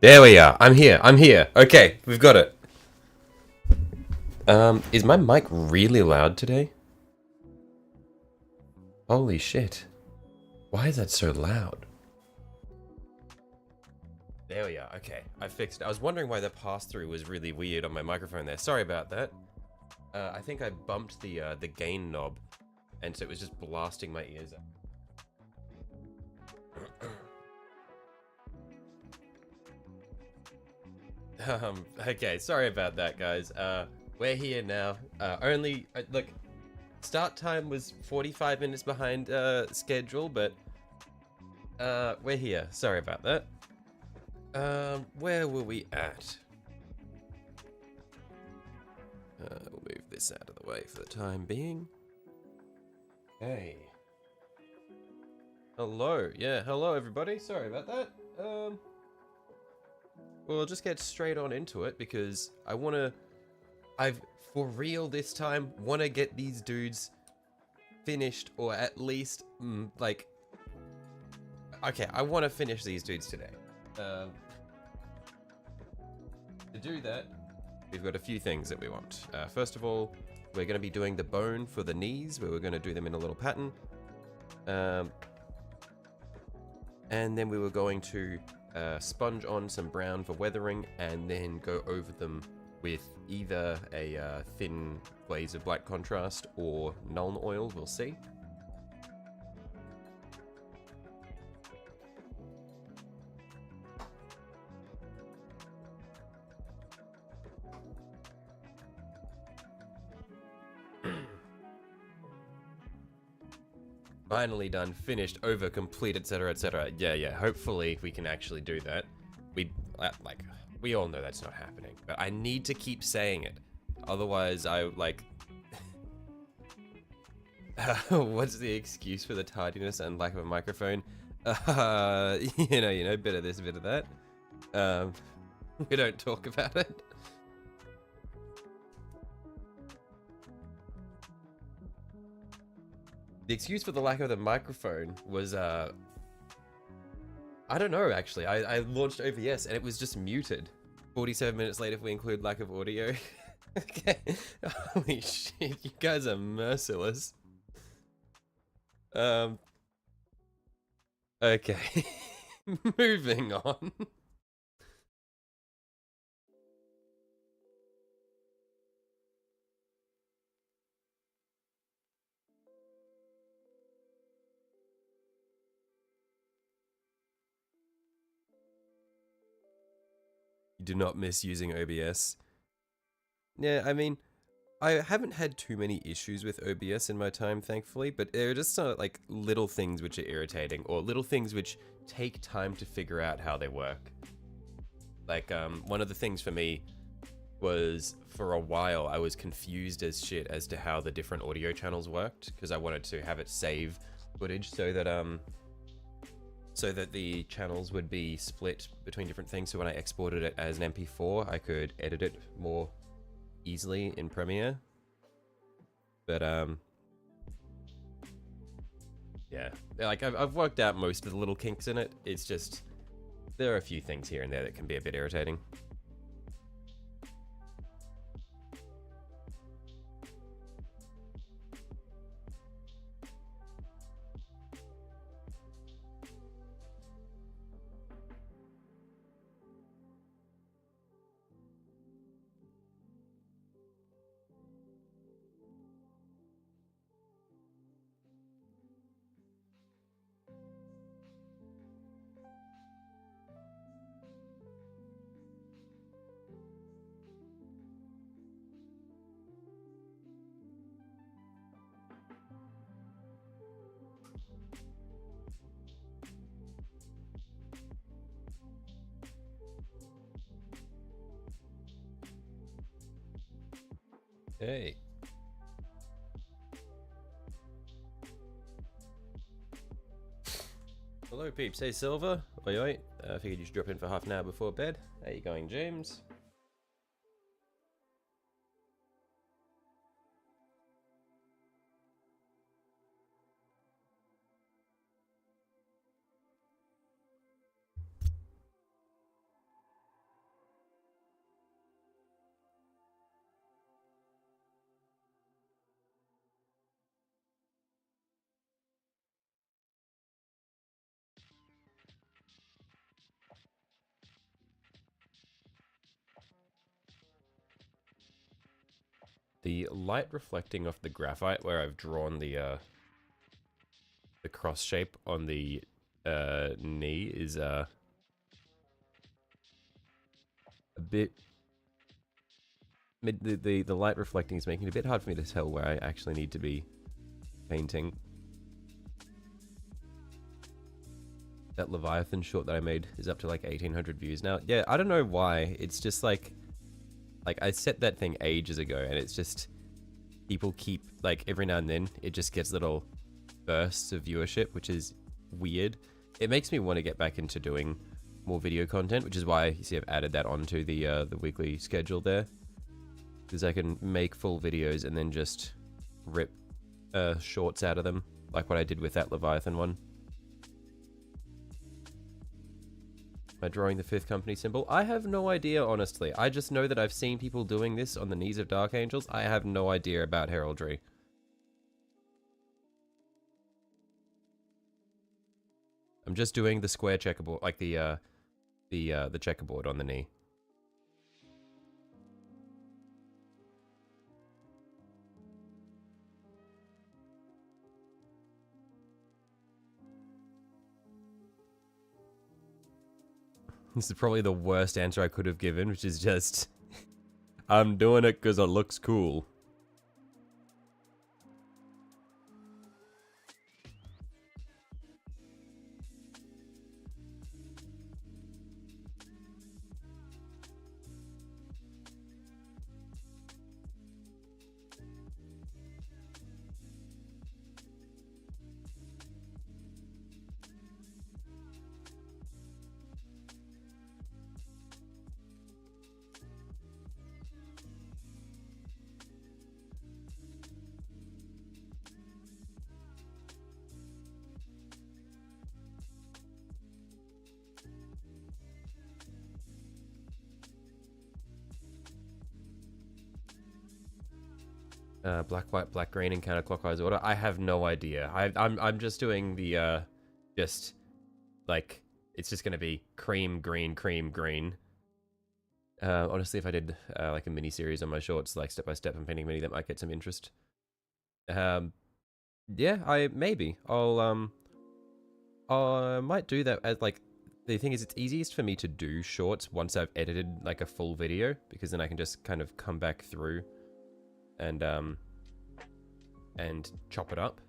There we are. I'm here. I'm here. Okay, we've got it. Is my mic really loud today? Holy shit. Why is that so loud? There we are. Okay, I fixed it. I was wondering why the pass-through was really weird on my microphone there. Sorry about that. I think I bumped the gain knob, and so it was just blasting my ears out. Okay, sorry about that, guys. We're here now. Look, start time was 45 minutes behind schedule, but we're here. Sorry about that. Where were we at? We'll move this out of the way for the time being. Hey. Hello. Yeah, hello everybody. Sorry about that. We'll just get straight on into it because I've for real this time want to get these dudes finished, or at least okay, I want to finish these dudes today. To do that, we've got a few things that we want. First of all, we're going to be doing the bone for the knees, where we're going to do them in a little pattern. And then we were going to sponge on some brown for weathering, and then go over them with either a thin glaze of black contrast or Nuln oil, we'll see. Finally done, finished, over, complete, etc, etc. Yeah, hopefully we can actually do that. We all know that's not happening, but I need to keep saying it. Otherwise, what's the excuse for the tardiness and lack of a microphone? You know, bit of this, bit of that. We don't talk about it. The excuse for the lack of the microphone was, I don't know, actually. I launched OBS and it was just muted. 47 minutes later if we include lack of audio. Okay. Holy shit, you guys are merciless. Okay. Moving on. Do not miss using OBS. Yeah, I mean, I haven't had too many issues with OBS in my time, thankfully, but there are just like little things which are irritating, or little things which take time to figure out how they work. Like, one of the things for me was, for a while, I was confused as shit as to how the different audio channels worked, because I wanted to have it save footage so that the channels would be split between different things, so when I exported it as an MP4, I could edit it more easily in Premiere. But, yeah. Like, I've worked out most of the little kinks in it. It's just, there are a few things here and there that can be a bit irritating. Hey. Hello peeps, hey Silver. Oi oi. I figured you should drop in for half an hour before bed. How you going, James? The light reflecting off the graphite where I've drawn the cross shape on the knee is a bit... The light reflecting is making it a bit hard for me to tell where I actually need to be painting. That Leviathan short that I made is up to like 1,800 views now. Yeah, I don't know why. It's just like I set that thing ages ago, and it's just people keep like every now and then it just gets little bursts of viewership, which is weird. It makes me want to get back into doing more video content, which is why you see I've added that onto the weekly schedule there, because I can make full videos and then just rip shorts out of them, like what I did with that Leviathan one. Am I drawing the 5th company symbol? I have no idea, honestly. I just know that I've seen people doing this on the knees of Dark Angels. I have no idea about heraldry. I'm just doing the square checkerboard, like the checkerboard on the knee. This is probably the worst answer I could have given, which is just, I'm doing it because it looks cool. Black, white, black, green in counterclockwise order. I have no idea. I'm just doing the just like it's just gonna be cream, green, cream, green. Honestly, if I did like a mini series on my shorts, like step by step and painting mini, that might get some interest. Yeah, I'll might do that as like the thing is it's easiest for me to do shorts once I've edited like a full video, because then I can just kind of come back through and chop it up.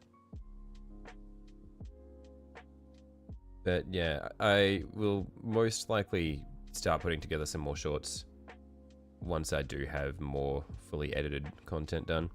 But yeah, I will most likely start putting together some more shorts once I do have more fully edited content done.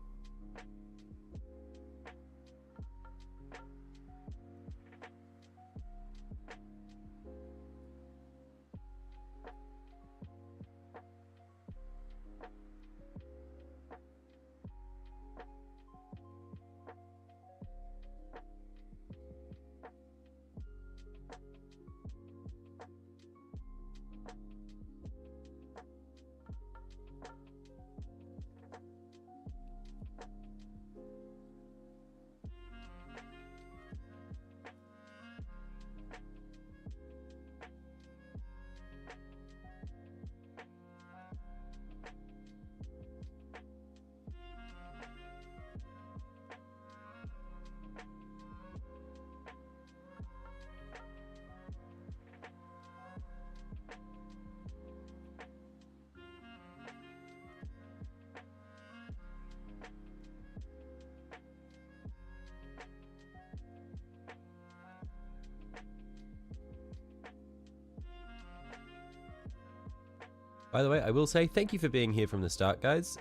By the way, I will say thank you for being here from the start, guys.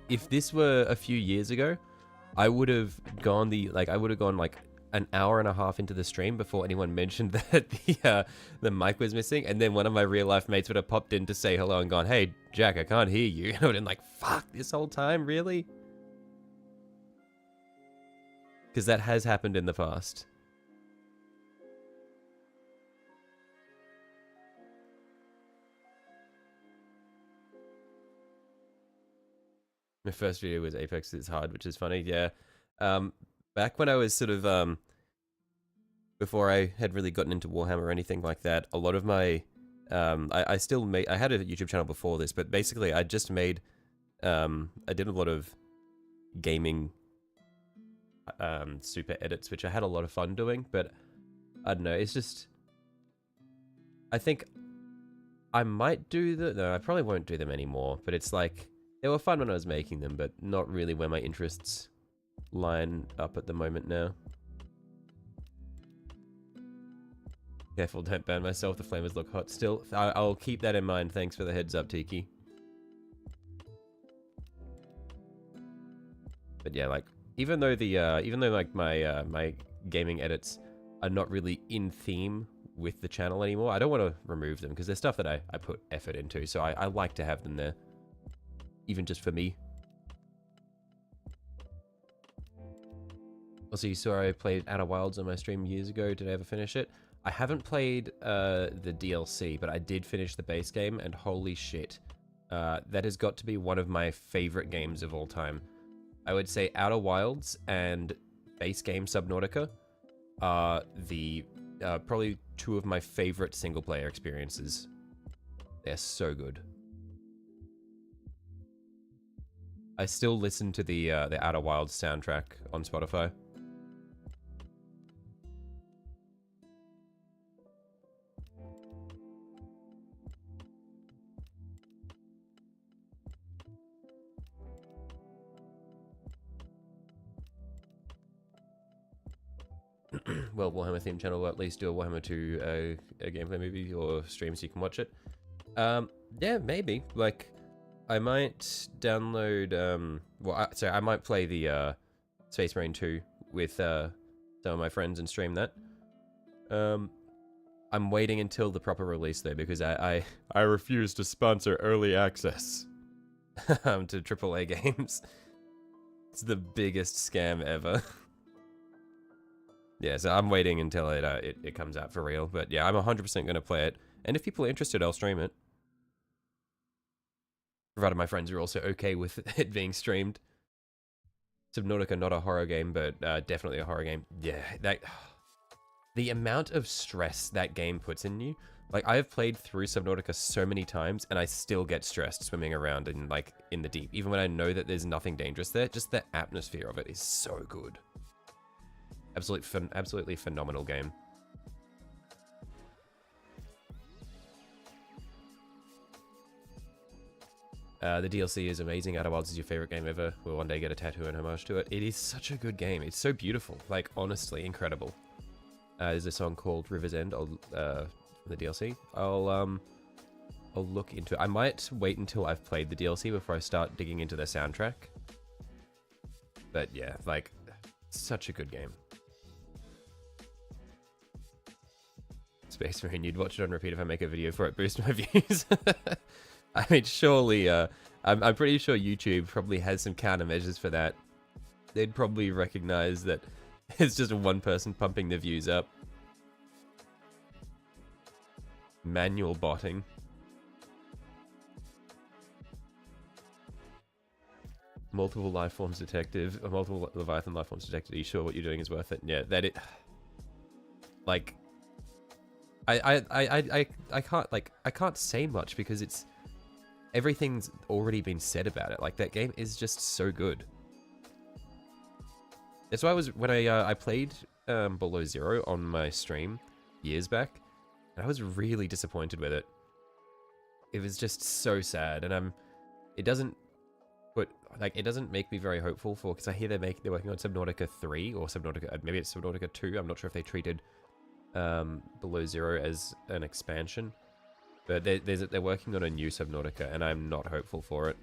If this were a few years ago, I would have gone like an hour and a half into the stream before anyone mentioned that the mic was missing, and then one of my real life mates would have popped in to say hello and gone, "Hey, Jack, I can't hear you." And I would have been like, "Fuck, this whole time, really?" Because that has happened in the past. My first video was Apex is hard, which is funny. Yeah. Back when I was sort of before I had really gotten into Warhammer or anything like that, a lot of my I had a YouTube channel before this, but basically I just made I did a lot of gaming super edits, which I had a lot of fun doing, but I don't know, it's just, I think I might do no, I probably won't do them anymore, but it's like, they were fun when I was making them, but not really where my interests line up at the moment now. Careful, don't burn myself, the flamers look hot still. I'll keep that in mind, thanks for the heads up, Tiki. But yeah, like, even though like my gaming edits are not really in theme with the channel anymore, I don't want to remove them because they're stuff that I put effort into, so I like to have them there, even just for me. Also, you saw I played Outer Wilds on my stream years ago. Did I ever finish it? I haven't played the DLC, but I did finish the base game, and holy shit, that has got to be one of my favorite games of all time. I would say Outer Wilds and base game Subnautica are the probably two of my favorite single-player experiences. They're so good. I still listen to the Outer Wilds soundtrack on Spotify. Well, Warhammer themed channel will at least do a Warhammer 2 a gameplay movie or stream so you can watch it. Yeah, maybe. Like, I might download, sorry, I might play the Space Marine 2 with some of my friends and stream that. I'm waiting until the proper release though, because I refuse to sponsor early access to AAA games. It's the biggest scam ever. Yeah, so I'm waiting until it comes out for real. But yeah, I'm 100% going to play it. And if people are interested, I'll stream it. Provided my friends are also okay with it being streamed. Subnautica, not a horror game, but definitely a horror game. Yeah, the amount of stress that game puts in you. Like, I have played through Subnautica so many times, and I still get stressed swimming around in the deep. Even when I know that there's nothing dangerous there, just the atmosphere of it is so good. Absolutely phenomenal game. The DLC is amazing. Outer Wilds is your favorite game ever. We'll one day get a tattoo in homage to it. It is such a good game. It's so beautiful. Like, honestly, incredible. There's a song called River's End from the DLC. I'll look into it. I might wait until I've played the DLC before I start digging into the soundtrack. But yeah, like, such a good game. Space Marine, you'd watch it on repeat if I make a video for it, boost my views. I mean, surely, I'm pretty sure YouTube probably has some countermeasures for that. They'd probably recognize that it's just one person pumping the views up. Manual botting. Multiple life forms detective, multiple Leviathan life forms detected. Are you sure what you're doing is worth it? Yeah, that it. Like, I can't say much because it's everything's already been said about it. Like, that game is just so good. That's why when I played Below Zero on my stream years back, and I was really disappointed with it. It was just so sad, and it doesn't make me very hopeful for, because I hear they're working on Subnautica 3 or Subnautica, maybe it's Subnautica 2. I'm not sure if they treated Below Zero as an expansion, but they're working on a new Subnautica, and I'm not hopeful for it.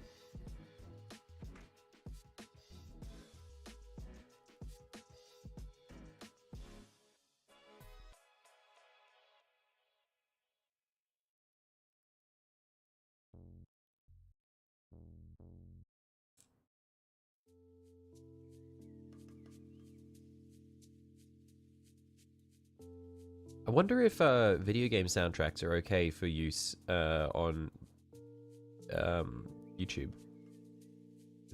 I wonder if video game soundtracks are okay for use on YouTube.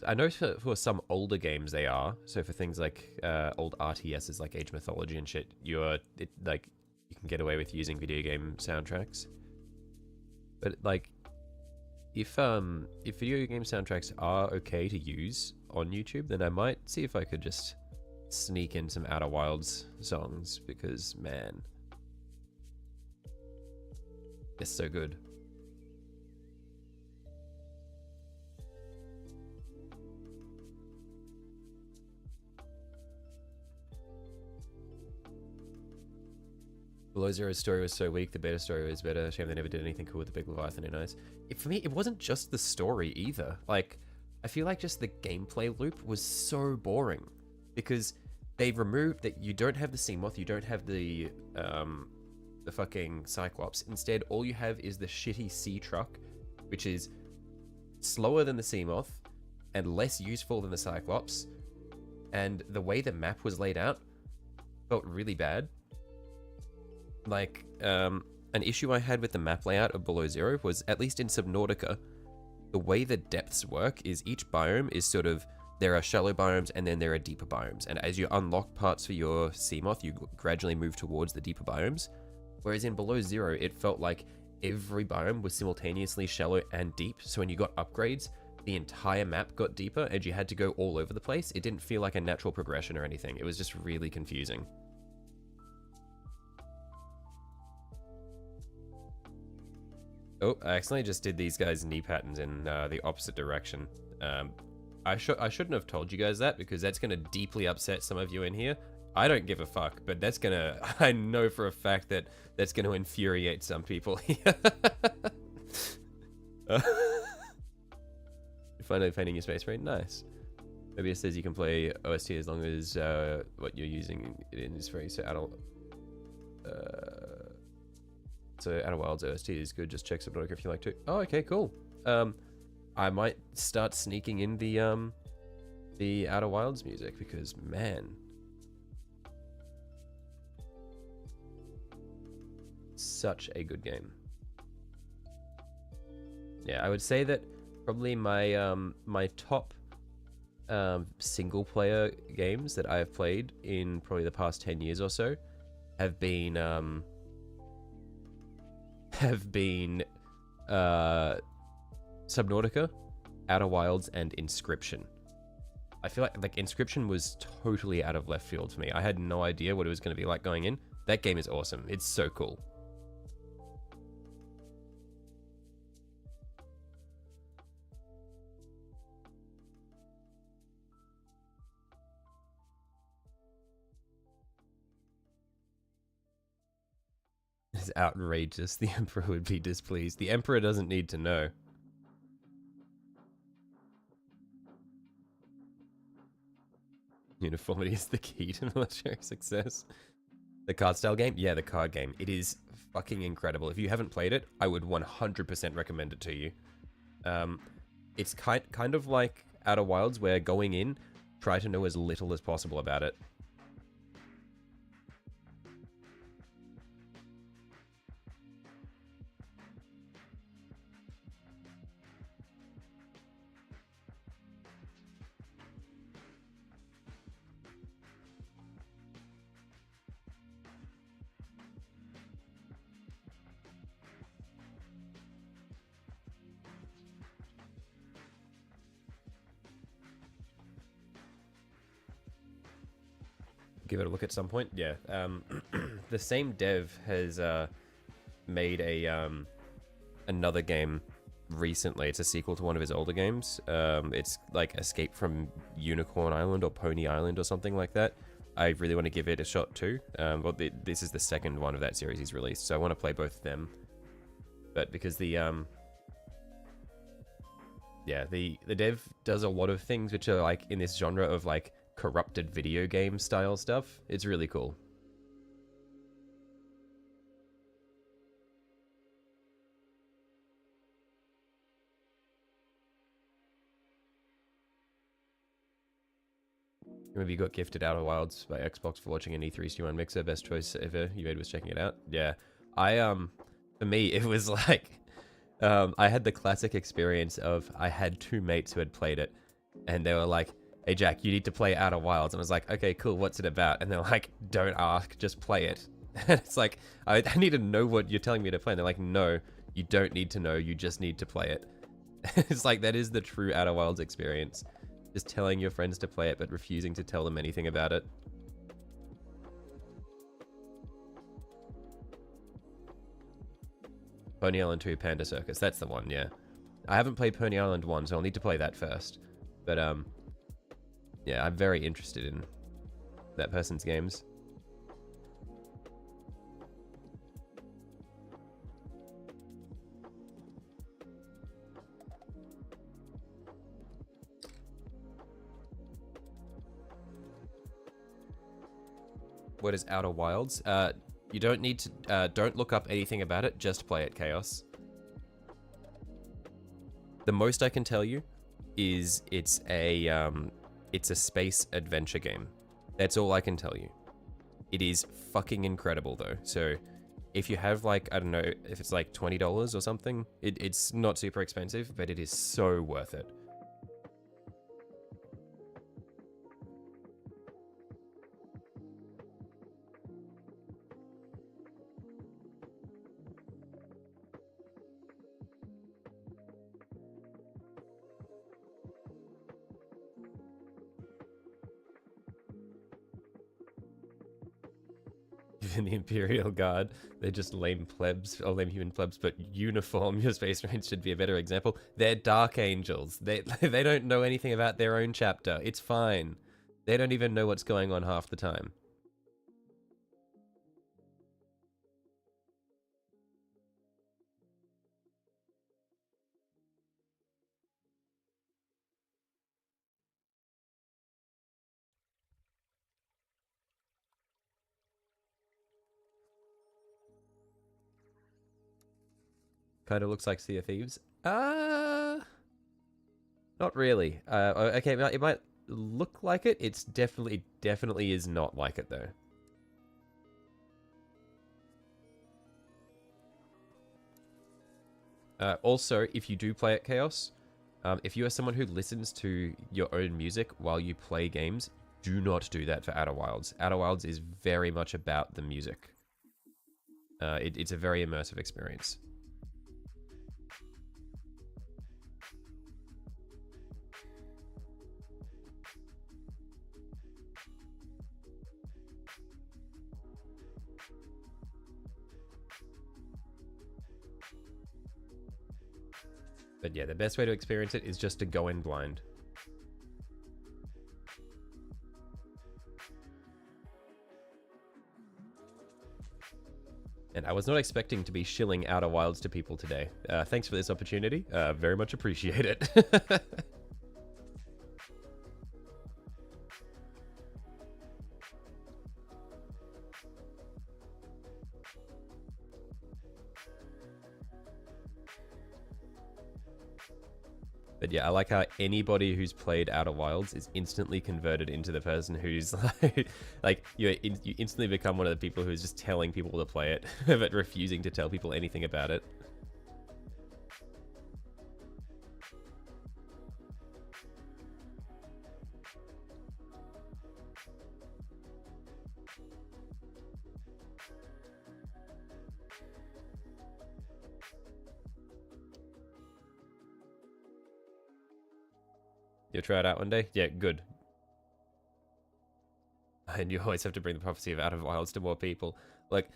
I know for some older games they are. So for things like old RTSs like Age Mythology and shit, you can get away with using video game soundtracks. But like, if video game soundtracks are okay to use on YouTube, then I might see if I could just sneak in some Outer Wilds songs, because man, it's so good. Below Zero's story was so weak, the beta story was better. Shame they never did anything cool with the Big Leviathan in Eyes. For me, it wasn't just the story either. Like, I feel like just the gameplay loop was so boring. Because they removed that you don't have the Seamoth, you don't have the fucking Cyclops. Instead, all you have is the shitty sea truck, which is slower than the Seamoth and less useful than the Cyclops. And the way the map was laid out felt really bad. Like, an issue I had with the map layout of Below Zero was, at least in Subnautica, the way the depths work is each biome is sort of, there are shallow biomes and then there are deeper biomes. And as you unlock parts for your Seamoth, you gradually move towards the deeper biomes. Whereas in Below Zero, it felt like every biome was simultaneously shallow and deep. So when you got upgrades, the entire map got deeper and you had to go all over the place. It didn't feel like a natural progression or anything. It was just really confusing. Oh, I accidentally just did these guys' knee patterns in the opposite direction. I shouldn't have told you guys that, because that's going to deeply upset some of you in here. I don't give a fuck, but that's going to... I know for a fact that that's going to infuriate some people here. Finally painting your space right? Nice. OBS says you can play OST as long as what you're using it in is free, so adult... So Outer Wilds OST is good. Just check Subnautica if you like to. Oh, okay, cool. I might start sneaking in the Outer Wilds music, because man, such a good game. Yeah, I would say that probably my my top single player games that I have played in probably the past 10 years or so have been Subnautica, Outer Wilds, and Inscription. I feel like Inscription was totally out of left field for me. I had no idea what it was going to be like going in. That game is awesome. It's so cool. It's outrageous. The Emperor would be displeased. The Emperor doesn't need to know. Uniformity is the key to military success. The card style game? Yeah, the card game. It is fucking incredible. If you haven't played it, I would 100% recommend it to you. It's kind of like Outer Wilds, where going in, try to know as little as possible about it. Give it a look at some point. Yeah. The same dev has made a another game recently. It's a sequel to one of his older games. It's like Escape from Unicorn Island or Pony Island or something like that. I really want to give it a shot too. But this is the second one of that series he's released, so I want to play both of them. But because the dev does a lot of things which are like in this genre of like corrupted video game style stuff. It's really cool. Maybe you got gifted Outer Wilds by Xbox for watching an E3 stream on Mixer. Best choice ever you made was checking it out. Yeah, for me it was like I had the classic experience of I had two mates who had played it, and they were like, "Hey Jack, you need to play Outer Wilds." And I was like, "Okay, cool, what's it about?" And they're like, "Don't ask, just play it." And it's like, I need to know what you're telling me to play. And they're like, "No, you don't need to know, you just need to play it." It's like, that is the true Outer Wilds experience. Just telling your friends to play it, but refusing to tell them anything about it. Pony Island 2 Panda Circus, that's the one, yeah. I haven't played Pony Island 1, so I'll need to play that first. But, yeah, I'm very interested in that person's games. What is Outer Wilds? You don't need to, don't look up anything about it, just play it, Chaos. The most I can tell you is it's a space adventure game. That's all I can tell you. It is fucking incredible though. So if you have like, I don't know, if it's like $20 or something, it's not super expensive, but it is so worth it. In the Imperial Guard, they're just lame plebs, or lame human plebs, but uniform. Your Space Marines should be a better example. They're Dark Angels. They don't know anything about their own chapter. It's fine. They don't even know what's going on half the time. Kind of looks like Sea of Thieves. Not really. Okay, it might look like it. It's definitely is not like it though. Also, if you do play at Chaos, if you are someone who listens to your own music while you play games, do not do that for Outer Wilds. Outer Wilds is very much about the music. It's a very immersive experience. But yeah, the best way to experience it is just to go in blind. And I was not expecting to be shilling Outer Wilds to people today. Thanks for this opportunity. Very much appreciate it. But yeah, I like how anybody who's played Outer Wilds is instantly converted into the person who's like you instantly become one of the people who's just telling people to play it, but refusing to tell people anything about it. You'll try it out one day? Yeah, good. And you always have to bring the prophecy of Outer Wilds to more people. Like,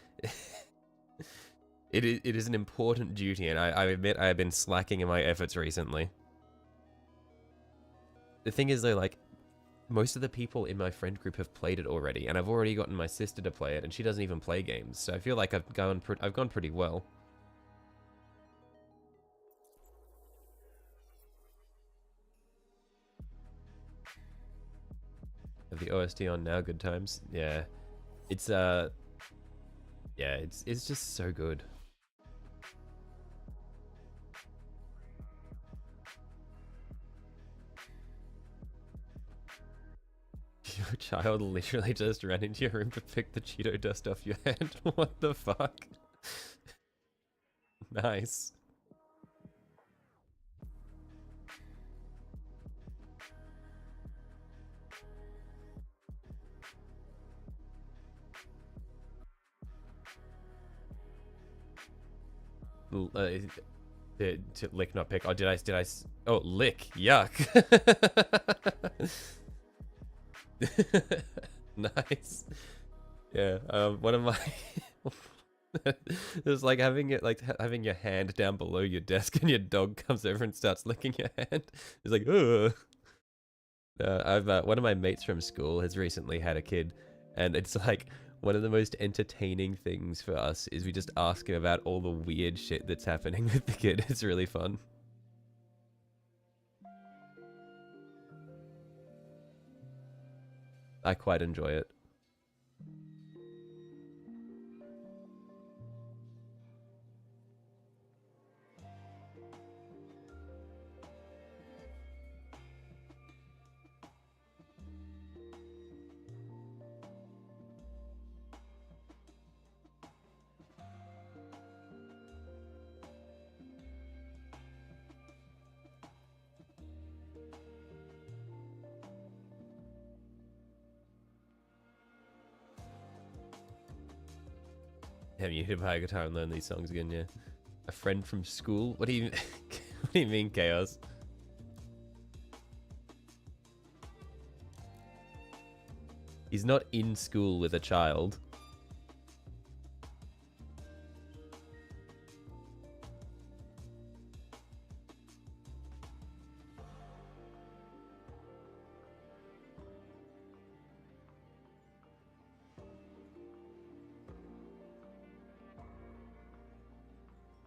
it is an important duty, and I admit I have been slacking in my efforts recently. The thing is, though, like, most of the people in my friend group have played it already, and I've already gotten my sister to play it, and she doesn't even play games, so I feel like I've gone pretty well. Have the OST on now, good times. Yeah. It's yeah, it's just so good. Your child literally just ran into your room to pick the Cheeto dust off your hand. What the fuck? Nice. To lick, not pick. Oh, oh, lick. Yuck. Nice. Yeah. One of my. It's like having having your hand down below your desk, and your dog comes over and starts licking your hand. It's like, ugh. One of my mates from school has recently had a kid, and it's like one of the most entertaining things for us is we just ask him about all the weird shit that's happening with the kid. It's really fun. I quite enjoy it. Damn, you need to buy a guitar and learn these songs again, yeah. A friend from school? What do you what do you mean, Chaos? He's not in school with a child.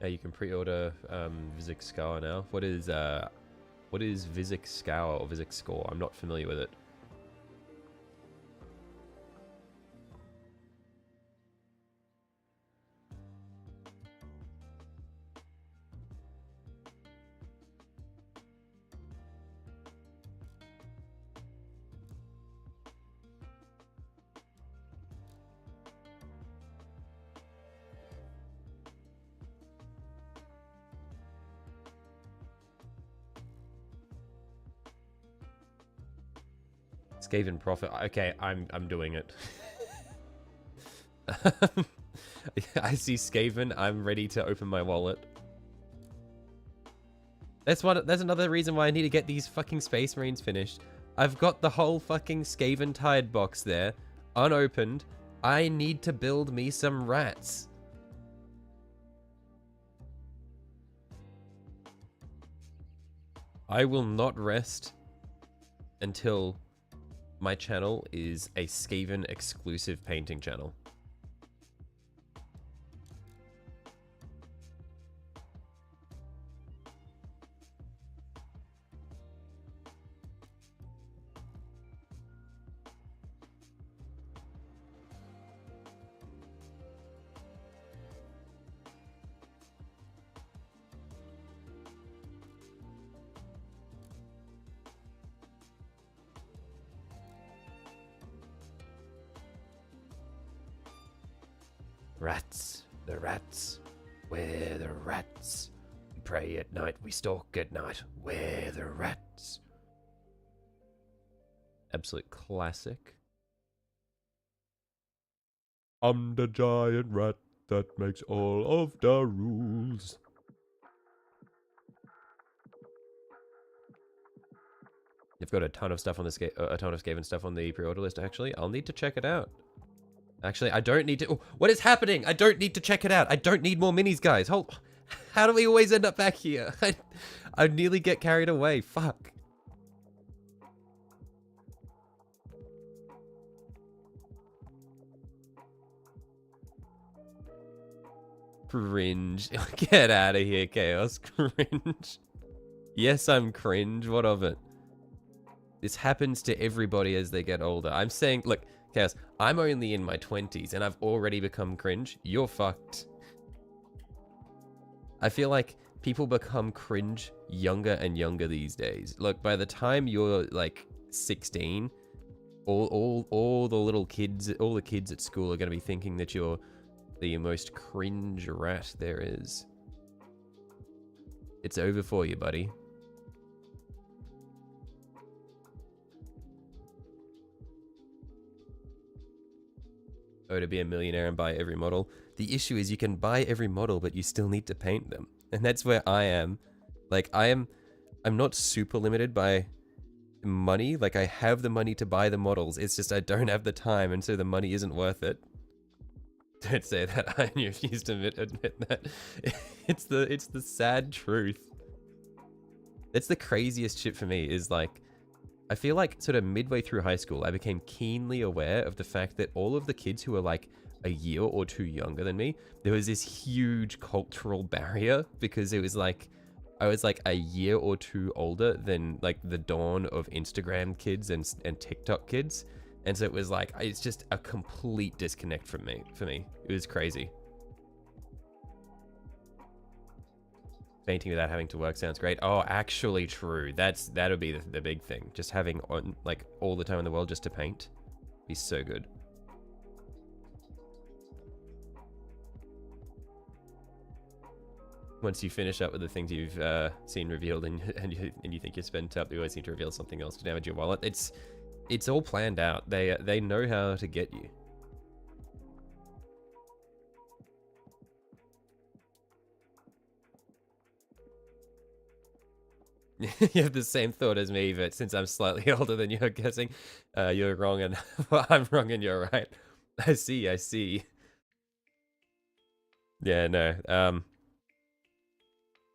You can pre-order Vizix Scour now. What is Vizix Scour or Vizix Score? I'm not familiar with it. Skaven Profit. Okay, I'm doing it. I see Skaven. I'm ready to open my wallet. That's another reason why I need to get these fucking Space Marines finished. I've got the whole fucking Skaven tied box there, unopened. I need to build me some rats. I will not rest until my channel is a Skaven exclusive painting channel. Rats, the rats, where the rats? We pray at night, we stalk at night, where the rats? Absolute classic. I'm the giant rat that makes all of the rules. You've got a ton of stuff on the a ton of Skaven stuff on the pre-order list. Actually, I'll need to check it out. Actually, I don't need to. Oh, what is happening? I don't need to check it out. I don't need more minis, guys. Hold. How do we always end up back here? I nearly get carried away. Fuck. Cringe. Get out of here, Chaos. Cringe. Yes, I'm cringe. What of it? This happens to everybody as they get older. I'm saying, look, Chaos, I'm only in my 20s and I've already become cringe. You're fucked. I feel like people become cringe younger and younger these days. Look, by the time you're like 16, all the little kids, all the kids at school are going to be thinking that you're the most cringe rat there is. It's over for you, buddy. Oh, to be a millionaire and buy every model. The issue is you can buy every model, but you still need to paint them. And that's where I am. Like, I'm not super limited by money. Like, I have the money to buy the models. It's just I don't have the time, and so the money isn't worth it. Don't say that. I refuse to admit that. It's the sad truth. That's the craziest shit for me, is like, I feel like sort of midway through high school, I became keenly aware of the fact that all of the kids who were like a year or two younger than me, there was this huge cultural barrier, because it was like, I was like a year or two older than like the dawn of Instagram kids and TikTok kids. And so it was like, it's just a complete disconnect for me. It was crazy. Painting without having to work sounds great. Oh, actually true. That'll be the big thing. Just having on like all the time in the world just to paint. Be so good. Once you finish up with the things you've seen revealed and you think you're spent up, you always need to reveal something else to damage your wallet. It's all planned out. They know how to get you. You have the same thought as me, but since I'm slightly older than you're guessing, you're wrong and well, I'm wrong and you're right. I see. Yeah, no.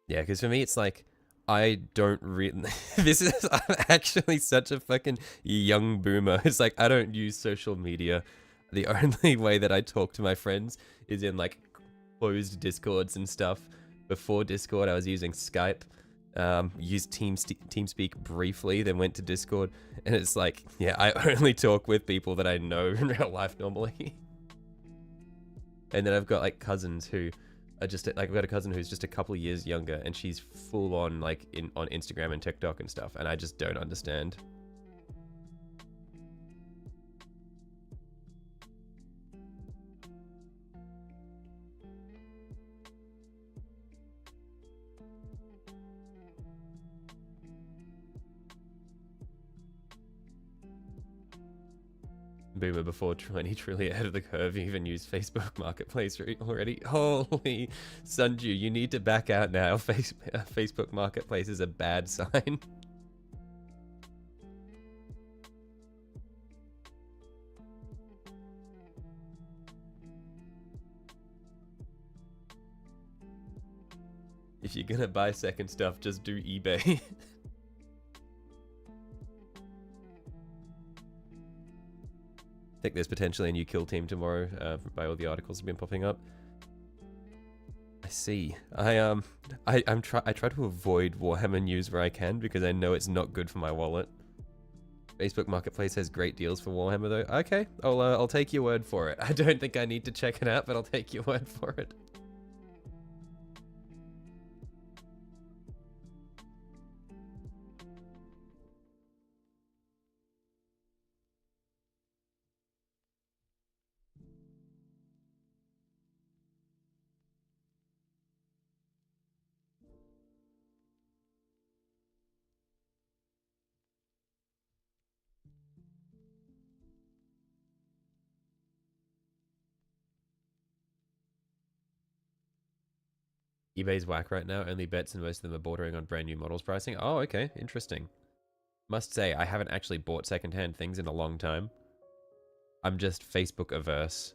Yeah, because for me, it's like, I don't really... This is... I'm actually such a fucking young boomer. It's like, I don't use social media. The only way that I talk to my friends is in, like, closed Discords and stuff. Before Discord, I was using Skype. Used TeamSpeak briefly, then went to Discord. And it's like, yeah, I only talk with people that I know in real life normally. And then I've got, like, cousins who... like, I've got a cousin who's just a couple of years younger, and she's full on like on Instagram and TikTok and stuff, and I just don't understand. Boomer before 20, truly ahead of the curve, even used Facebook Marketplace already. Holy Sunju, you need to back out now. Facebook Marketplace is a bad sign. If you're gonna buy second stuff, just do eBay. I think there's potentially a new kill team tomorrow by all the articles that have been popping up. I see. I try to avoid Warhammer news where I can, because I know it's not good for my wallet. Facebook Marketplace has great deals for Warhammer though. Okay, I'll take your word for it. I don't think I need to check it out, but I'll take your word for it. eBay's whack right now. Only bets and most of them are bordering on brand new models pricing. Oh, okay. Interesting. Must say, I haven't actually bought secondhand things in a long time. I'm just Facebook averse.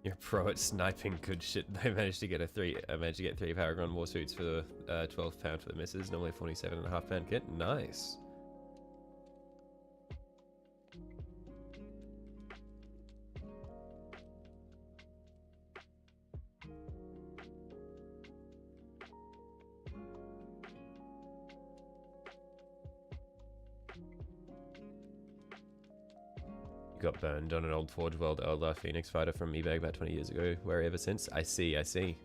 You're a pro at sniping. Good shit. I managed to get three Paragon war suits for £12 for the misses. Normally £47.5 kit. Nice. Got burned on an old Forge World Eldar Phoenix fighter from eBay about 20 years ago. Where ever since. I see, I see.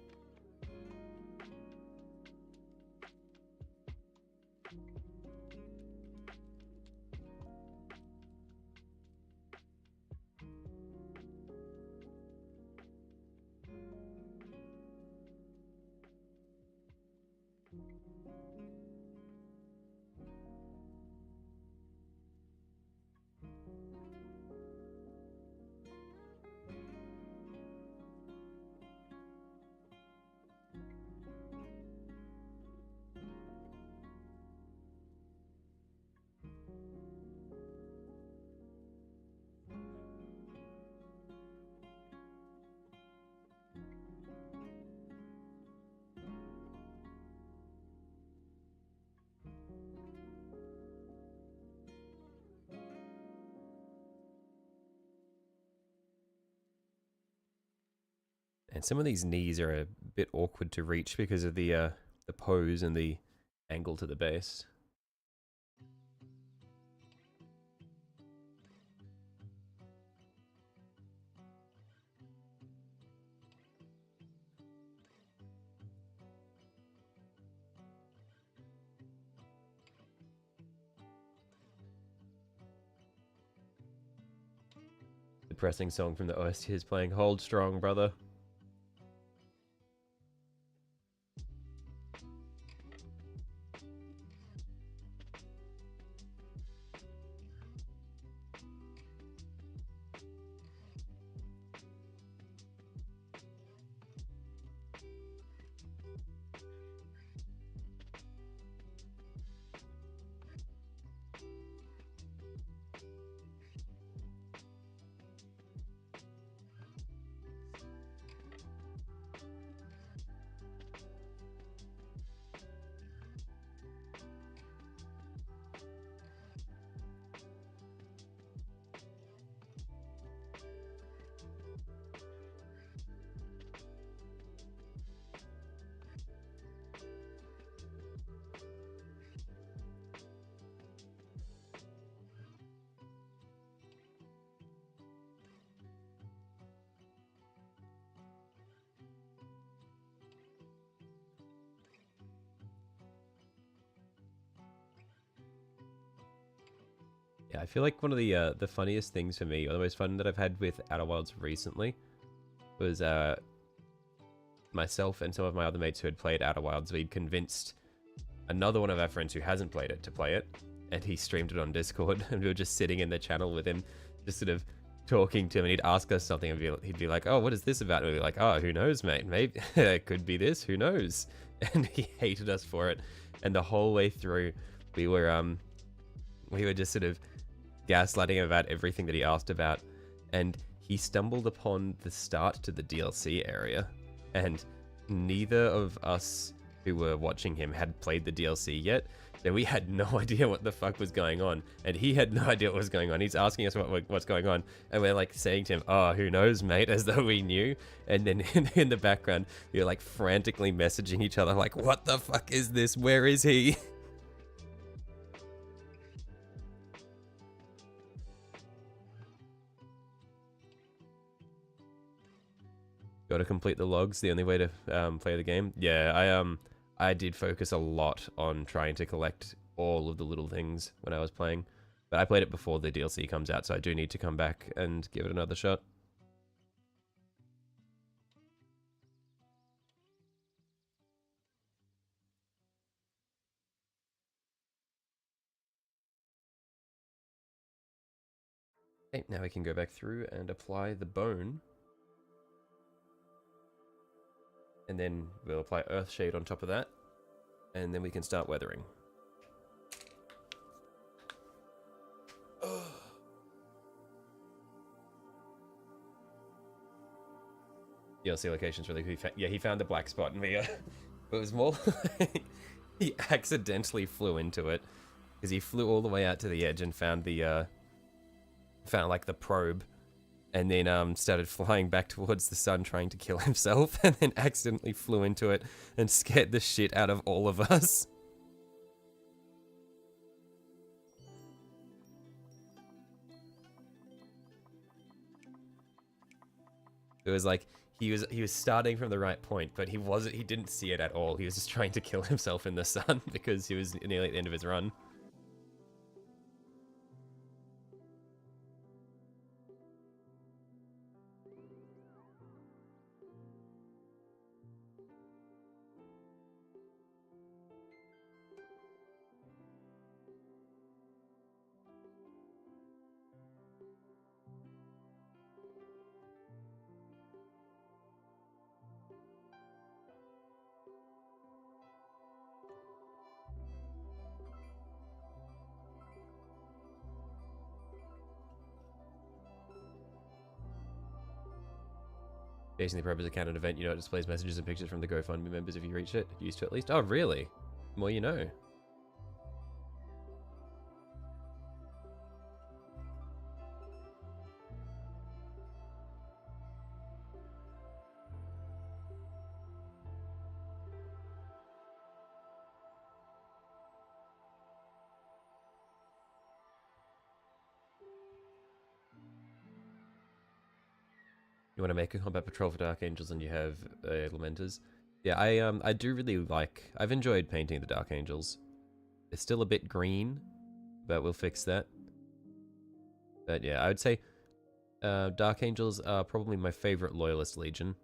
And some of these knees are a bit awkward to reach because of the pose and the angle to the base. Depressing song from the OST is playing. Hold strong, brother. Yeah, I feel like one of the funniest things for me, or the most fun that I've had with Outer Wilds recently, was myself and some of my other mates who had played Outer Wilds. We'd convinced another one of our friends who hasn't played it to play it, and he streamed it on Discord, and we were just sitting in the channel with him, just sort of talking to him, and he'd ask us something, and he'd be like, "Oh, what is this about?" And we'd be like, "Oh, who knows, mate? Maybe it could be this. Who knows?" And he hated us for it, and the whole way through, we were just sort of gaslighting him about everything that he asked about, and he stumbled upon the start to the DLC area, and neither of us who were watching him had played the DLC yet, so we had no idea what the fuck was going on, and he had no idea what was going on. He's asking us what's going on, and we're like saying to him, "Oh, who knows, mate," as though we knew, and then in the background, we were like frantically messaging each other like, "What the fuck is this? Where is he?" Got to complete the logs, the only way to play the game. Yeah, I did focus a lot on trying to collect all of the little things when I was playing, but I played it before the DLC comes out, so I do need to come back and give it another shot. Okay, now we can go back through and apply the bone. And then we'll apply Earthshade on top of that. And then we can start weathering. DLC locations really. Yeah, he found the black spot, and we. It was more like he accidentally flew into it because he flew all the way out to the edge and found the found like the probe, and then started flying back towards the sun trying to kill himself, and then accidentally flew into it and scared the shit out of all of us. It was like he was starting from the right point, but he didn't see it at all. He was just trying to kill himself in the sun because he was nearly at the end of his run. Chasing the Purpose account an event, you know, it displays messages and pictures from the GoFundMe members if you reach it. Used to at least. Oh, really? More you know. You want to make a combat patrol for Dark Angels and you have Lamenters. Yeah, I do really like... I've enjoyed painting the Dark Angels. It's still a bit green, but we'll fix that. But yeah, I would say Dark Angels are probably my favorite Loyalist Legion.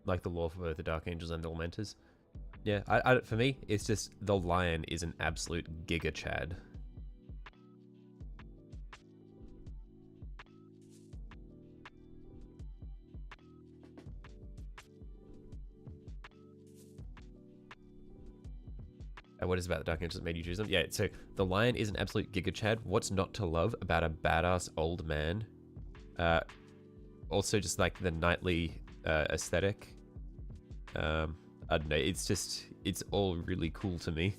Like the lore for both the Dark Angels and the Lamenters. Yeah, for me, it's just the Lion is an absolute Giga Chad. What is about the Dark Angels that made you choose them? Yeah, so the Lion is an absolute Giga Chad. What's not to love about a badass old man? Also, just like the knightly aesthetic. I don't know. It's all really cool to me.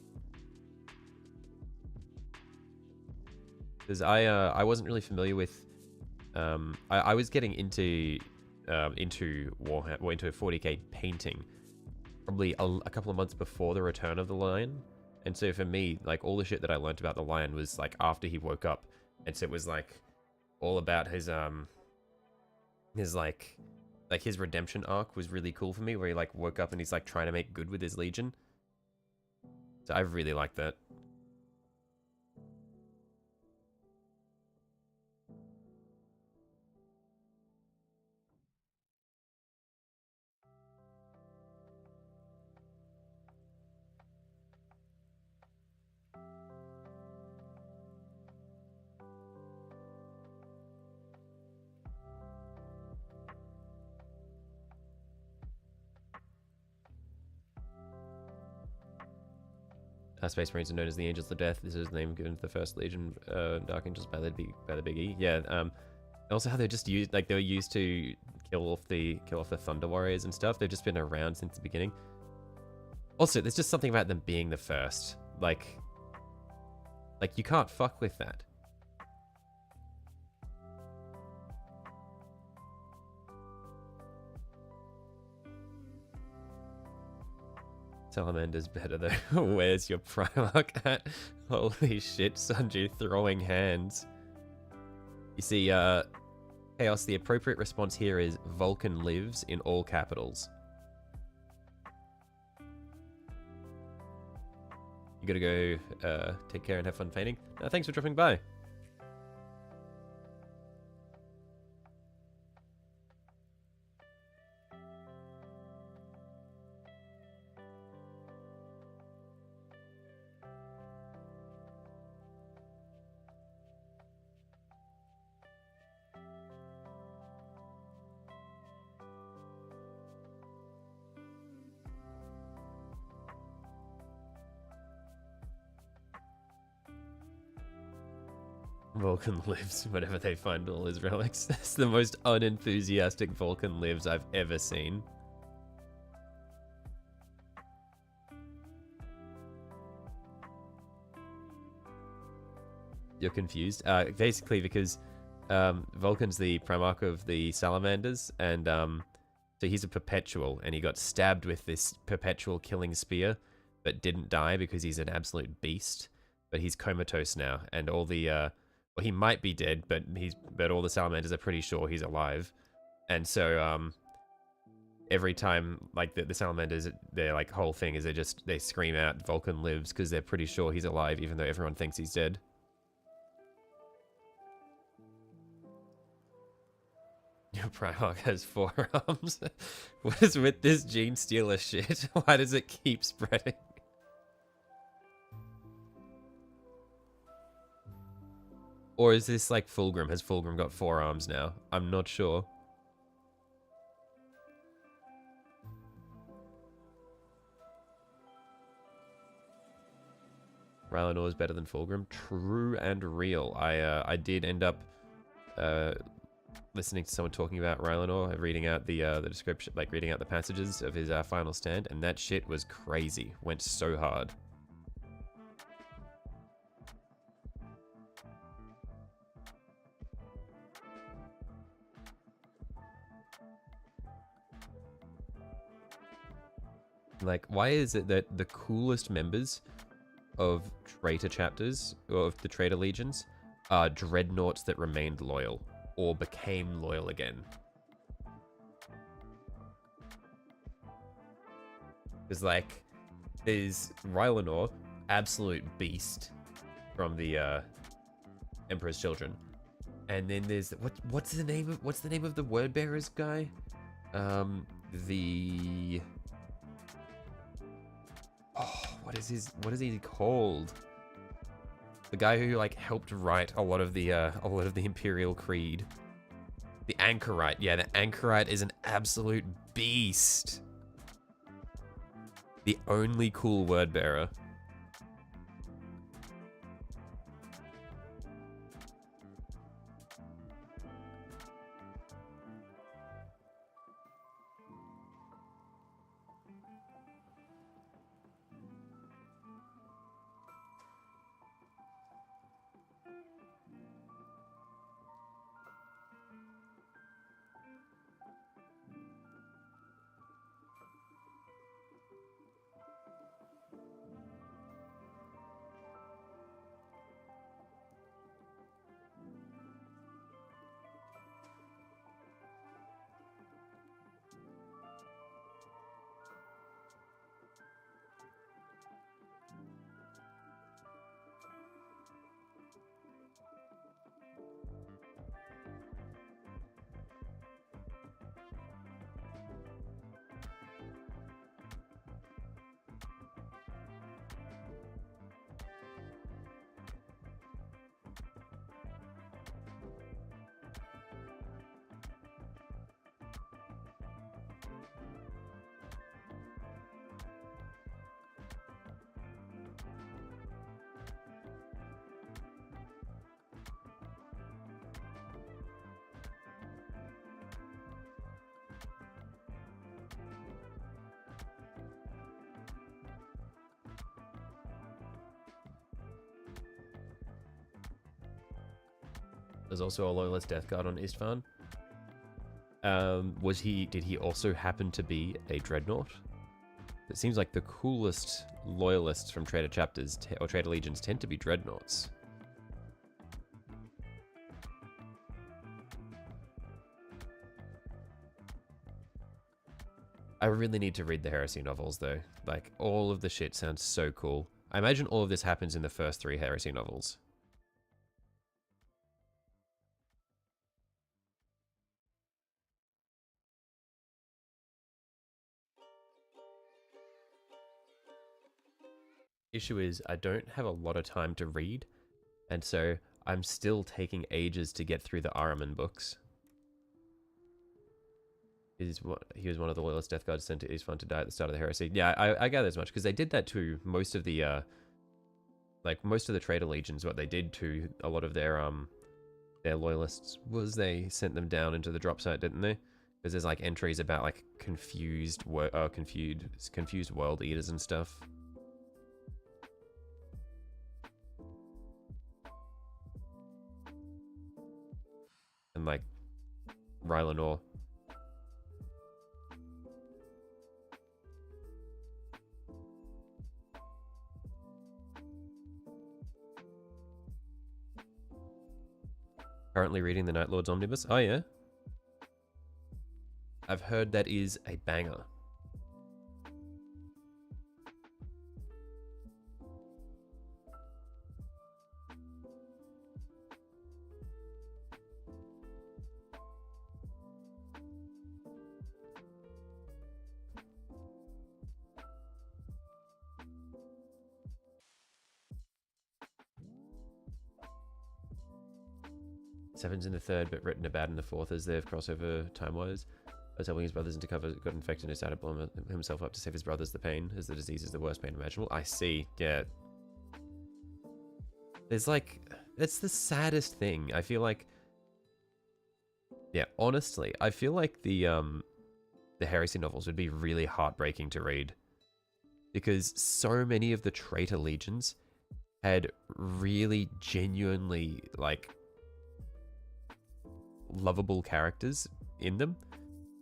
Because I wasn't really familiar with. I was getting into Warhammer, or into 40k painting probably a couple of months before the return of the Lion. And so for me, like, all the shit that I learned about the Lion was like after he woke up. And so it was like all about his like his redemption arc was really cool for me, where he like woke up and he's like trying to make good with his Legion. So I really like that. Space Marines are known as the Angels of Death. This is the name given to the First Legion, Dark Angels by the Big E. Yeah. Also how they're just used, like they were used to kill off the Thunder Warriors and stuff. They've just been around since the beginning. Also, there's just something about them being the first. Like you can't fuck with that. Salamander's better though. Where's your Primarch at? Holy shit, Sanju throwing hands. You see, Chaos, the appropriate response here is Vulcan lives in all capitals. You gotta go take care and have fun painting. Thanks for dropping by. Vulcan lives whenever they find all his relics. That's the most unenthusiastic Vulcan lives I've ever seen. You're confused? Basically because Vulcan's the Primarch of the Salamanders, and so he's a perpetual, and he got stabbed with this perpetual killing spear, but didn't die because he's an absolute beast. But he's comatose now, and all the well, he might be dead, but all the Salamanders are pretty sure he's alive. And so every time, like the Salamanders, their like whole thing is they scream out Vulcan lives because they're pretty sure he's alive, even though everyone thinks he's dead. Your Primarch has 4 arms. What is with this Gene Stealer shit? Why does it keep spreading? Or is this like Fulgrim? Has Fulgrim got 4 arms now? I'm not sure. Rylanor is better than Fulgrim. True and real. I did end up listening to someone talking about Rylanor, reading out the description, like reading out the passages of his final stand, and that shit was crazy. Went so hard. Like, why is it that the coolest members of traitor chapters, or of the traitor legions, are dreadnoughts that remained loyal, or became loyal again? Because, like, there's Rylanor, absolute beast from the Emperor's Children, and then there's what's the name of the word bearers guy? What is he called? The guy who like helped write a lot of the Imperial Creed. The Anchorite. Yeah, the Anchorite is an absolute beast. The only cool word bearer. was also a loyalist Death Guard on Istvan. Did he also happen to be a Dreadnought? It seems like the coolest loyalists from Traitor Chapters or Traitor Legions tend to be Dreadnoughts. I really need to read the Heresy novels, though. Like, all of the shit sounds so cool. I imagine all of this happens in the first 3 Heresy novels. Issue is, I don't have a lot of time to read, and so I'm still taking ages to get through the Ahriman books. He was one of the loyalist Death Guards sent to Istvan to die at the start of the Heresy. Yeah, I gather as much, because they did that to most of the, most of the Traitor Legions. What they did to a lot of their loyalists was they sent them down into the drop site, didn't they? Because there's, like, entries about, like, confused world eaters and stuff. And, like, Rylanor. Currently reading the Night Lord's Omnibus. Oh, yeah? I've heard that is a banger. Seven's in the 3rd, but written about in the 4th as they've crossover time-wise. I was helping his brothers into cover, got infected and decided to blow himself up to save his brothers the pain, as the disease is the worst pain imaginable. I see, yeah. There's like, that's the saddest thing. I feel like, yeah, honestly, I feel like the Heresy novels would be really heartbreaking to read. Because so many of the Traitor Legions had really genuinely, like, lovable characters in them,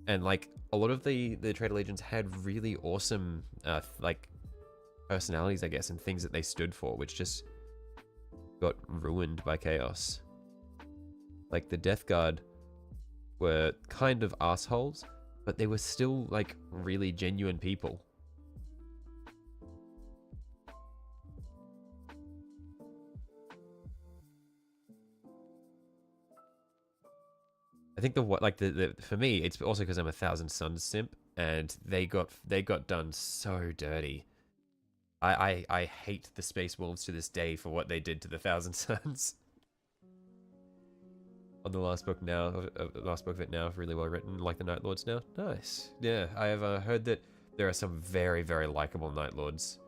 and like a lot of the Traitor Legions had really awesome like personalities, I guess, and things that they stood for, which just got ruined by chaos. Like the Death Guard were kind of assholes, but they were still like really genuine people. I think for me, it's also because I'm a Thousand Suns simp, and they got done so dirty. I hate the Space Wolves to this day for what they did to the Thousand Suns. On the last book of it now, really well written, like the Night Lords now. Nice. Yeah, I have heard that there are some very, very likable Night Lords.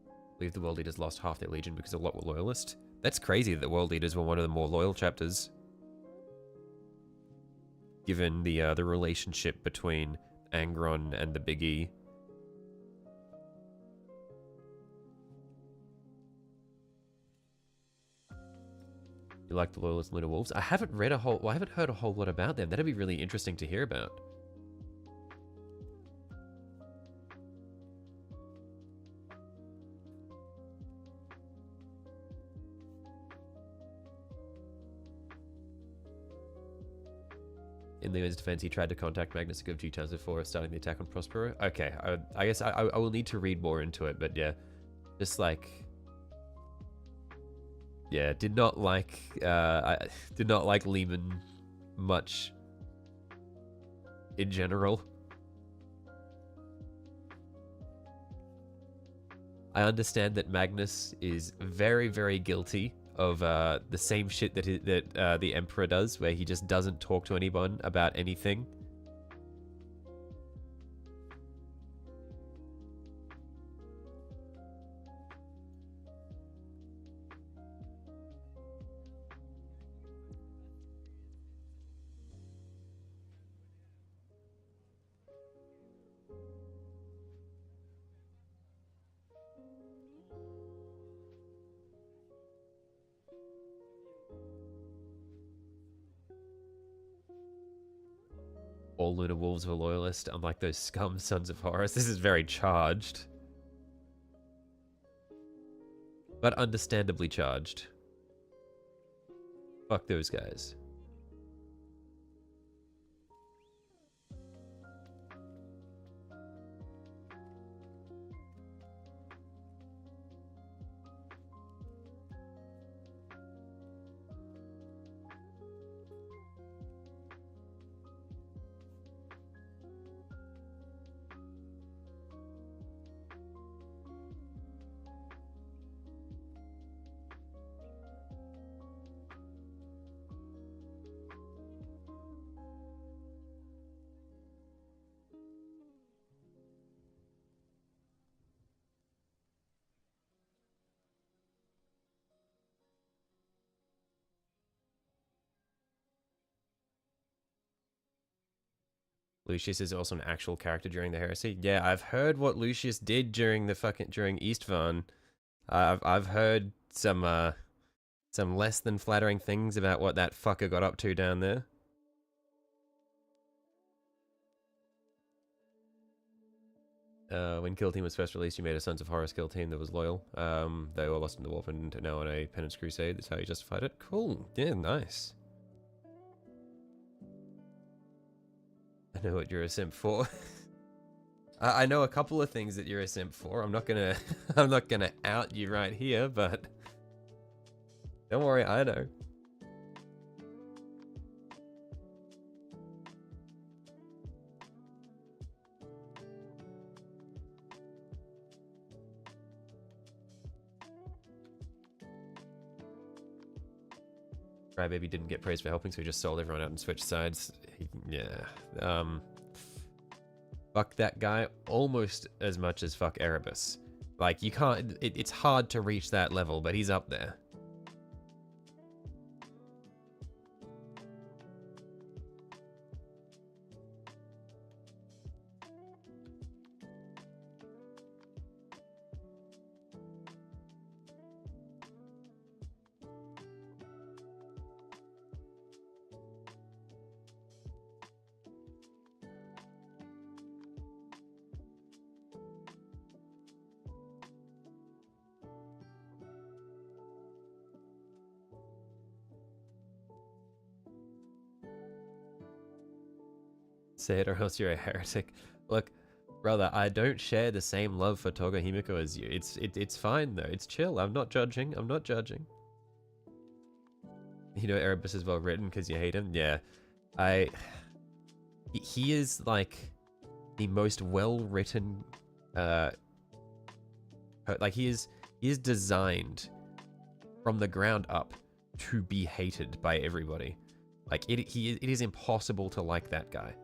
I believe the World Eaters lost half their legion because a lot were loyalist. That's crazy that the World Eaters were one of the more loyal chapters, given the relationship between Angron and the Big E. You like the Loyalist Lunar Wolves? I haven't heard a whole lot about them. That'd be really interesting to hear about. In Leo's defense, he tried to contact Magnus a good few times before starting the attack on Prospero. Okay, I guess I will need to read more into it, but yeah, just like, yeah, did not like Lehman much in general. I understand that Magnus is very, very guilty of the same shit that the Emperor does, where he just doesn't talk to anyone about anything. All Lunar Wolves were loyalist, unlike those scum sons of Horus. This is very charged. But understandably charged. Fuck those guys. Lucius is also an actual character during the heresy. Yeah, I've heard what Lucius did during the during Eastvan. I've heard some less than flattering things about what that fucker got up to down there. When Kill Team was first released, you made a Sons of Horus kill team that was loyal. They were lost in the warp and now on a Penance Crusade. That's how you justified it. Cool. Yeah, nice. I know what you're a simp for. I know a couple of things that you're a simp for. I'm not gonna I'm not gonna out you right here, but don't worry, I know. Crybaby didn't get praised for helping, so he just sold everyone out and switched sides. Yeah. Fuck that guy almost as much as fuck Erebus. Like, you can't... It's hard to reach that level, but he's up there. Say it or else you're a heretic. Look, brother, I don't share the same love for Toga Himiko as you. It's fine though. It's chill. I'm not judging. I'm not judging. You know Erebus is well written because you hate him. Yeah, he is like the most well written. Like he is designed from the ground up to be hated by everybody. Like it is impossible to like that guy.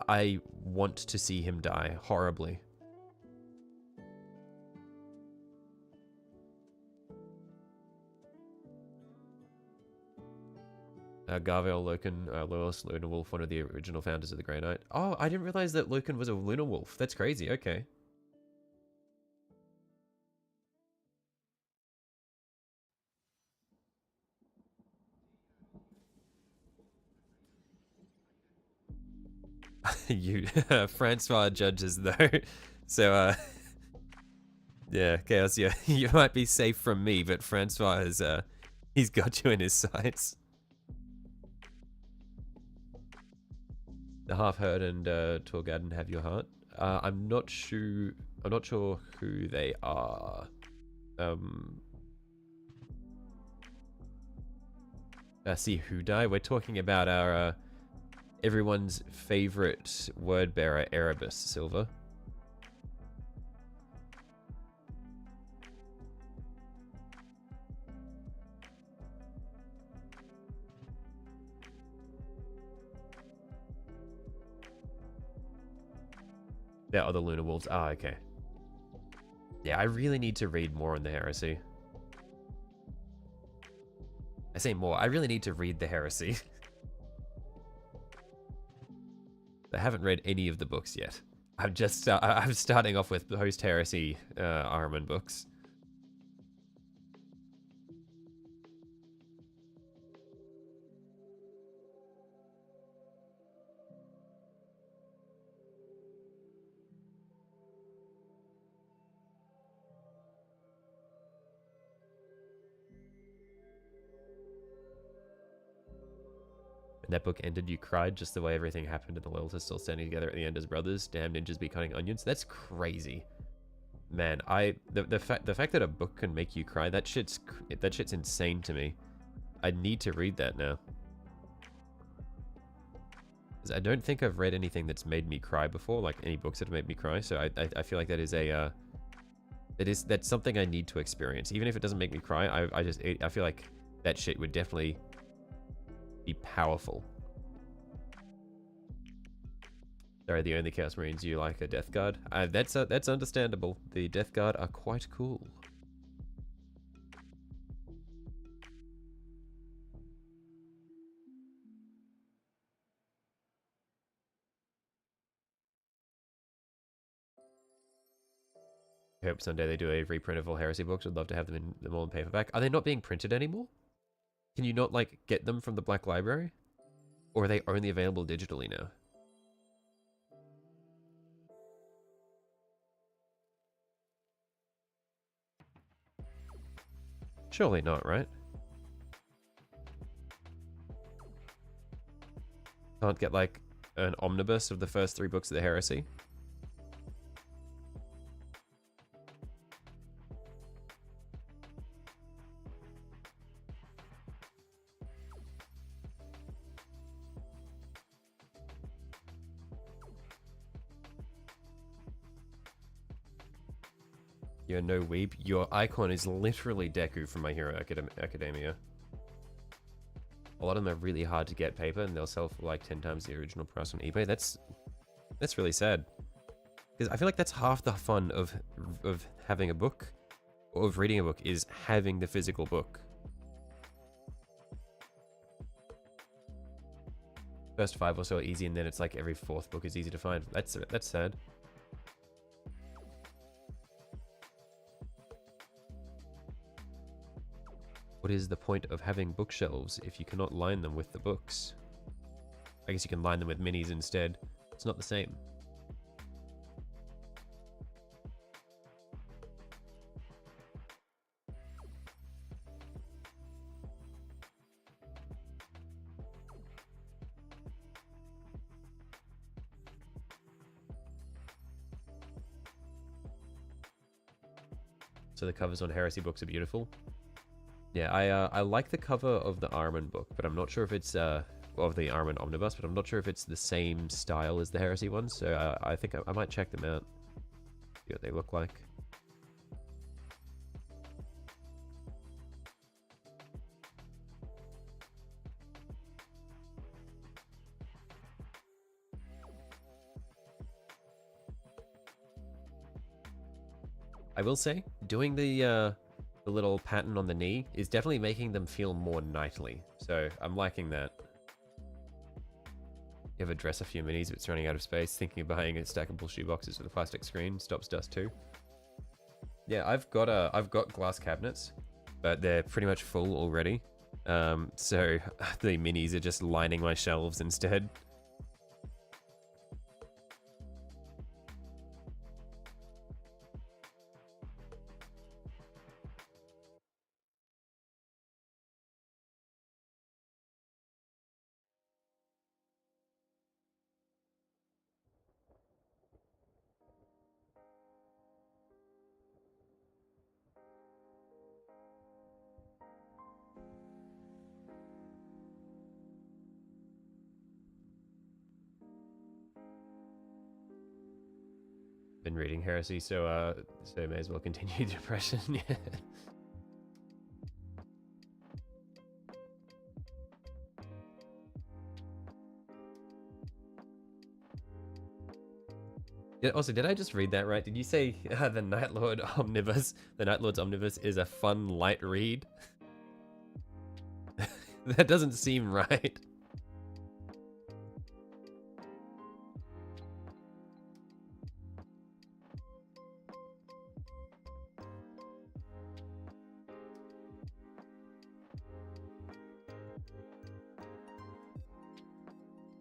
I want to see him die horribly. Garvel Loken, Lois Lunar Wolf, one of the original founders of the Grey Knight. Oh, I didn't realize that Loken was a Lunar Wolf. That's crazy. Okay. You, Francois judges though. So, yeah, Chaos, yeah, you might be safe from me, but Francois has, he's got you in his sights. The Half-Herd and Torgadden have your heart. I'm not sure who they are. See who die? We're talking about our everyone's favorite word bearer, Erebus Silver. There are other Lunar Wolves. Ah, okay. Yeah, I really need to read more on the Heresy. I say more. I really need to read the Heresy. I haven't read any of the books yet. I'm starting off with post Heresy Ahriman books. When that book ended, you cried just the way everything happened, and the Loyals are still standing together at the end as brothers. Damn ninjas be cutting onions. That's crazy. Man, the fact that a book can make you cry, that shit's insane to me. I need to read that now. 'Cause I don't think I've read anything that's made me cry before, like any books that have made me cry. So I feel like that is a that's something I need to experience. Even if it doesn't make me cry, I feel like that shit would definitely be powerful. Sorry, the only Chaos Marines you like are Death Guard. That's understandable. The Death Guard are quite cool. I hope someday they do a reprint of all Heresy books. I'd love to have them all in paperback. Are they not being printed anymore? Can you not, like, get them from the Black Library? Or are they only available digitally now? Surely not, right? Can't get, like, an omnibus of the first 3 books of the Heresy? You're no weeb. Your icon is literally Deku from My Hero Academia. A lot of them are really hard to get paper, and they'll sell for like 10 times the original price on eBay. That's really sad. Because I feel like that's half the fun of having a book, or of reading a book, is having the physical book. First 5 or so are easy, and then it's like every 4th book is easy to find. That's sad. What is the point of having bookshelves if you cannot line them with the books? I guess you can line them with minis instead. It's not the same. So the covers on Heresy books are beautiful. Yeah, I like the cover of the Armin book, but I'm not sure if it's of the Armin Omnibus, but I'm not sure if it's the same style as the Heresy ones. So I think I might check them out, see what they look like. I will say, doing the little pattern on the knee is definitely making them feel more knightly. So I'm liking that. You ever dress a few minis, but it's running out of space, thinking of buying a stackable shoeboxes with a plastic screen, stops dust too. Yeah, I've got glass cabinets, but they're pretty much full already. So the minis are just lining my shelves instead. Been reading Heresy, so may as well continue depression. Yeah. Yeah, also, did I just read that right? Did you say the Night Lord Omnibus? The Night Lord's Omnibus is a fun, light read? That doesn't seem right.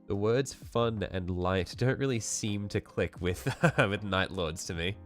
The words fun and light don't really seem to click with with Night Lords to me.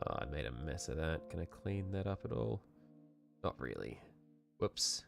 Oh, I made a mess of that. Can I clean that up at all? Not really. Whoops.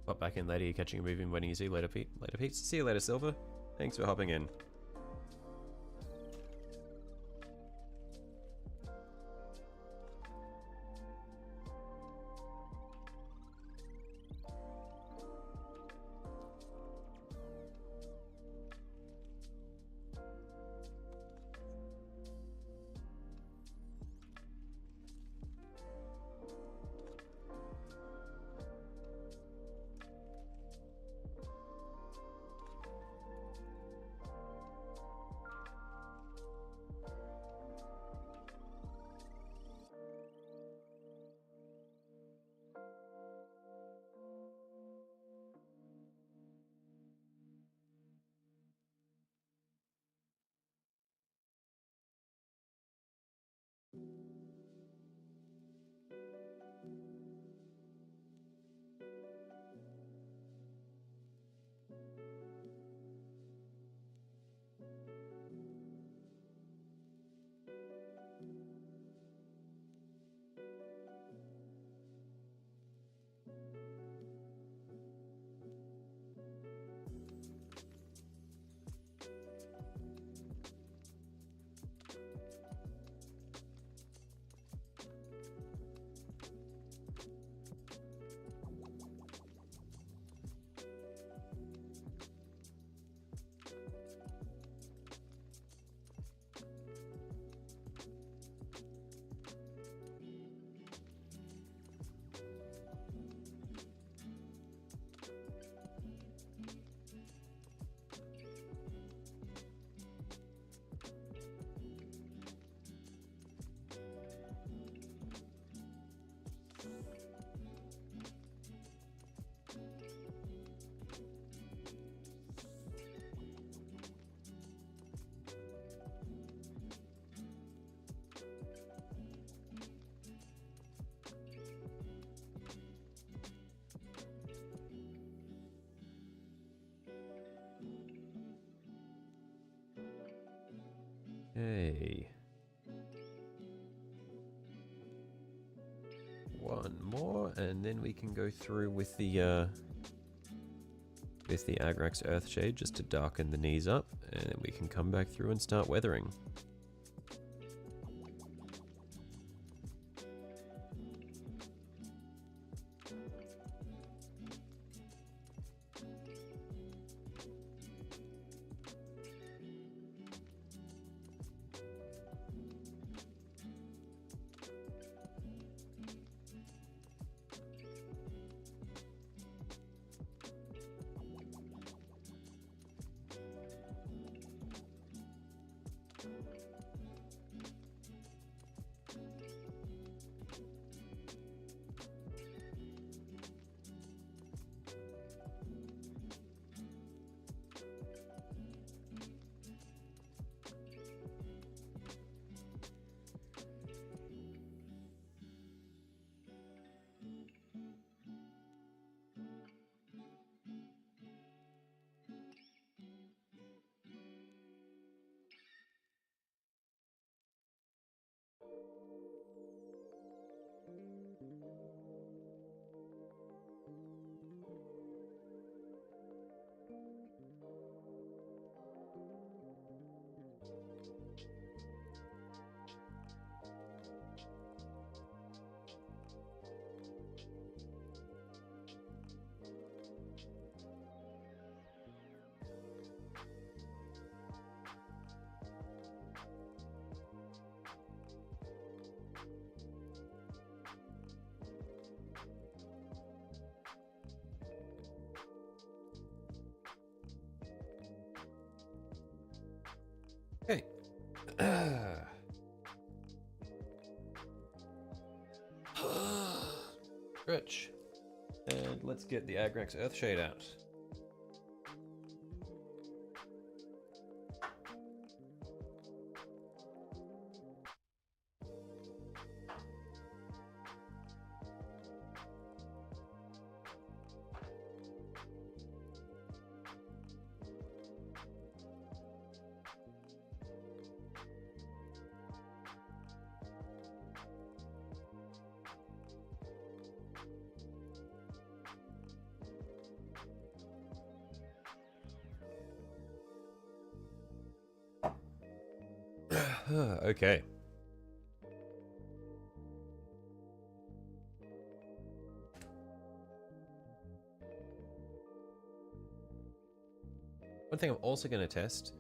Pop back in later. You're catching a movie when you see you later, Pete. Later, Pete. See you later, Silver. Thanks for hopping in. Hey. One more, and then we can go through with the Agrax Earthshade just to darken the knees up, and then we can come back through and start weathering. Okay. Stretch. And let's get the Agrax Earthshade out. Okay. One thing I'm also going to test,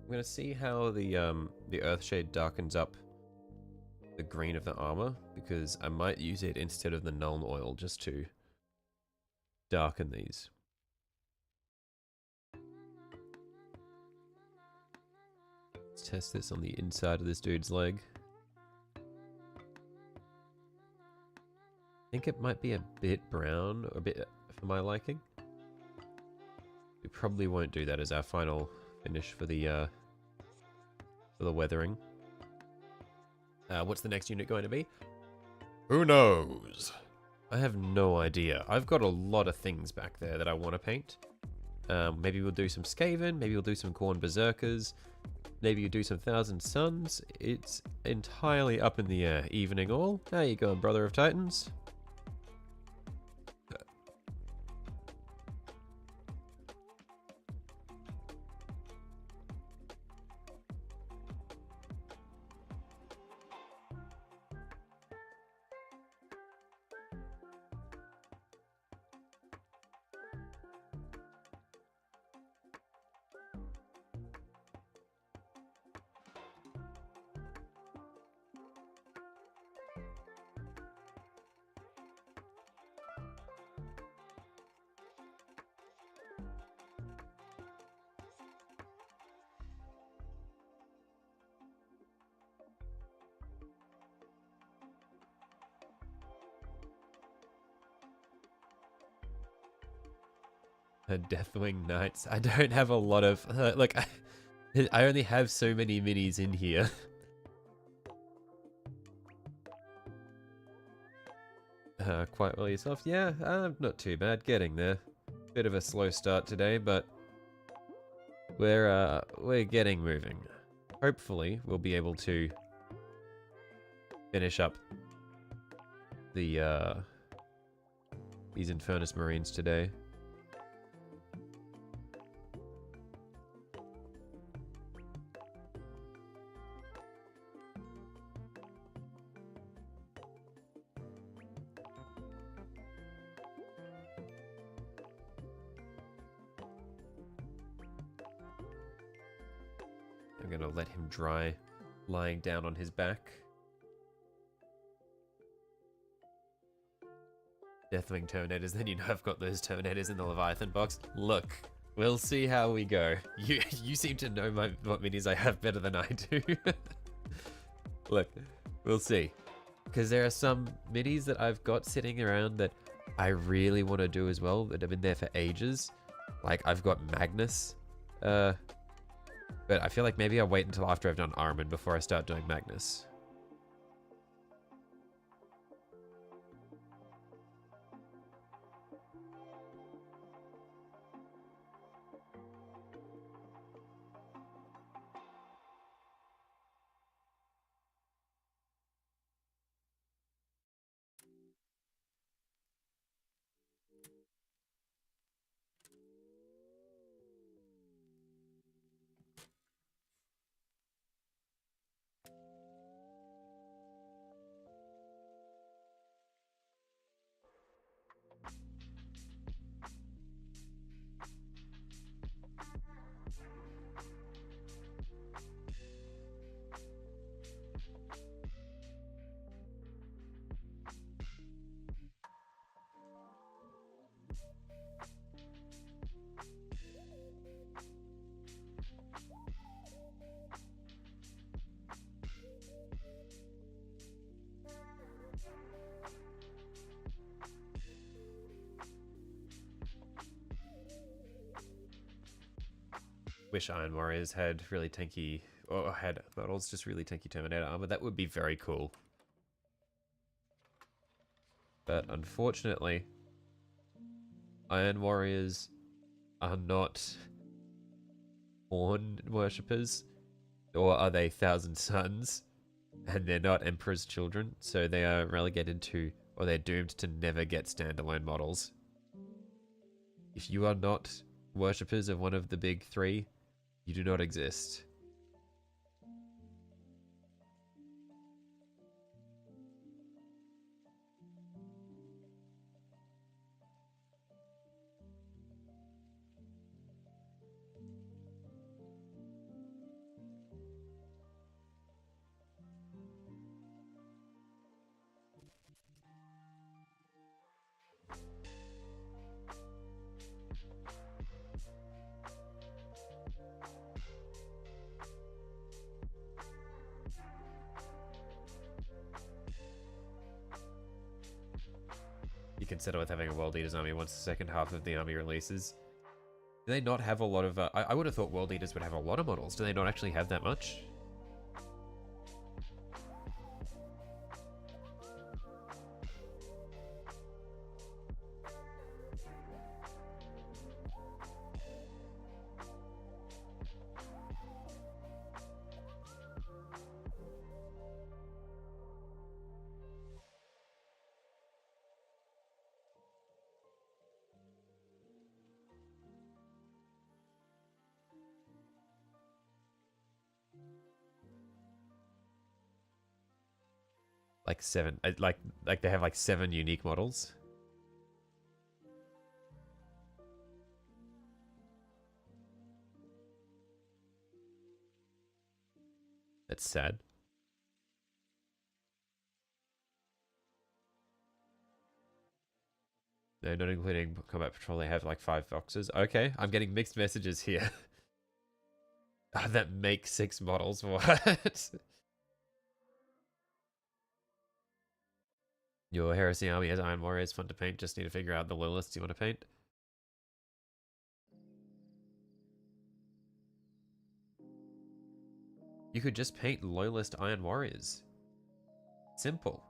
I'm going to see how the Earthshade darkens up the green of the armor, because I might use it instead of the Nuln Oil just to darken these. Let's test this on the inside of this dude's leg. I think it might be a bit brown, or a bit for my liking. We probably won't do that as our final finish for the weathering. What's the next unit going to be? Who knows? I have no idea. I've got a lot of things back there that I want to paint. Maybe we'll do some Skaven, maybe we'll do some Khorne Berserkers, maybe we'll do some Thousand Suns. It's entirely up in the air. Evening all. How you going, Brother of Titans? Deathwing Knights. I don't have a lot of... like, I only have so many minis in here. Quite well yourself? Yeah, not too bad. Getting there. Bit of a slow start today, but we're getting moving. Hopefully, we'll be able to finish up the these Infernus Marines today. I'm going to let him dry, lying down on his back. Deathwing Terminators, then you know I've got those Terminators in the Leviathan box. Look, we'll see how we go. You seem to know what minis I have better than I do. Look, we'll see. Because there are some minis that I've got sitting around that I really want to do as well, that have been there for ages. Like, I've got Magnus. But I feel like maybe I'll wait until after I've done Armin before I start doing Magnus. wish Iron Warriors had really tanky, or had models just really tanky Terminator armor. That would be very cool. But unfortunately, Iron Warriors are not Horn worshippers, or are they Thousand Sons? And they're not Emperor's children, so they are relegated to, or they're doomed to never get standalone models. If you are not worshippers of one of the big three, you do not exist. You can settle with having a World Eaters army once the second half of the army releases. Do they not have a lot of... I would have thought World Eaters would have a lot of models. Do they not actually have that much? Like 7. Like they have like 7 unique models. That's sad. No, not including Combat Patrol, they have like 5 boxes. Okay, I'm getting mixed messages here. That make 6 models, what? Your Heresy army has Iron Warriors, fun to paint, just need to figure out the loyalists you want to paint. You could just paint loyalist Iron Warriors. Simple.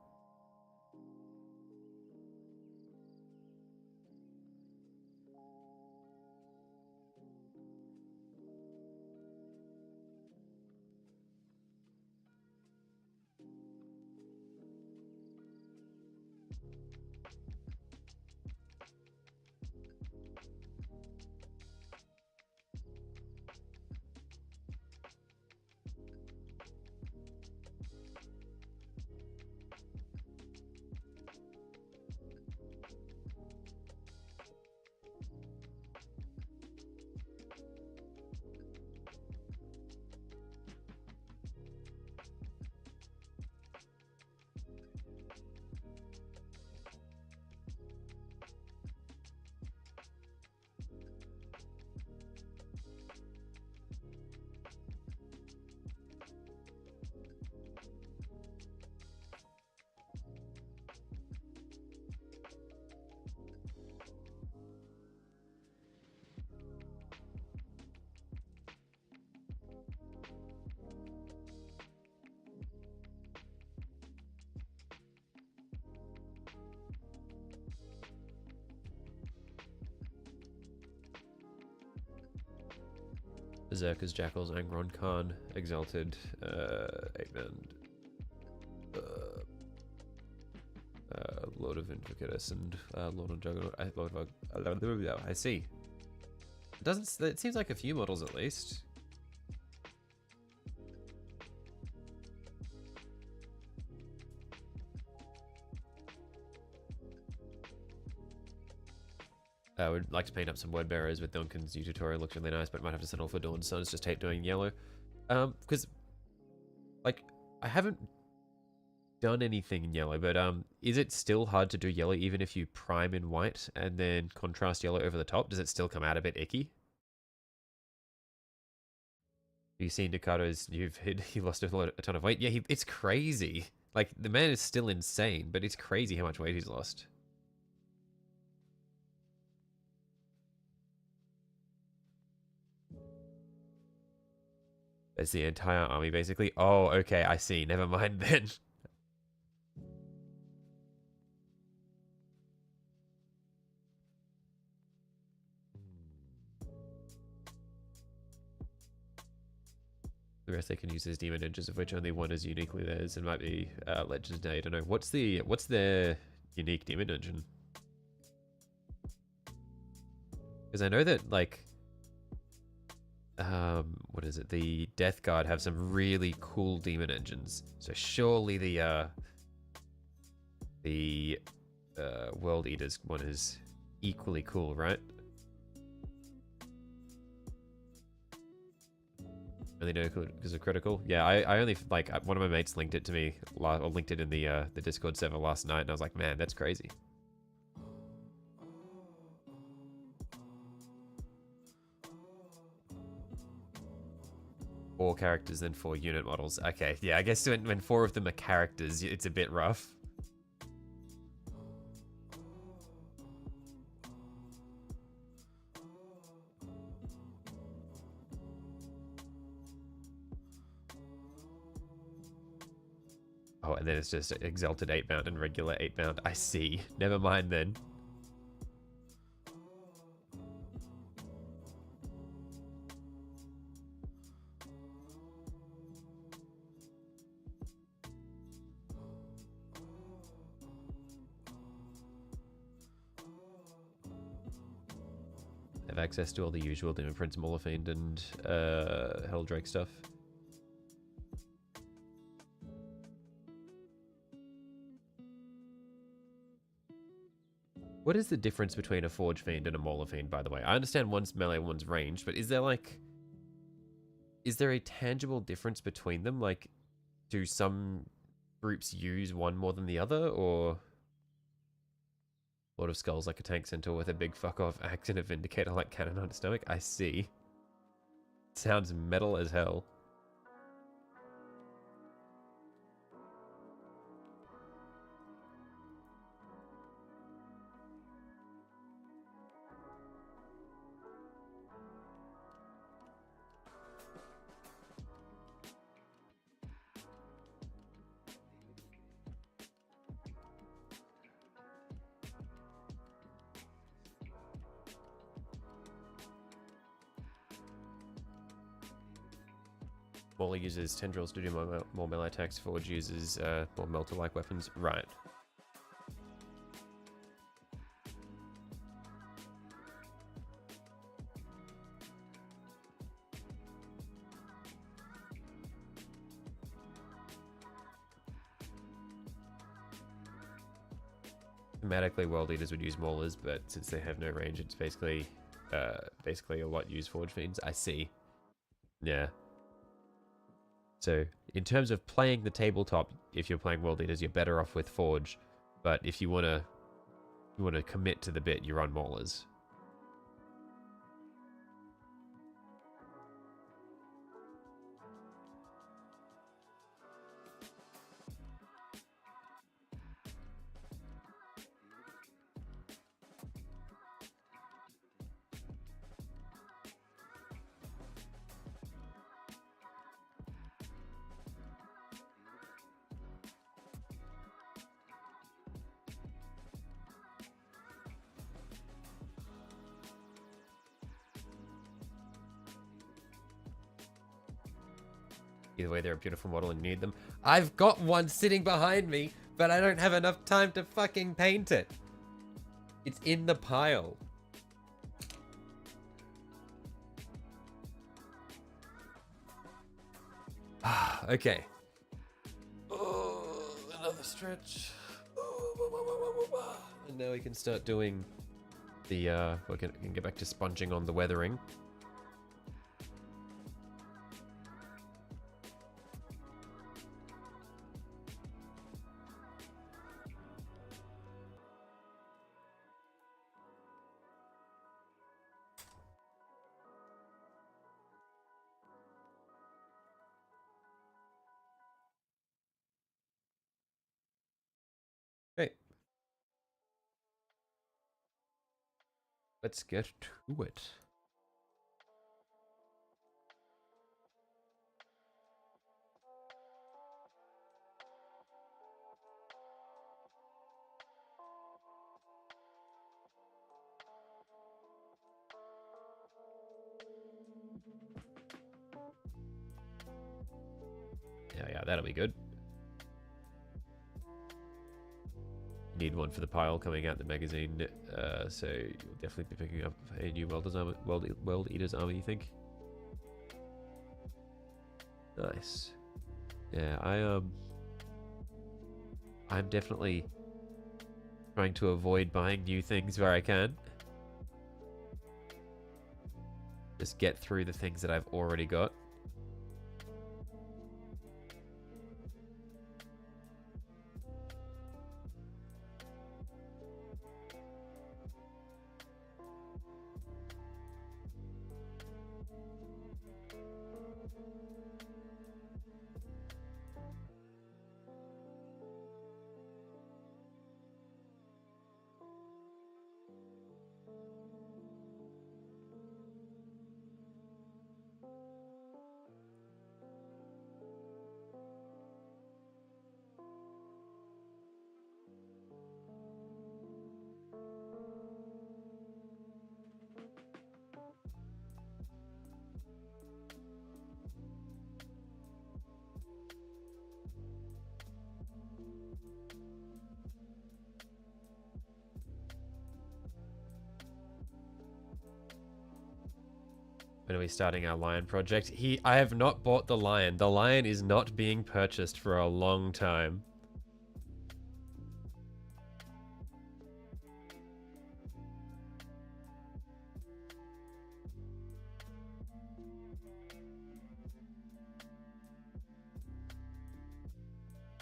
Berserkers, Jackals, Angron Khan, Exalted, 8-man, Lord of Invocatus, and Lord of Juggernaut. I see. It doesn't. It seems like a few models at least. I would like to paint up some word bearers with Duncan's new tutorial. Looks really nice, but might have to settle for Dawn Suns. Just hate doing yellow. Because, like, I haven't done anything in yellow, but is it still hard to do yellow even if you prime in white and then contrast yellow over the top? Does it still come out a bit icky? Have you seen Ducato's new vid? He lost a ton of weight. Yeah, it's crazy. Like, the man is still insane, but it's crazy how much weight he's lost. That's the entire army, basically. Oh, okay, I see. Never mind then. The rest they can use as demon ninjas, of which only one is uniquely theirs and might be legendary. I don't know. What's their unique demon engine? Because I know that like what is it? The Death Guard have some really cool demon engines. So surely the World Eaters one is equally cool, right? Really know because of critical. Yeah, I only like one of my mates linked it to me or linked it in the Discord server last night, and I was like, man, that's crazy. 4 characters then 4 unit models. Okay, yeah, I guess when 4 of them are characters, it's a bit rough. Oh, and then it's just Exalted 8-bound and regular 8-bound. I see. Never mind then. Have access to all the usual Demon Prince, Maulerfiend, and Helldrake stuff. What is the difference between a Forge Fiend and a Mauler Fiend, by the way? I understand one's melee, one's ranged, but is there like... Is there a tangible difference between them? Like, do some groups use one more than the other, or... Lord of Skulls like a tank centaur with a big fuck-off axe and a Vindicator like cannon on its stomach? I see. Sounds metal as hell. Mauler uses tendrils to do more melee attacks. Forge uses more melter-like weapons. Right. Thematically, World Eaters would use Maulers, but since they have no range, it's basically a lot use Forge Fiends. I see. Yeah. So, in terms of playing the tabletop, if you're playing World Eaters, you're better off with Forge. But if you wanna commit to the bit, you're on Maulers. Either way, they're a beautiful model and need them. I've got one sitting behind me, but I don't have enough time to fucking paint it. It's in the pile. Okay. Oh, another stretch. And now we can start doing the, we can get back to sponging on the weathering. Okay. Let's get to it. Yeah, that'll be good. Need one for the pile coming out the magazine, so you'll definitely be picking up a new World Eater's armor, you think? Nice. Yeah, I'm definitely trying to avoid buying new things where I can. Just get through the things that I've already got. When are we starting our lion project? I have not bought the lion. The lion is not being purchased for a long time.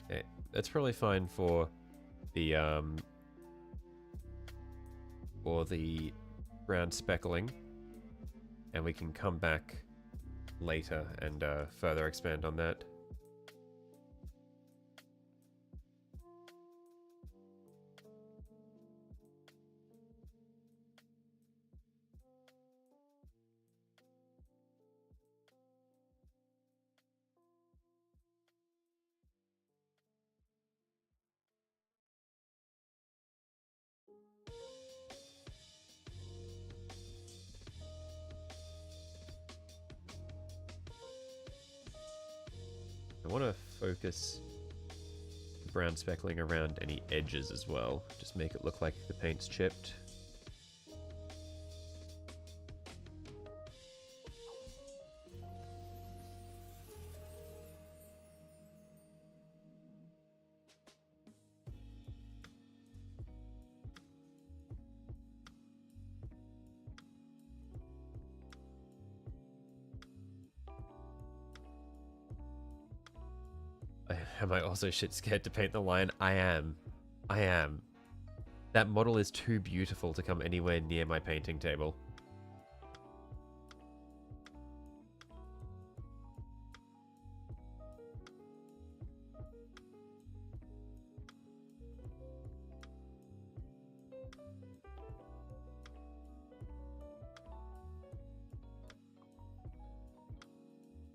Okay, that's probably fine for the round speckling, and we can come back later and further expand on that. I want to focus the brown speckling around any edges as well. Just make it look like the paint's chipped. Am I also shit scared to paint the lion? I am. I am. That model is too beautiful to come anywhere near my painting table.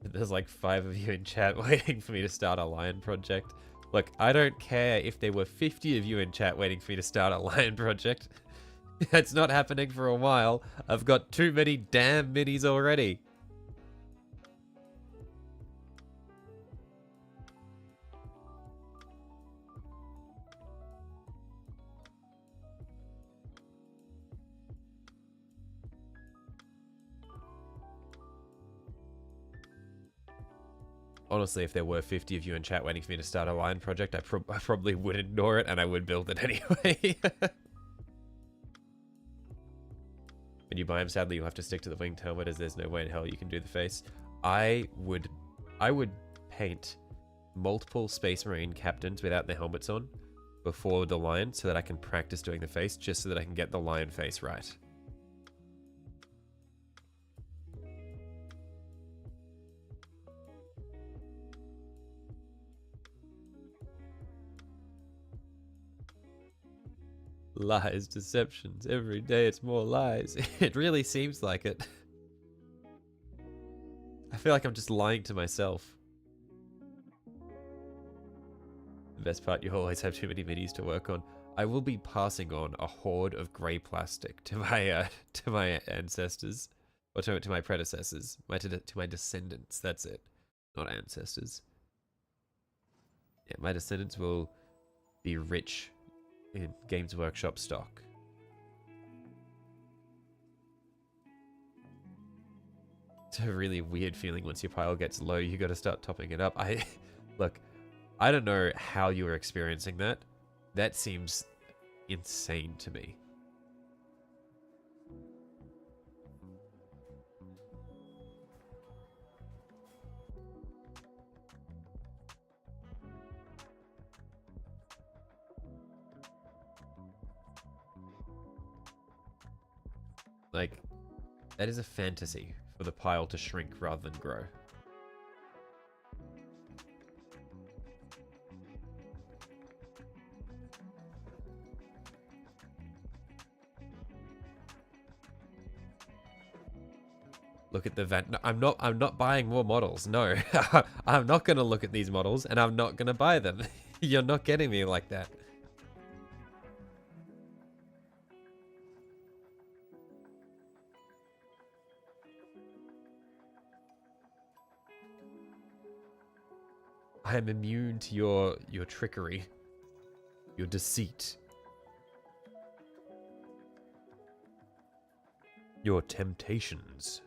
There's like 5 of you in chat waiting for me to start a lion project. Look, I don't care if there were 50 of you in chat waiting for me to start a lion project. It's not happening for a while. I've got too many damn minis already. Honestly, if there were 50 of you in chat waiting for me to start a lion project, I probably would ignore it and I would build it anyway. When you buy him, sadly, you'll have to stick to the winged helmet as there's no way in hell you can do the face. I would paint multiple Space Marine captains without their helmets on before the lion so that I can practice doing the face, just so that I can get the lion face right. Lies, deceptions, every day it's more lies. It really seems like it. I feel like I'm just lying to myself. The best part, you always have too many minis to work on. I will be passing on a horde of grey plastic to my ancestors, or to my predecessors, to my descendants. That's it, not ancestors. Yeah, my descendants will be rich in Games Workshop stock. It's a really weird feeling once your pile gets low, you gotta start topping it up. Look, I don't know how you were experiencing that. That seems insane to me. Like, that is a fantasy for the pile to shrink rather than grow. Look at the van. No, I'm not buying more models. No, I'm not going to look at these models and I'm not going to buy them. You're not getting me like that. I am immune to your trickery, your deceit, your temptations.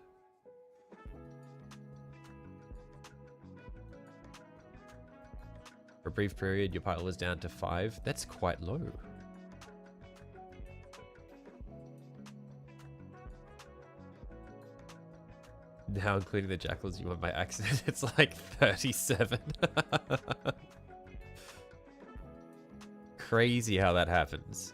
For a brief period, your pile was down to 5. That's quite low. Now, including the jackals you won by accident, it's like 37. Crazy how that happens.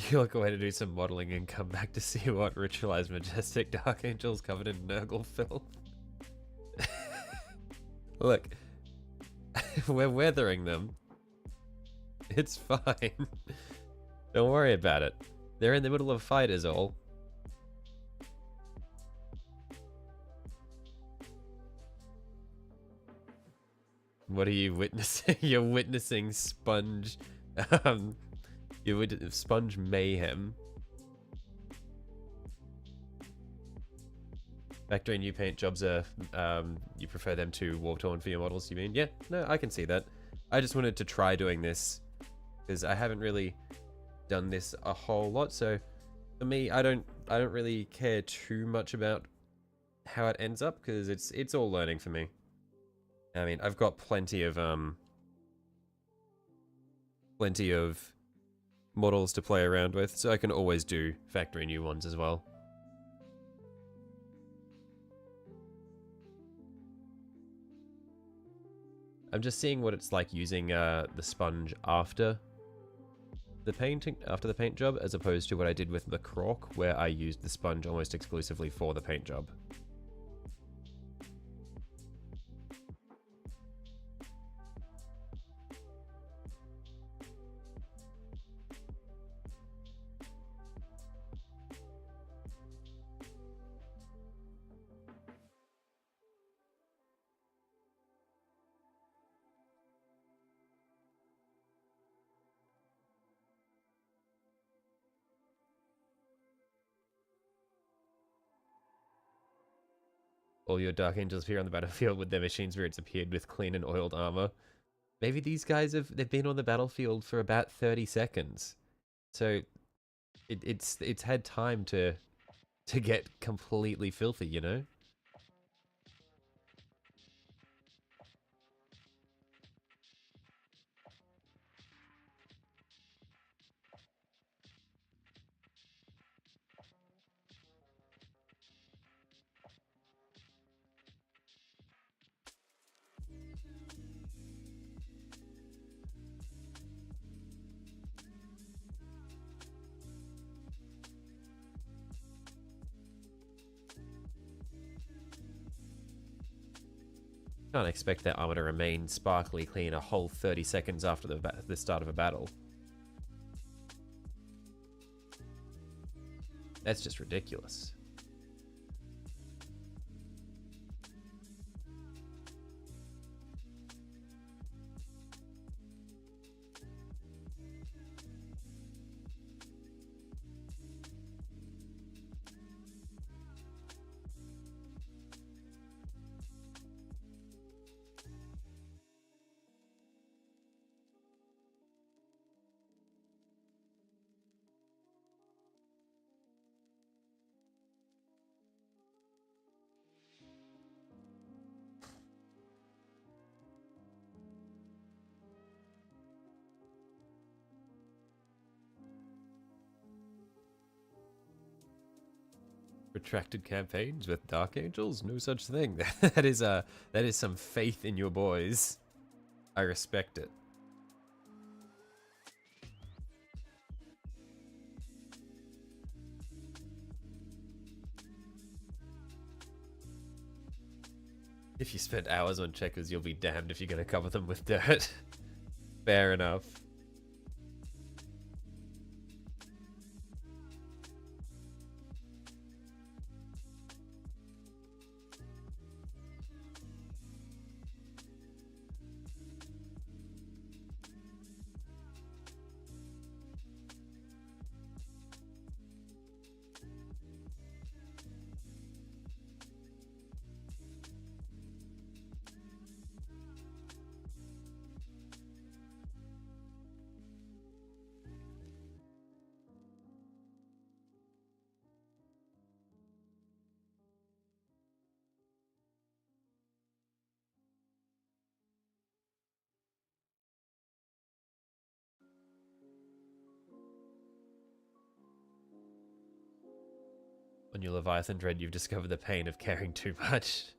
You'll go ahead and do some modeling and come back to see what ritualized majestic dark angels covered in Nurgle filth. Look, we're weathering them. It's fine. Don't worry about it. They're in the middle of a fight is all. What are you witnessing? You're witnessing sponge... you're witnessing sponge mayhem. Factory new paint jobs are... you prefer them to War-Torn for your models, you mean? Yeah, no, I can see that. I just wanted to try doing this, because I haven't really done this a whole lot, so for me, I don't really care too much about how it ends up, because it's all learning for me. I mean, I've got plenty of models to play around with, so I can always do factory new ones as well. I'm just seeing what it's like using the sponge after the paint job, as opposed to what I did with the croc, where I used the sponge almost exclusively for the paint job. All your Dark Angels appear on the battlefield with their machine spirits appeared with clean and oiled armor. Maybe these guys they've been on the battlefield for about 30 seconds. So it's had time to get completely filthy, you know? Can't expect that armor to remain sparkly clean a whole 30 seconds after the start of a battle. That's just ridiculous. Protracted campaigns with Dark Angels? No such thing. that is some faith in your boys. I respect it. If you spend hours on checkers, you'll be damned if you're going to cover them with dirt. Fair enough. On your Leviathan Dread, you've discovered the pain of caring too much.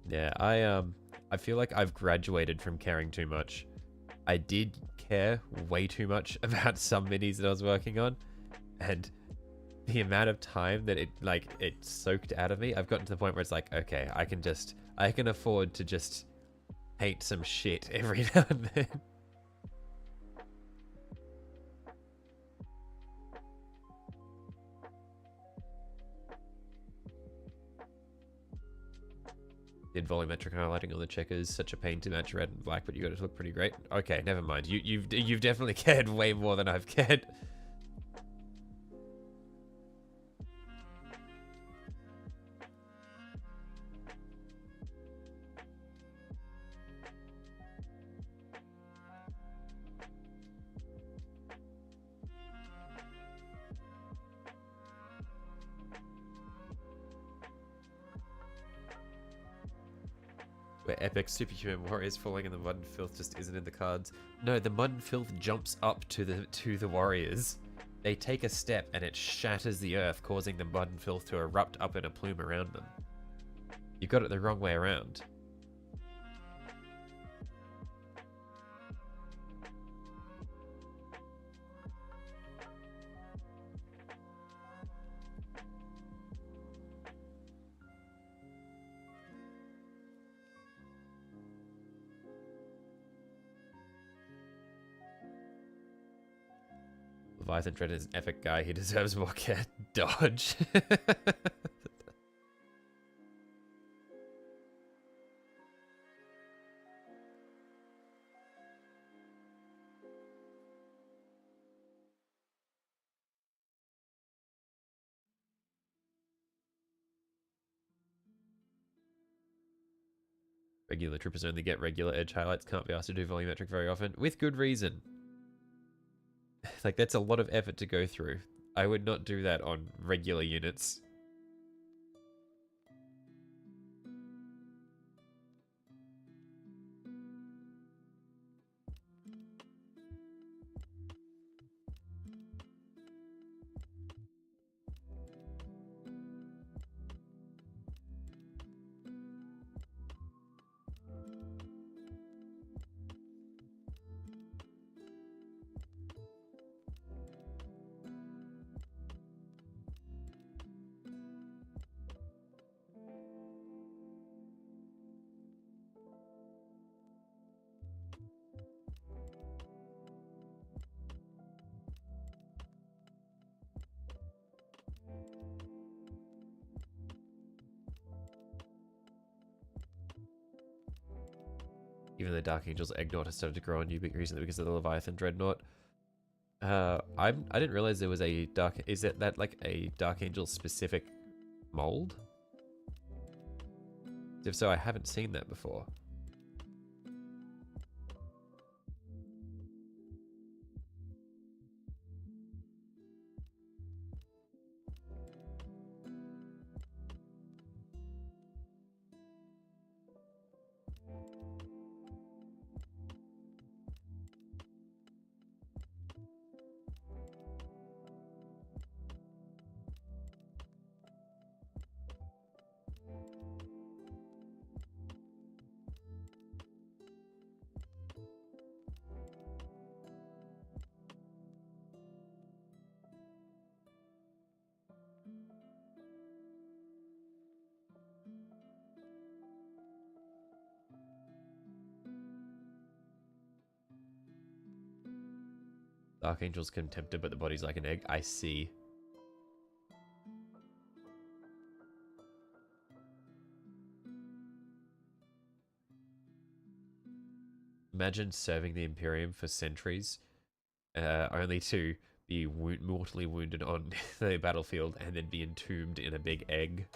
Yeah, I feel like I've graduated from caring too much. I did care way too much about some minis that I was working on, and the amount of time that it soaked out of me, I've gotten to the point where it's like, okay, I can afford to just paint some shit every now and then. Did volumetric highlighting on the checkers, such a pain to match red and black, but you got it to look pretty great. Okay, never mind. You've definitely cared way more than I've cared. Where epic superhuman warriors falling in the mud and filth just isn't in the cards. No, the mud and filth jumps up to the warriors. They take a step and it shatters the earth, causing the mud and filth to erupt up in a plume around them. You got it the wrong way around. Leviathan Dread is an epic guy. He deserves more care. Dodge. Regular troopers only get regular edge highlights, can't be asked to do volumetric very often, with good reason. Like, that's a lot of effort to go through. I would not do that on regular units. Even the Dark Angel's Eggnaught has started to grow on you recently because of the Leviathan Dreadnought. I didn't realize there was a Dark... Is that like a Dark Angel specific mold? If so, I haven't seen that before. Dark Angel's contempted, but the body's like an egg. I see. Imagine serving the Imperium for centuries, only to be mortally wounded on the battlefield and then be entombed in a big egg.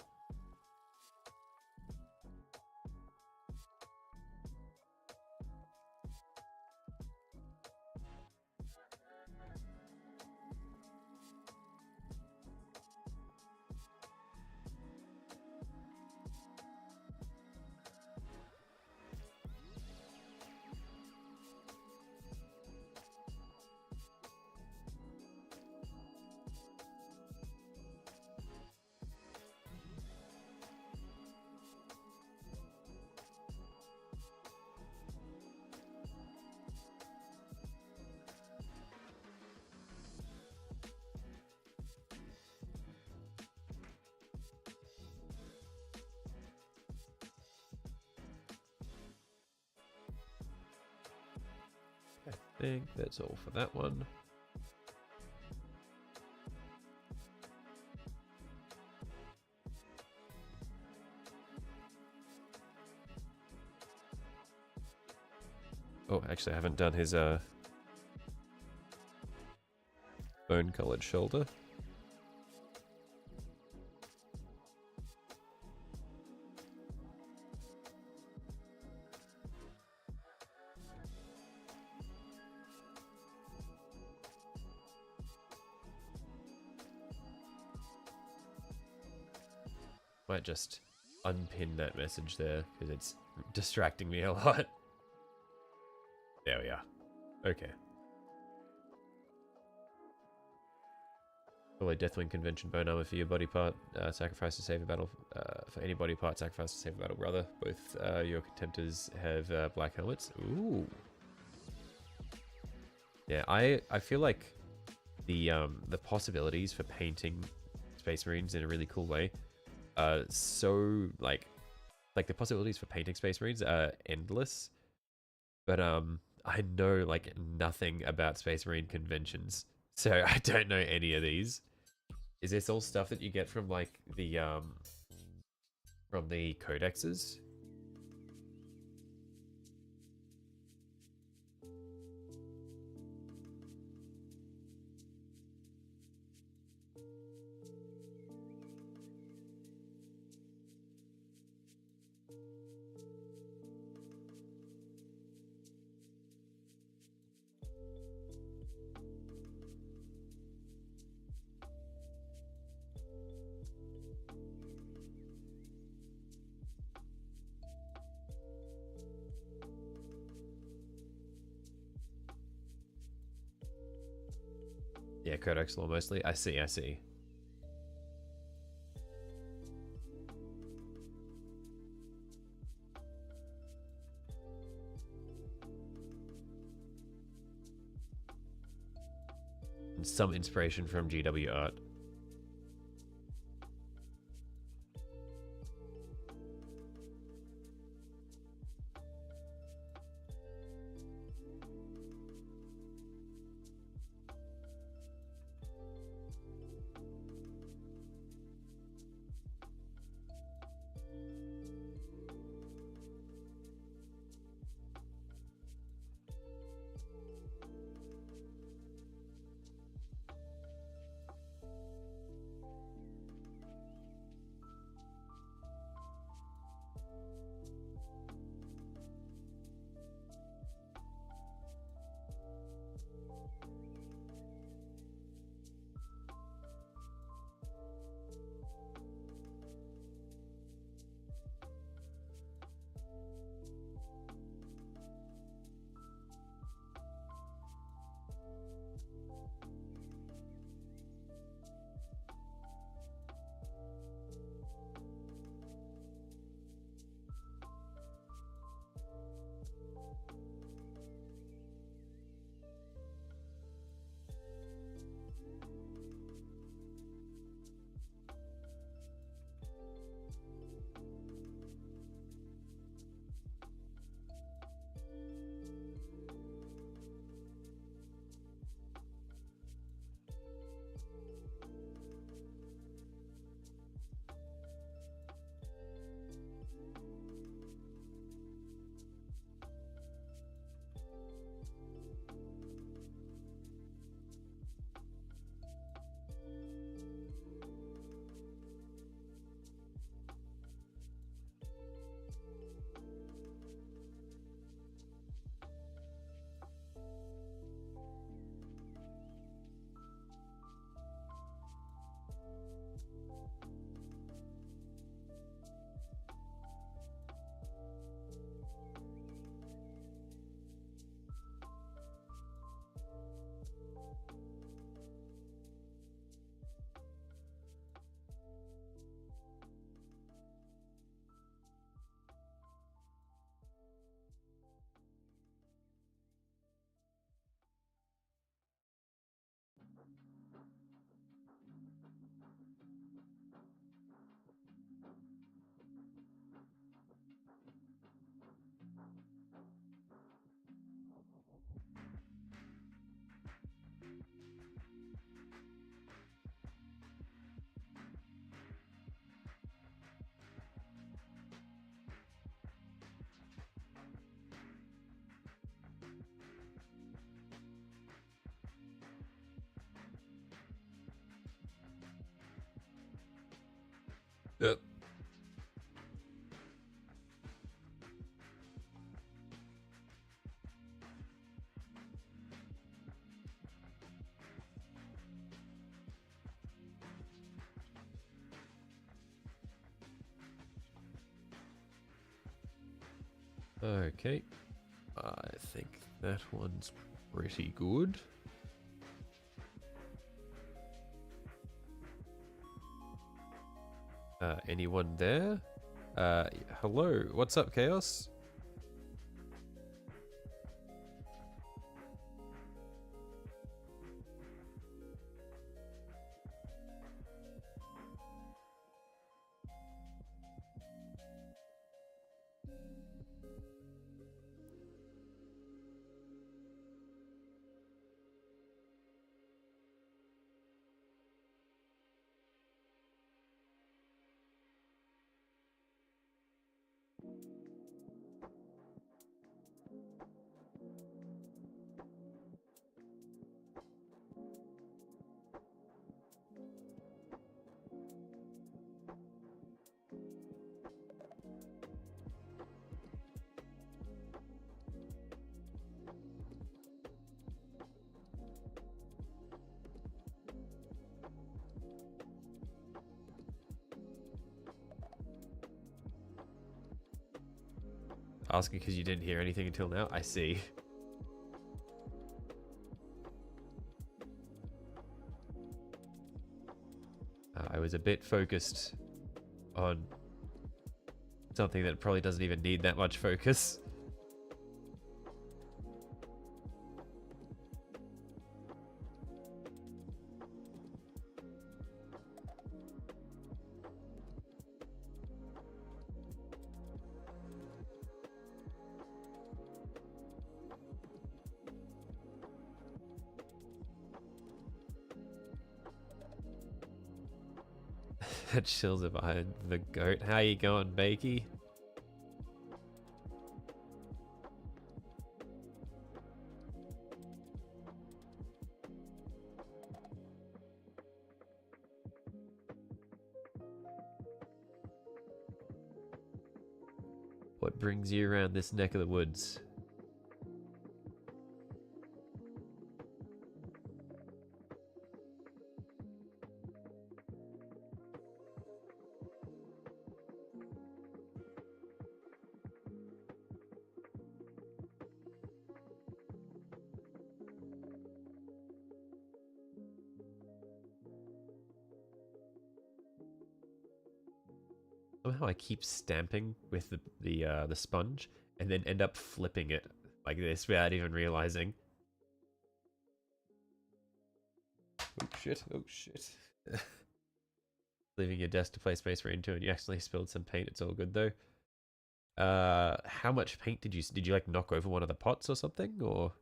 I think that's all for that one. Oh, actually, I haven't done his bone-colored shoulder. Might just unpin that message there because it's distracting me a lot. There we are. Okay. Follow Deathwing Convention bone armor for your body part. Sacrifice to save a battle. For any body part, sacrifice to save a battle, brother. Both your contemptors have black helmets. Ooh. Yeah, I feel like the possibilities for painting Space Marines in a really cool way so like the possibilities for painting Space Marines are endless, but I know like nothing about Space Marine conventions, so I don't know any of these. Is this all stuff that you get from like the codexes? Yeah, codex law mostly. I see, I see. And some inspiration from GW art. Yep. Okay. I think that one's pretty good. Anyone there? Hello, what's up, Chaos? Asking because you didn't hear anything until now? I see. I was a bit focused on something that probably doesn't even need that much focus. Chills are behind the goat. How you going, Bakey? What brings you around this neck of the woods? Somehow I keep stamping with the sponge and then end up flipping it like this without even realizing. Oh shit, oh shit. Leaving your desk to play Space Marine 2 and you accidentally spilled some paint. It's all good though. How much paint did you like knock over one of the pots or something, or?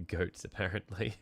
Goats apparently.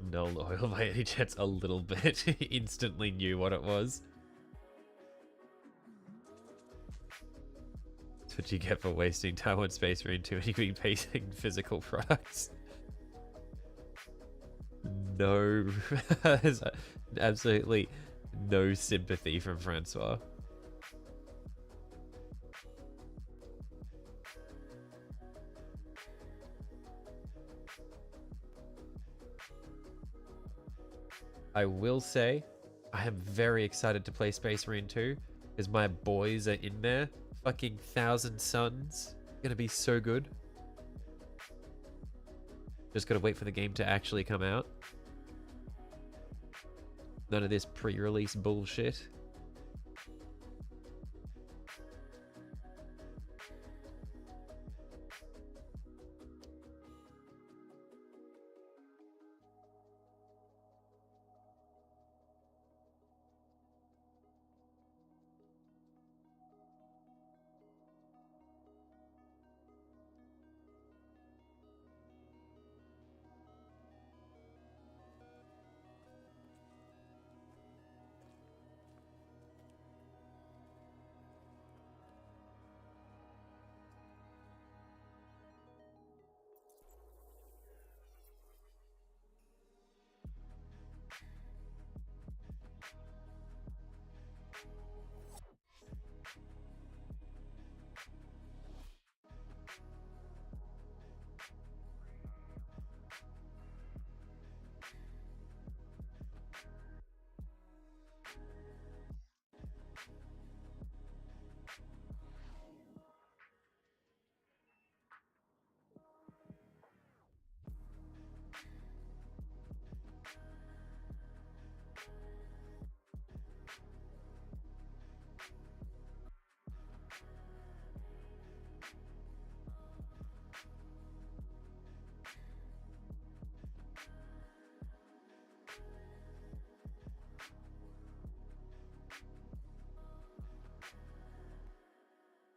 No oil by any chance, a little bit. Instantly knew what it was. That's what you get for wasting time on Space Marine 2 and you be pasting physical products. No, there's absolutely no sympathy from Francois. I will say, I am very excited to play Space Marine 2 because my boys are in there. Fucking Thousand Suns. Gonna be so good. Just gotta wait for the game to actually come out. None of this pre-release bullshit.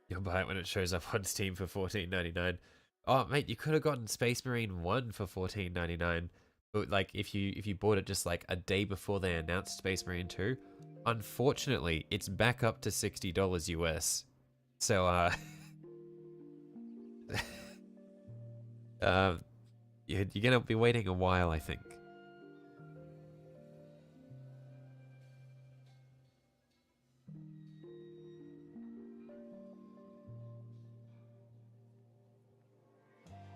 You'll buy it when it shows up on Steam for $14.99. Oh, mate, you could have gotten Space Marine 1 for $14.99. But like if you bought it just like a day before they announced Space Marine 2, unfortunately, it's back up to $60 US. So uh you're gonna be waiting a while, I think.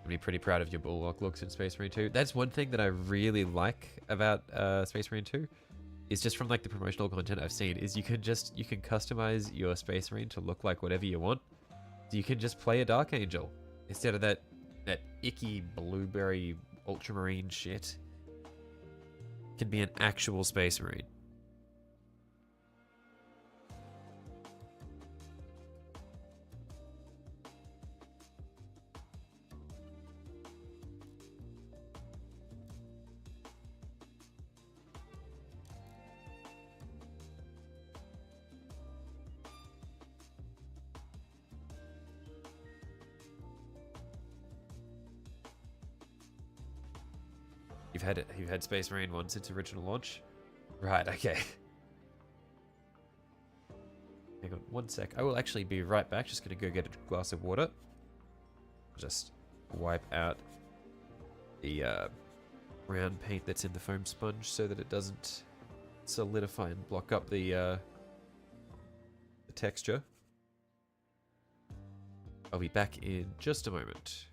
I'd be pretty proud of your bulwark looks in Space Marine 2. That's one thing that I really like about Space Marine 2. Is just from like the promotional content I've seen, is you can customize your Space Marine to look like whatever you want. So you can just play a Dark Angel instead of that icky blueberry ultramarine shit. It can be an actual Space Marine. You've had Space Marine 1 since original launch? Right, okay. Hang on one sec. I will actually be right back. Just gonna go get a glass of water. Just wipe out the brown paint that's in the foam sponge so that it doesn't solidify and block up the texture. I'll be back in just a moment.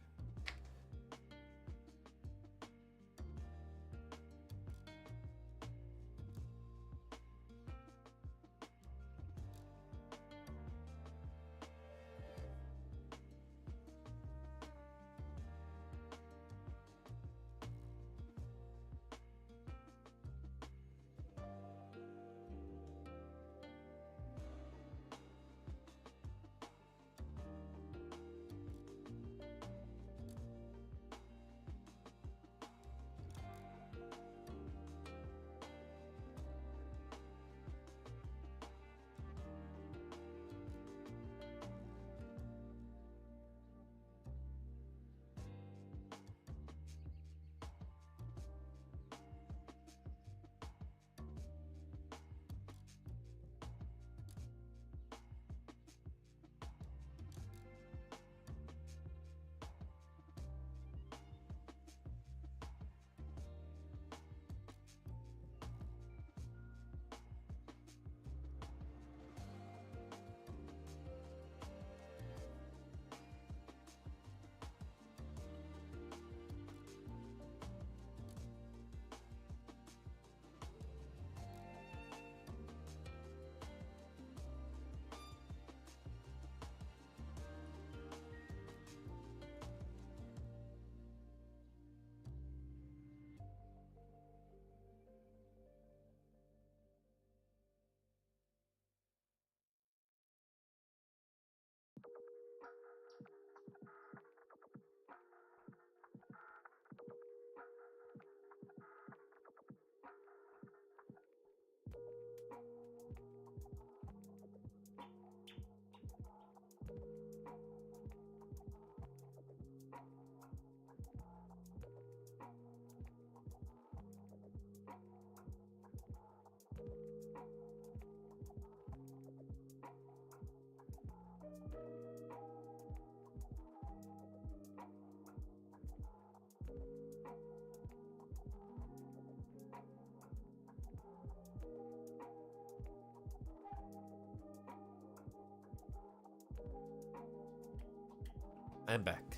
I'm back.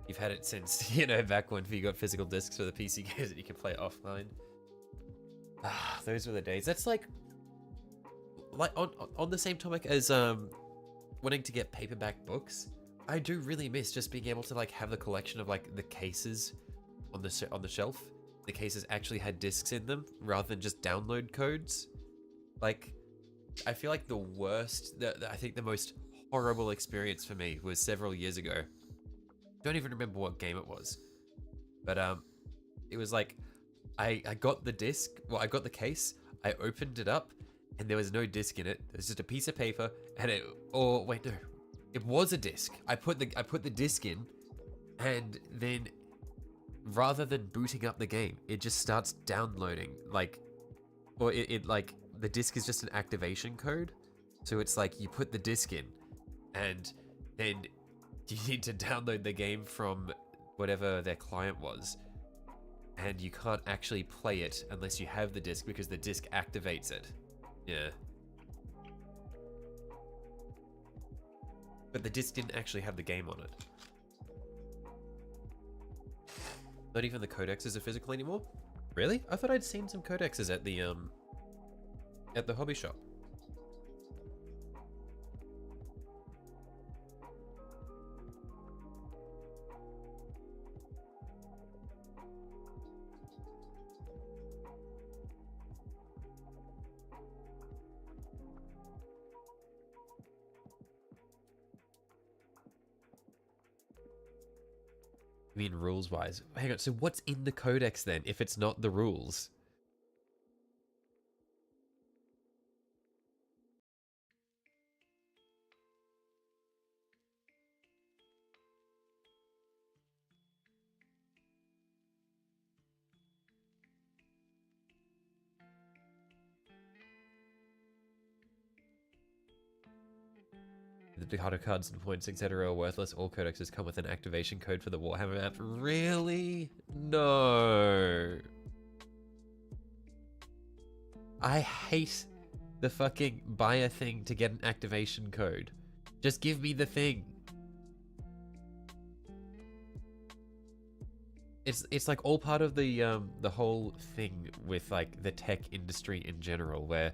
You've had it since, back when you got physical discs for the PC games that you can play offline. Ah, those were the days. That's like on the same topic as wanting to get paperback books. I do really miss just being able to like have the collection of like the cases on the shelf. The cases actually had discs in them rather than just download codes. Like, I feel like the worst, I think the most horrible experience for me was several years ago. Don't even remember what game it was, but it was like I got the disc. Well, I got the case. I opened it up, and there was no disc in it. It was just a piece of paper, and it. Oh wait, no. It was a disc. I put the disc in, and then rather than booting up the game, it just starts downloading. Like, or it like the disc is just an activation code. So it's like you put the disc in, and then you need to download the game from whatever their client was, and you can't actually play it unless you have the disc because the disc activates it. Yeah. But the disc didn't actually have the game on it. Not even the codexes are physical anymore? Really? I thought I'd seen some codexes at the hobby shop. I mean, rules-wise. Hang on, so what's in the codex then, if it's not the rules? The harder cards and points, etc. are worthless. All codexes come with an activation code for the Warhammer map. Really? No. I hate the fucking buy a thing to get an activation code. Just give me the thing. It's like all part of the whole thing with like the tech industry in general, where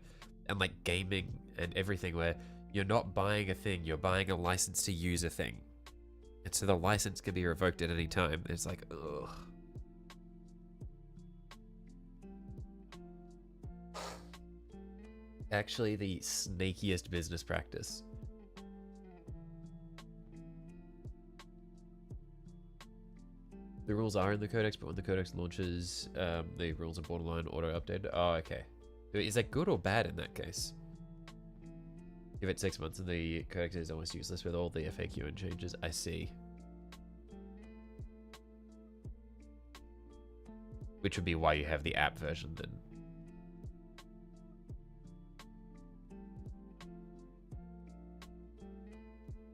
and like gaming and everything, where you're not buying a thing, you're buying a license to use a thing. And so the license can be revoked at any time. It's like, ugh. Actually, the snakiest business practice. The rules are in the codex, but when the codex launches, the rules are borderline auto-updated. Oh, okay. Is that good or bad in that case? Give it 6 months and the codex is almost useless with all the FAQ and changes. I see. Which would be why you have the app version then.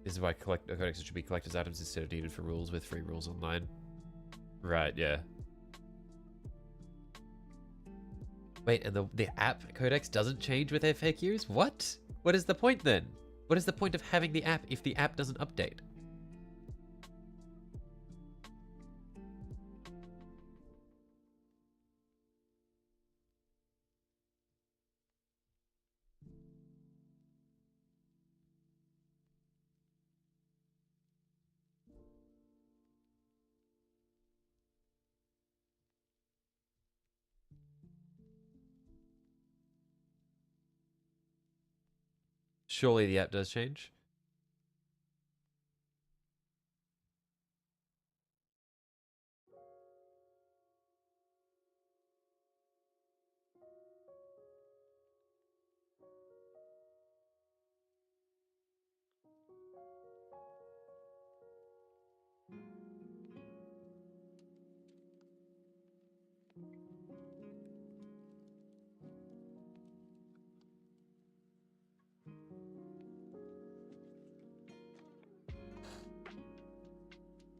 This is why codexes should be collector's items instead of needed for rules with free rules online. Right, yeah. Wait, and the app codex doesn't change with FAQs? What? What is the point then? What is the point of having the app if the app doesn't update? Surely the app does change.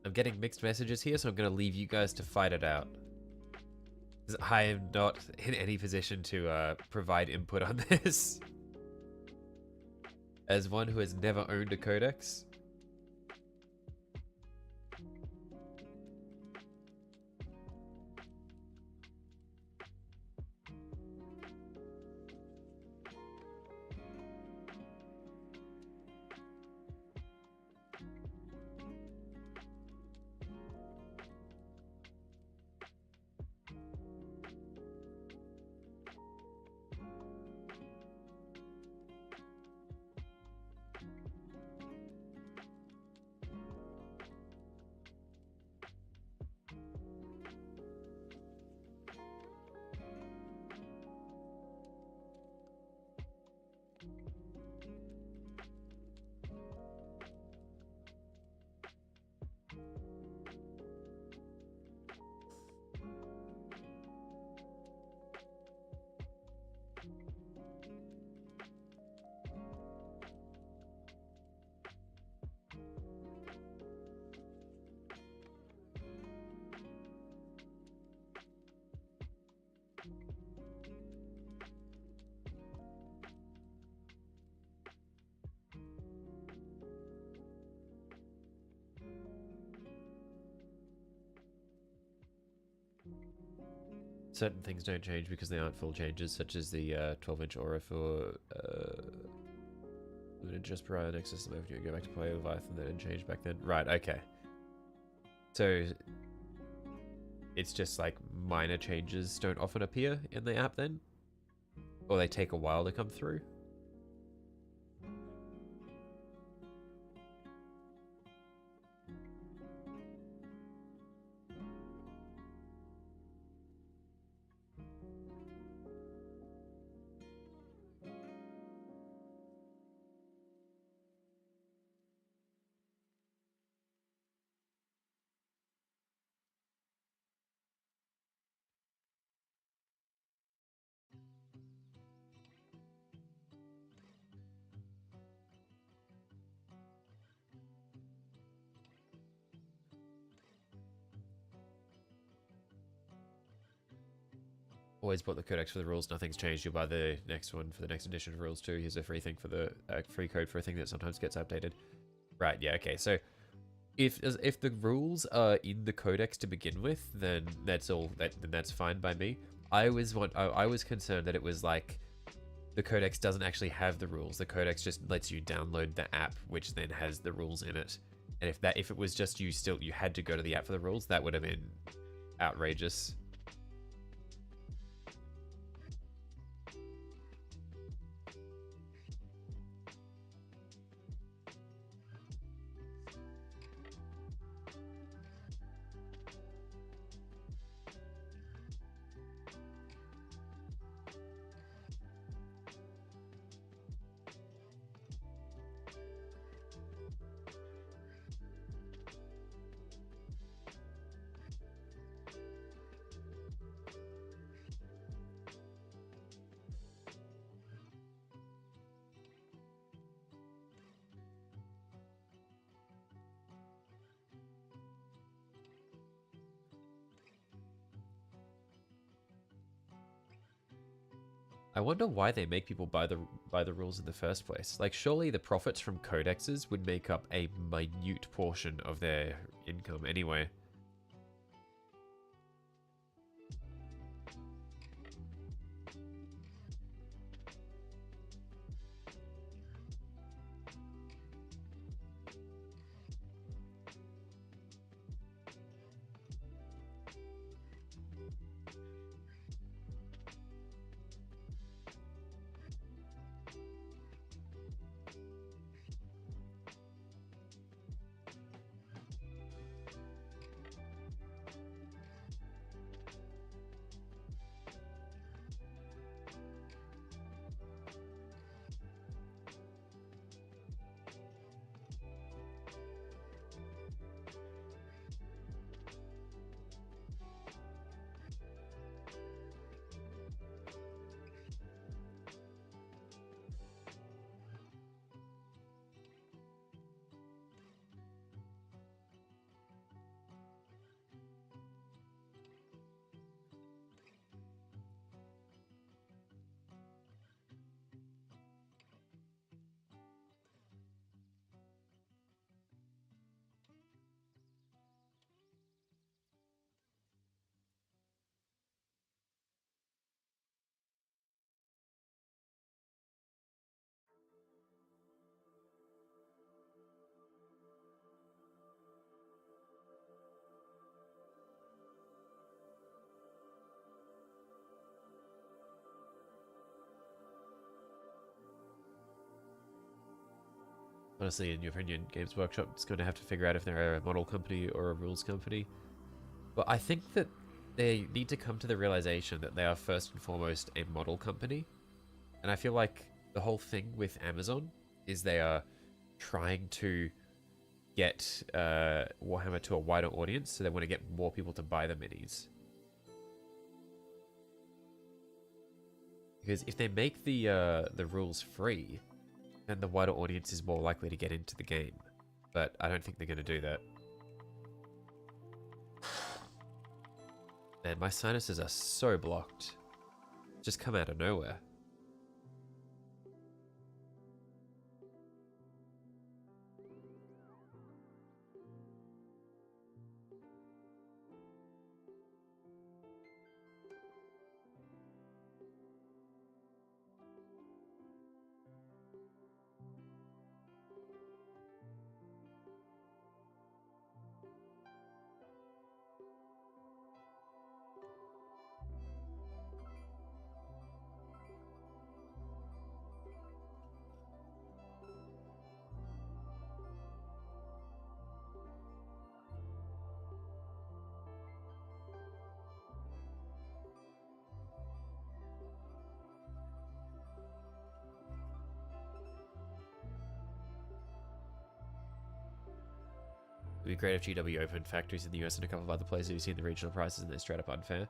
I'm getting mixed messages here, so I'm going to leave you guys to fight it out. I am not in any position to provide input on this. As one who has never owned a codex. certain things don't change because they aren't full changes, such as the 12-inch aura for limited just prior next system over you go back to play Leviathan that didn't change back then. Right, okay. So it's just like minor changes don't often appear in the app then? Or they take a while to come through? Always bought the codex for the rules, nothing's changed. You'll buy the next one for the next edition of rules too. Here's a free thing for the free code for a thing that sometimes gets updated. Right, yeah, okay. So if the rules are in the codex to begin with, then that's all. Then that's fine by me. I was concerned that it was like the codex doesn't actually have the rules. The codex just lets you download the app, which then has the rules in it. And if it was just you had to go to the app for the rules, that would have been outrageous. I wonder why they make people buy the rules in the first place. Like, surely the profits from codexes would make up a minute portion of their income anyway. Honestly, in your opinion, Games Workshop is going to have to figure out if they're a model company or a rules company. But I think that they need to come to the realization that they are first and foremost a model company. And I feel like the whole thing with Amazon is they are trying to get Warhammer to a wider audience, so they want to get more people to buy the minis. Because if they make the rules free, then the wider audience is more likely to get into the game. But I don't think they're going to do that. Man, my sinuses are so blocked. Just come out of nowhere. It'd be great if GW opened factories in the US and a couple of other places. You've seen the regional prices and they're straight up unfair.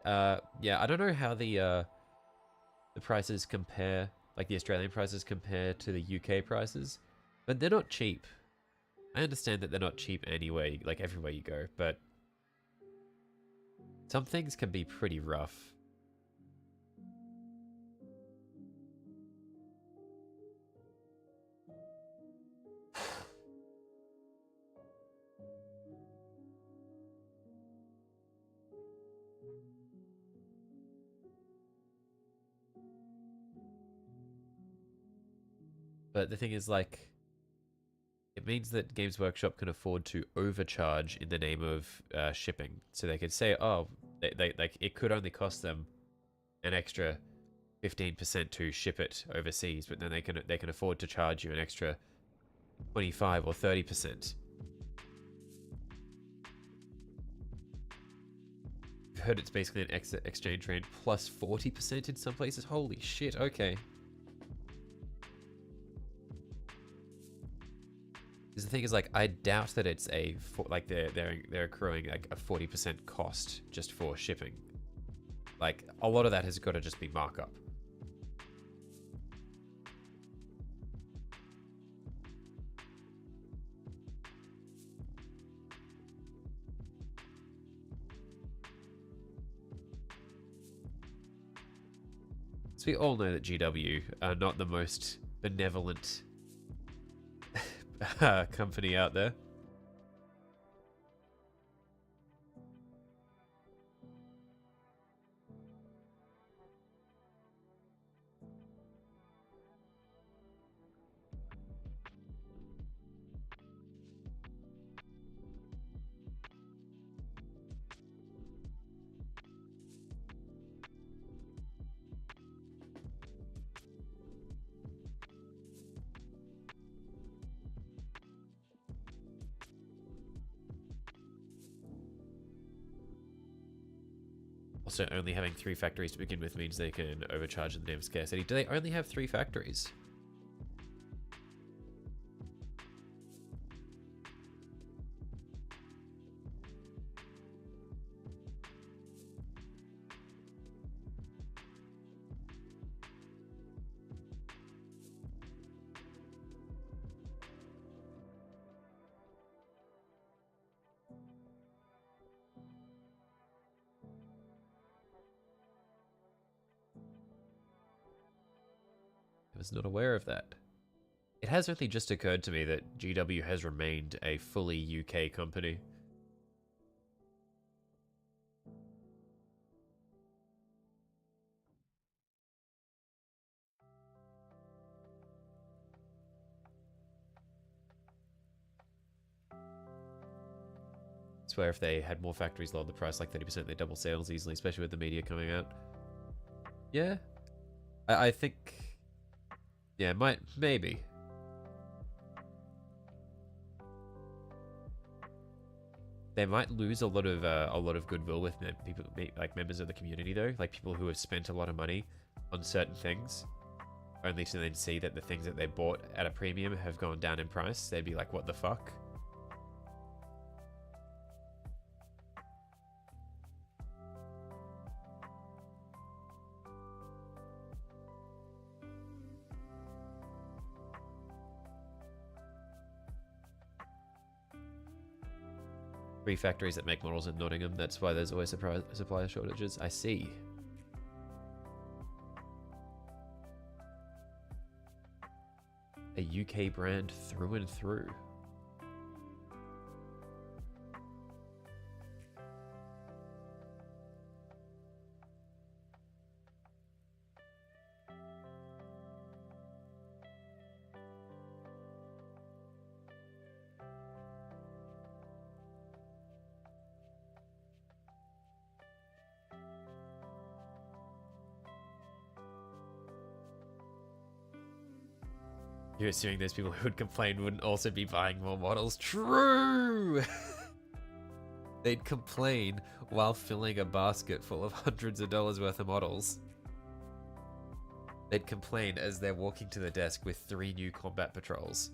Yeah, I don't know how the prices compare, like the Australian prices compare to the UK prices, but they're not cheap. I understand that they're not cheap anyway, like everywhere you go, but some things can be pretty rough. But the thing is, like, it means that Games Workshop can afford to overcharge in the name of shipping. So they could say, oh, they like it could only cost them an extra 15% to ship it overseas, but then they can afford to charge you an extra 25 or 30%. I've heard it's basically an exchange rate plus 40% in some places. Holy shit! Okay. Because the thing is, like, I doubt that it's like they're accruing like a 40% cost just for shipping. Like, a lot of that has got to just be markup. So we all know that GW are not the most benevolent company out there. Also, only having 3 factories to begin with means they can overcharge in the name of scarcity. Do they only have 3 factories? I was not aware of that. It has only just occurred to me that GW has remained a fully UK company. I swear if they had more factories lower the price like 30%, they double sales easily, especially with the media coming out. Yeah. I think... Yeah, maybe. They might lose a lot of goodwill with people, like members of the community, though, like people who have spent a lot of money on certain things, only to then see that the things that they bought at a premium have gone down in price. They'd be like, "What the fuck?" Three factories that make models in Nottingham. That's why there's always supplier shortages. I see. A UK brand through and through. You're assuming those people who would complain wouldn't also be buying more models? True! They'd complain while filling a basket full of hundreds of dollars worth of models. They'd complain as they're walking to the desk with 3 new combat patrols.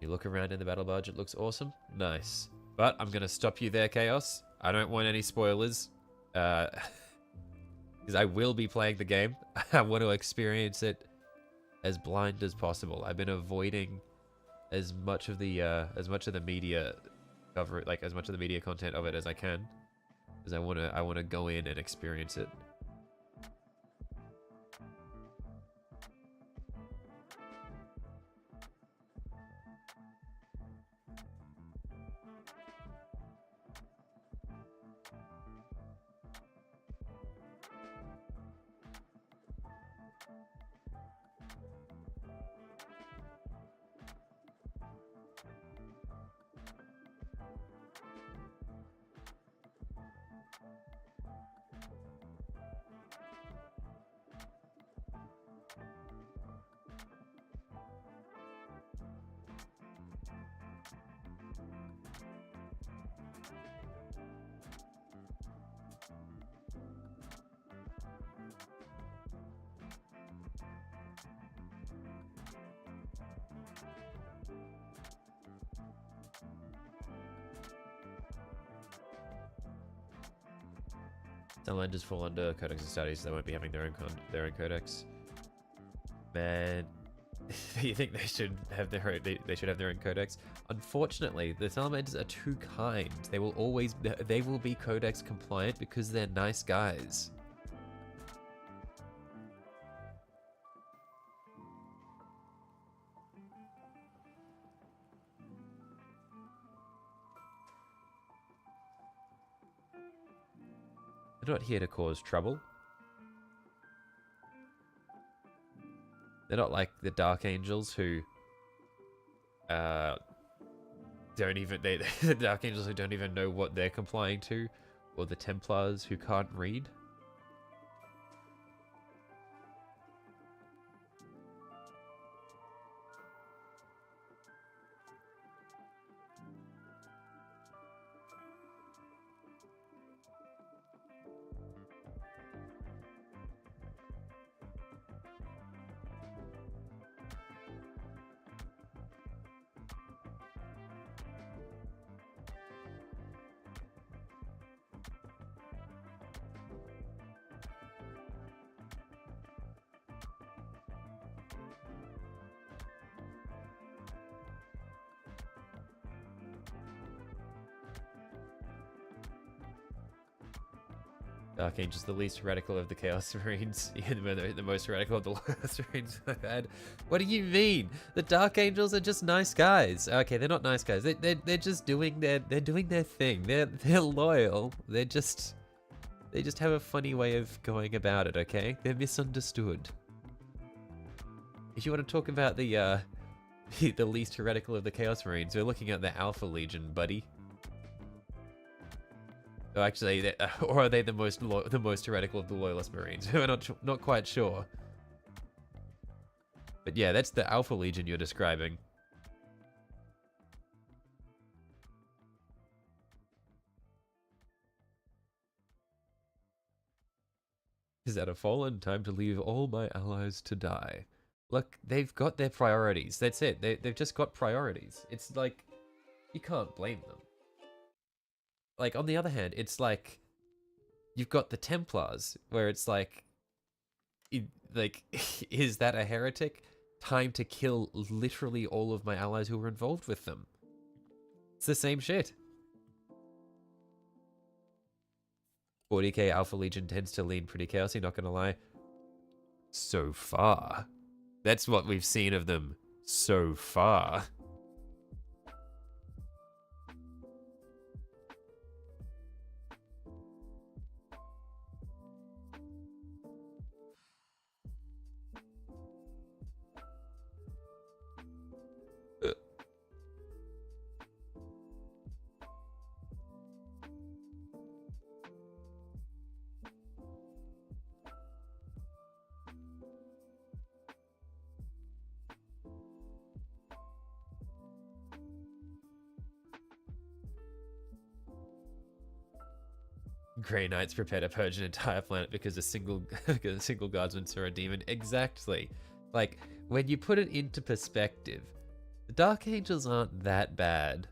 You look around in the battle barge, it looks awesome. Nice. But I'm going to stop you there, Chaos. I don't want any spoilers. Because I will be playing the game. I want to experience it as blind as possible. I've been avoiding as much of the media cover, like as much of the media content of it as I can, because I want to go in and experience it. Sunline just fall under Codex of Studies, so they won't be having their own codex. Man, you think they should have their own codex? Unfortunately, the Salamanders are too kind. They will be codex compliant because they're nice guys. They're not here to cause trouble. They're not like the Dark Angels who don't even the Dark Angels who don't even know what they're complying to, or the Templars who can't read. Dark Angel's the least radical of the Chaos Marines. The most radical of the Loyalist Marines I've had. What do you mean? The Dark Angels are just nice guys. Okay, they're not nice guys. They're just doing their thing. They're loyal. They just have a funny way of going about it. Okay, they're misunderstood. If you want to talk about the least heretical of the Chaos Marines, we're looking at the Alpha Legion, buddy. Oh, actually, or are they the most heretical of the Loyalist Marines? We're not quite sure. But yeah, that's the Alpha Legion you're describing. Is that a fallen? Time to leave all my allies to die. Look, they've got their priorities. That's it. They've just got priorities. It's like, you can't blame them. Like, on the other hand, it's like, you've got the Templars, where it's like, is that a heretic? Time to kill literally all of my allies who were involved with them. It's the same shit. 40k Alpha Legion tends to lean pretty chaosy, not gonna lie. So far. That's what we've seen of them so far. Grey Knights prepare to purge an entire planet because a single guardsman saw a demon. Exactly. Like, when you put it into perspective, The Dark Angels aren't that bad.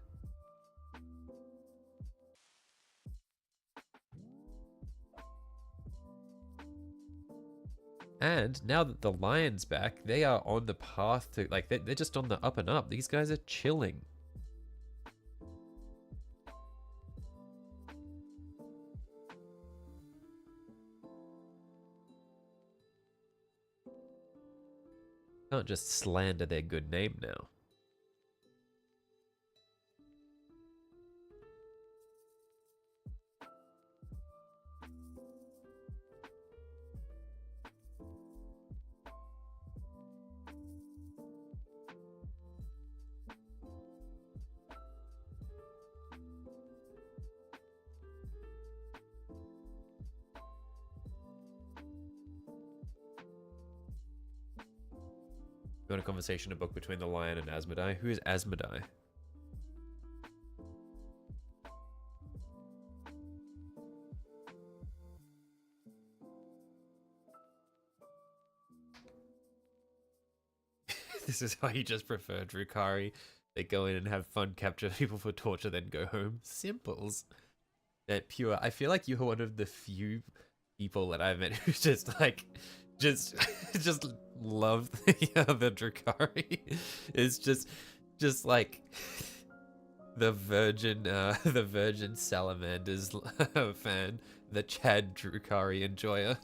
And now that the Lion's back, they are on the path to, like, they're just on the up and up. These guys are chilling. Can't just slander their good name now. You want a conversation, a book between the Lion and Asmodai? Who is Asmodai? This is why you just prefer Drukari. They go in and have fun, capture people for torture, then go home. Simples. That pure. I feel like you're one of the few people that I've met who just like, just love the Drukari. It's just like the virgin salamanders fan, the Chad Drukari enjoyer.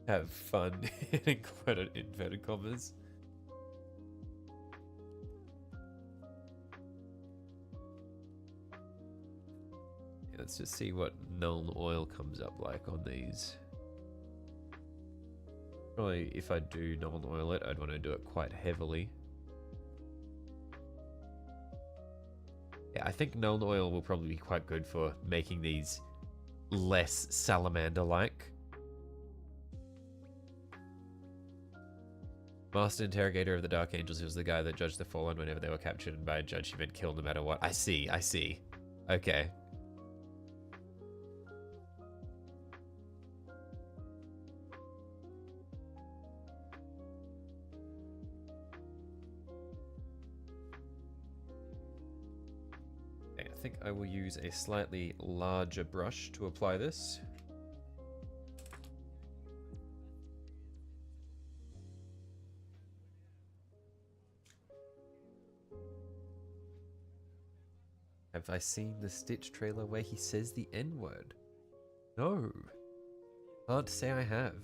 Have fun in inverted commas. Yeah, let's just see what Nuln Oil comes up like on these. Probably if I do Nuln Oil it, I'd want to do it quite heavily. Yeah, I think Nuln Oil will probably be quite good for making these less salamander-like. Master Interrogator of the Dark Angels was the guy that judged the Fallen whenever they were captured, and by a judge he meant killed no matter what. I see. Okay. Okay, I think I will use a slightly larger brush to apply this. Have I seen the Stitch trailer where he says the N-word? No. Can't say I have.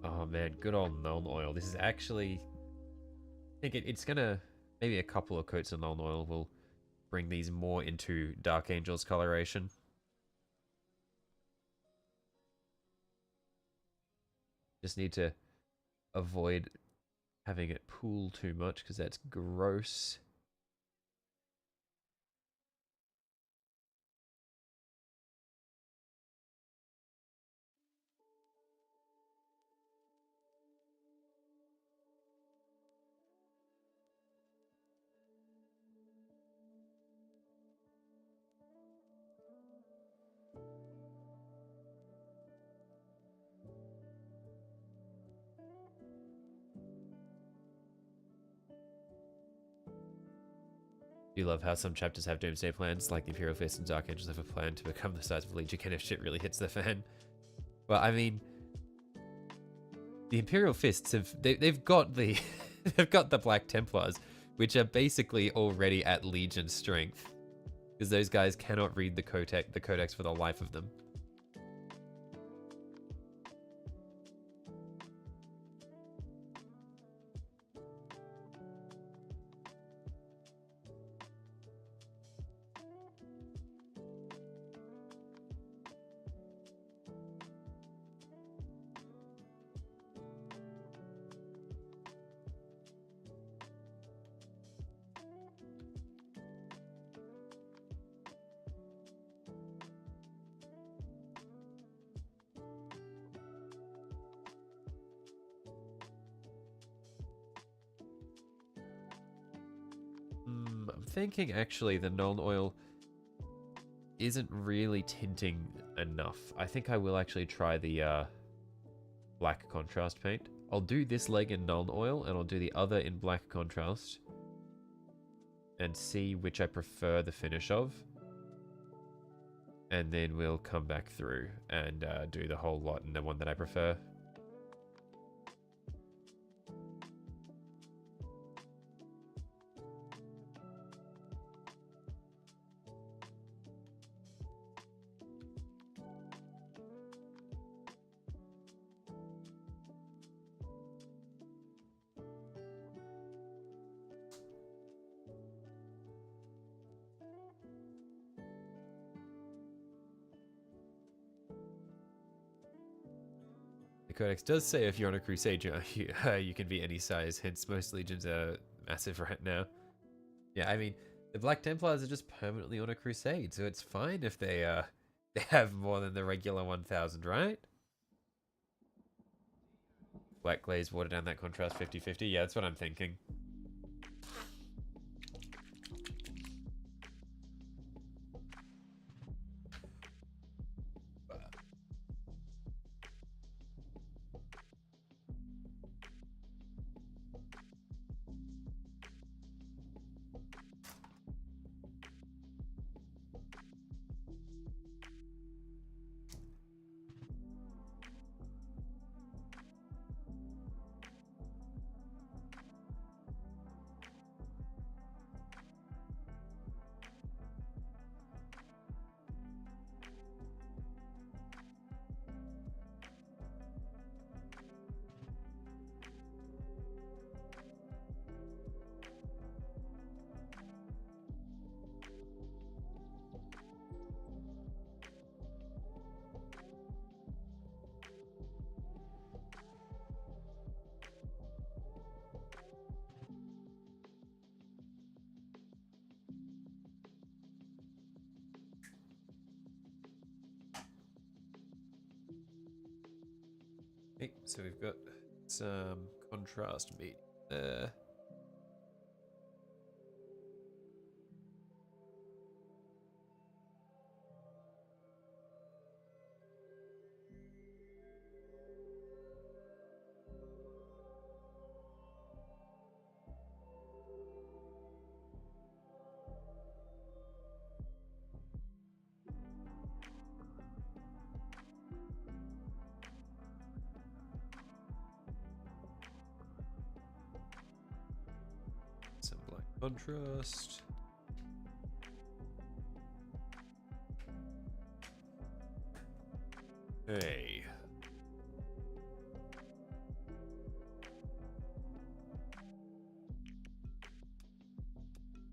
Oh man, good old Nuln Oil. This is actually... I think it's gonna... Maybe a couple of coats of Nuln Oil will bring these more into Dark Angel's coloration. Just need to avoid having it pool too much because that's gross. Do you love how some chapters have doomsday plans, like the Imperial Fist and Dark Angels have a plan to become the size of Legion if shit really hits the fan? Well, I mean, the Imperial Fists have they've got the they've got the Black Templars, which are basically already at Legion strength, because those guys cannot read the codex for the life of them. I'm thinking actually the Nuln Oil isn't really tinting enough. I think I will actually try the black contrast paint. I'll do this leg in Nuln Oil and I'll do the other in black contrast and see which I prefer the finish of. And then we'll come back through and do the whole lot in the one that I prefer. Codex does say if you're on a crusade, you can be any size, hence most legions are massive right now. Yeah, I mean, the Black Templars are just permanently on a crusade, so it's fine if they they have more than the regular 1000, right? Black glaze, water down that contrast 50-50. Yeah, that's what I'm thinking. Okay, so we've got some contrast meat there. Some black contrast. Hey.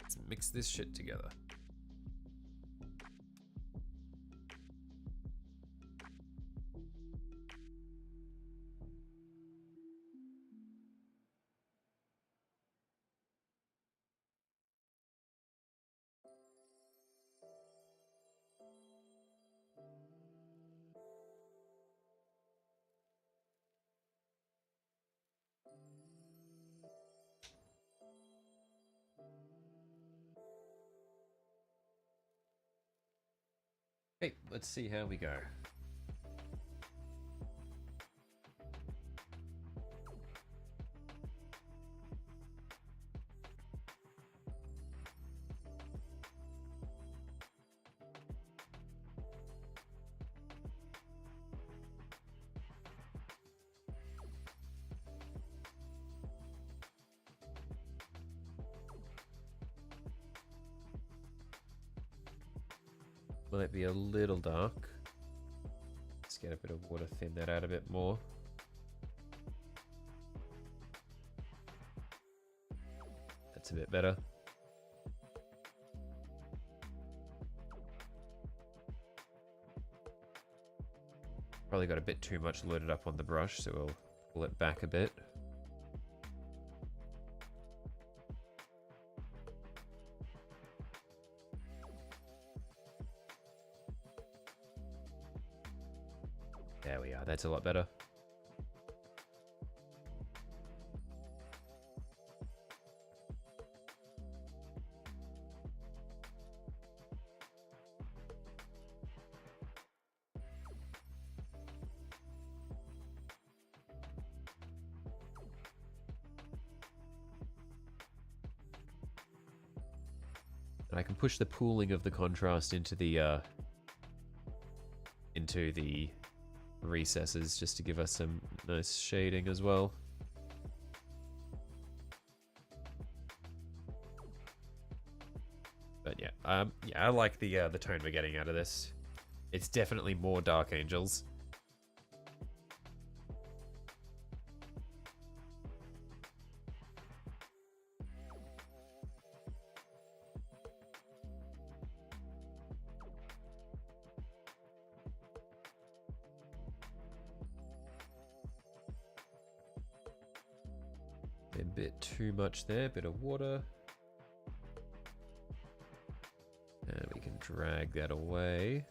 Let's mix this shit together. Okay, let's see how we go. might be a little dark. Let's get a bit of water, thin that out a bit more. That's a bit better. Probably got a bit too much loaded up on the brush, so we'll pull it back a bit. There we are, that's a lot better. And I can push the pooling of the contrast into the recesses just to give us some nice shading as well. But yeah, I like the tone we're getting out of this. It's definitely more Dark Angels. A bit too much there, bit of water. And we can drag that away.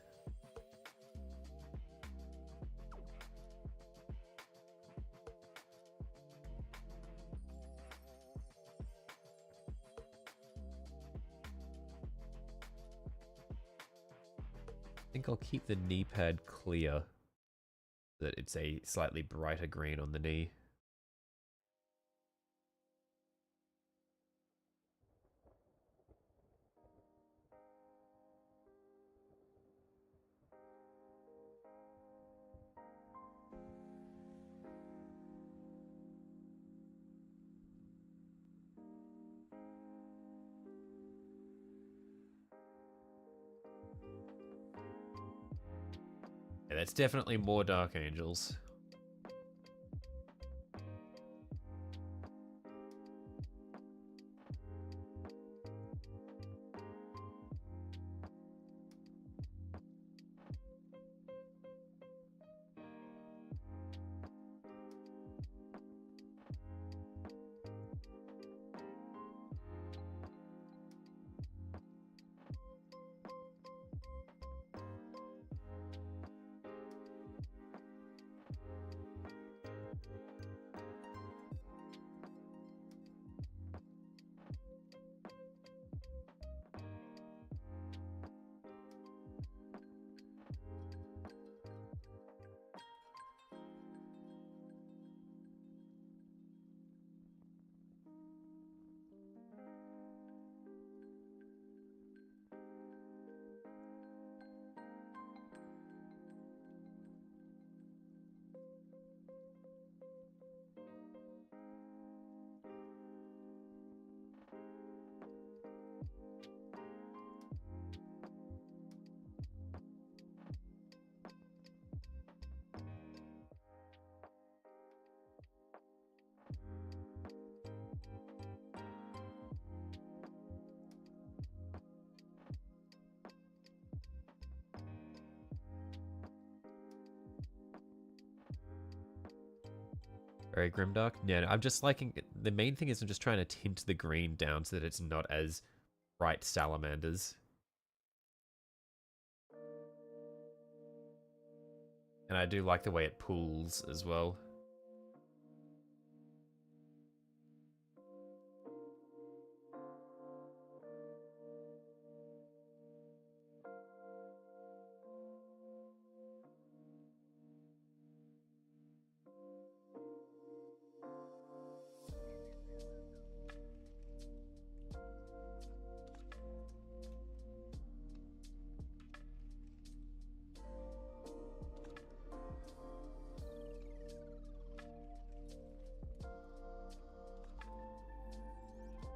I think I'll keep the knee pad clear so that it's a slightly brighter green on the knee. Yeah, that's definitely more Dark Angels. Very grimdark. Yeah, I'm just liking it. The main thing is I'm just trying to tint the green down so that it's not as bright salamanders. And I do like the way it pools as well.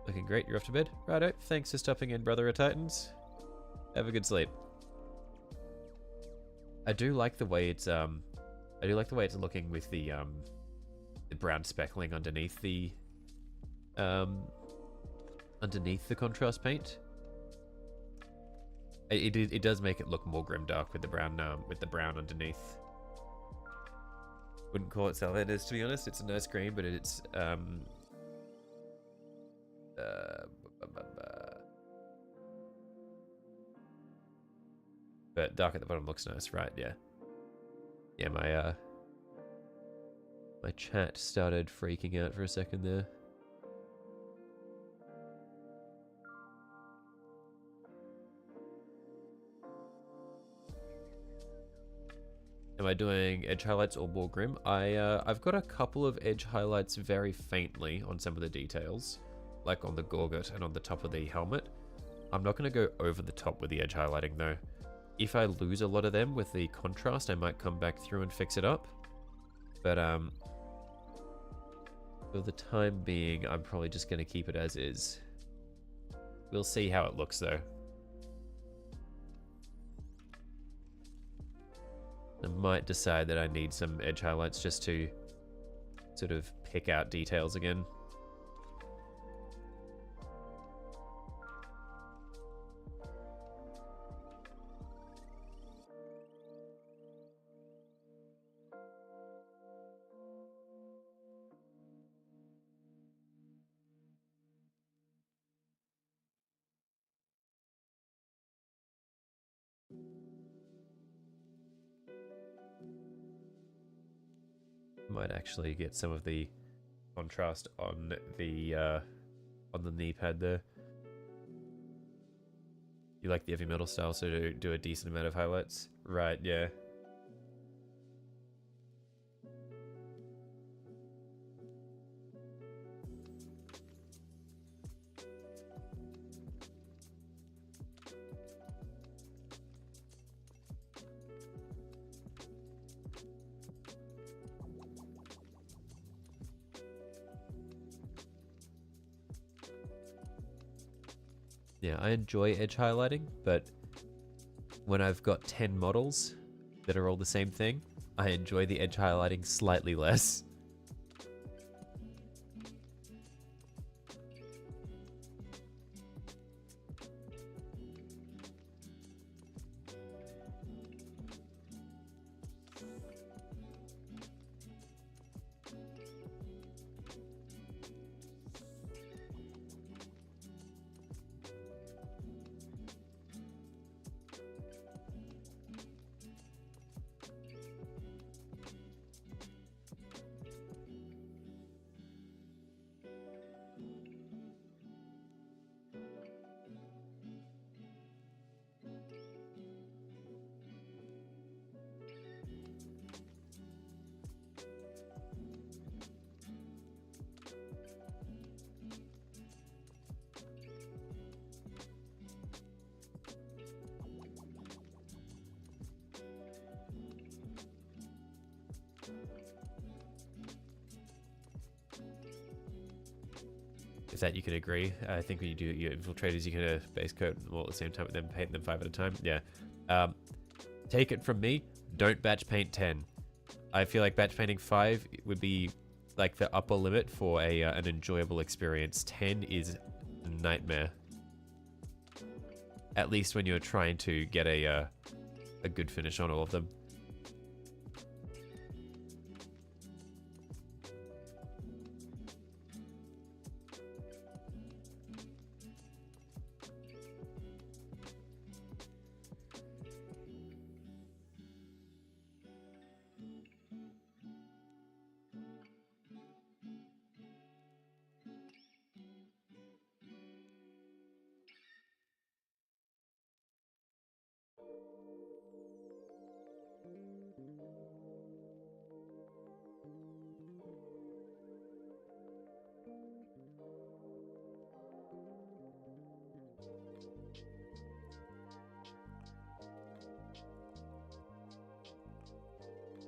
Looking great. You're off to bed? Righto. Thanks for stopping in, Brother of Titans. Have a good sleep. I do like the way it's looking with the brown speckling underneath the contrast paint. It does make it look more grimdark with the brown underneath. Wouldn't call it Salanders, to be honest. It's a nice green, but it's but dark at the bottom looks nice, right? Yeah. Yeah, my chat started freaking out for a second there. Am I doing edge highlights or more grim? I've got a couple of edge highlights very faintly on some of the details, like on the gorget and on the top of the helmet. I'm not going to go over the top with the edge highlighting though. If I lose a lot of them with the contrast, I might come back through and fix it up. But for the time being, I'm probably just going to keep it as is. We'll see how it looks though. I might decide that I need some edge highlights just to sort of pick out details again. Might actually get some of the contrast on the knee pad there. You like the heavy metal style, so to do a decent amount of highlights, right? Yeah. Yeah, I enjoy edge highlighting, but when I've got 10 models that are all the same thing, I enjoy the edge highlighting slightly less. If that you can agree. I think when you do your infiltrators, you can base coat them all at the same time and then paint them 5 at a time. Yeah. Take it from me, don't batch paint 10. I feel like batch painting 5 would be like the upper limit for an enjoyable experience. 10 is a nightmare. At least when you're trying to get a good finish on all of them.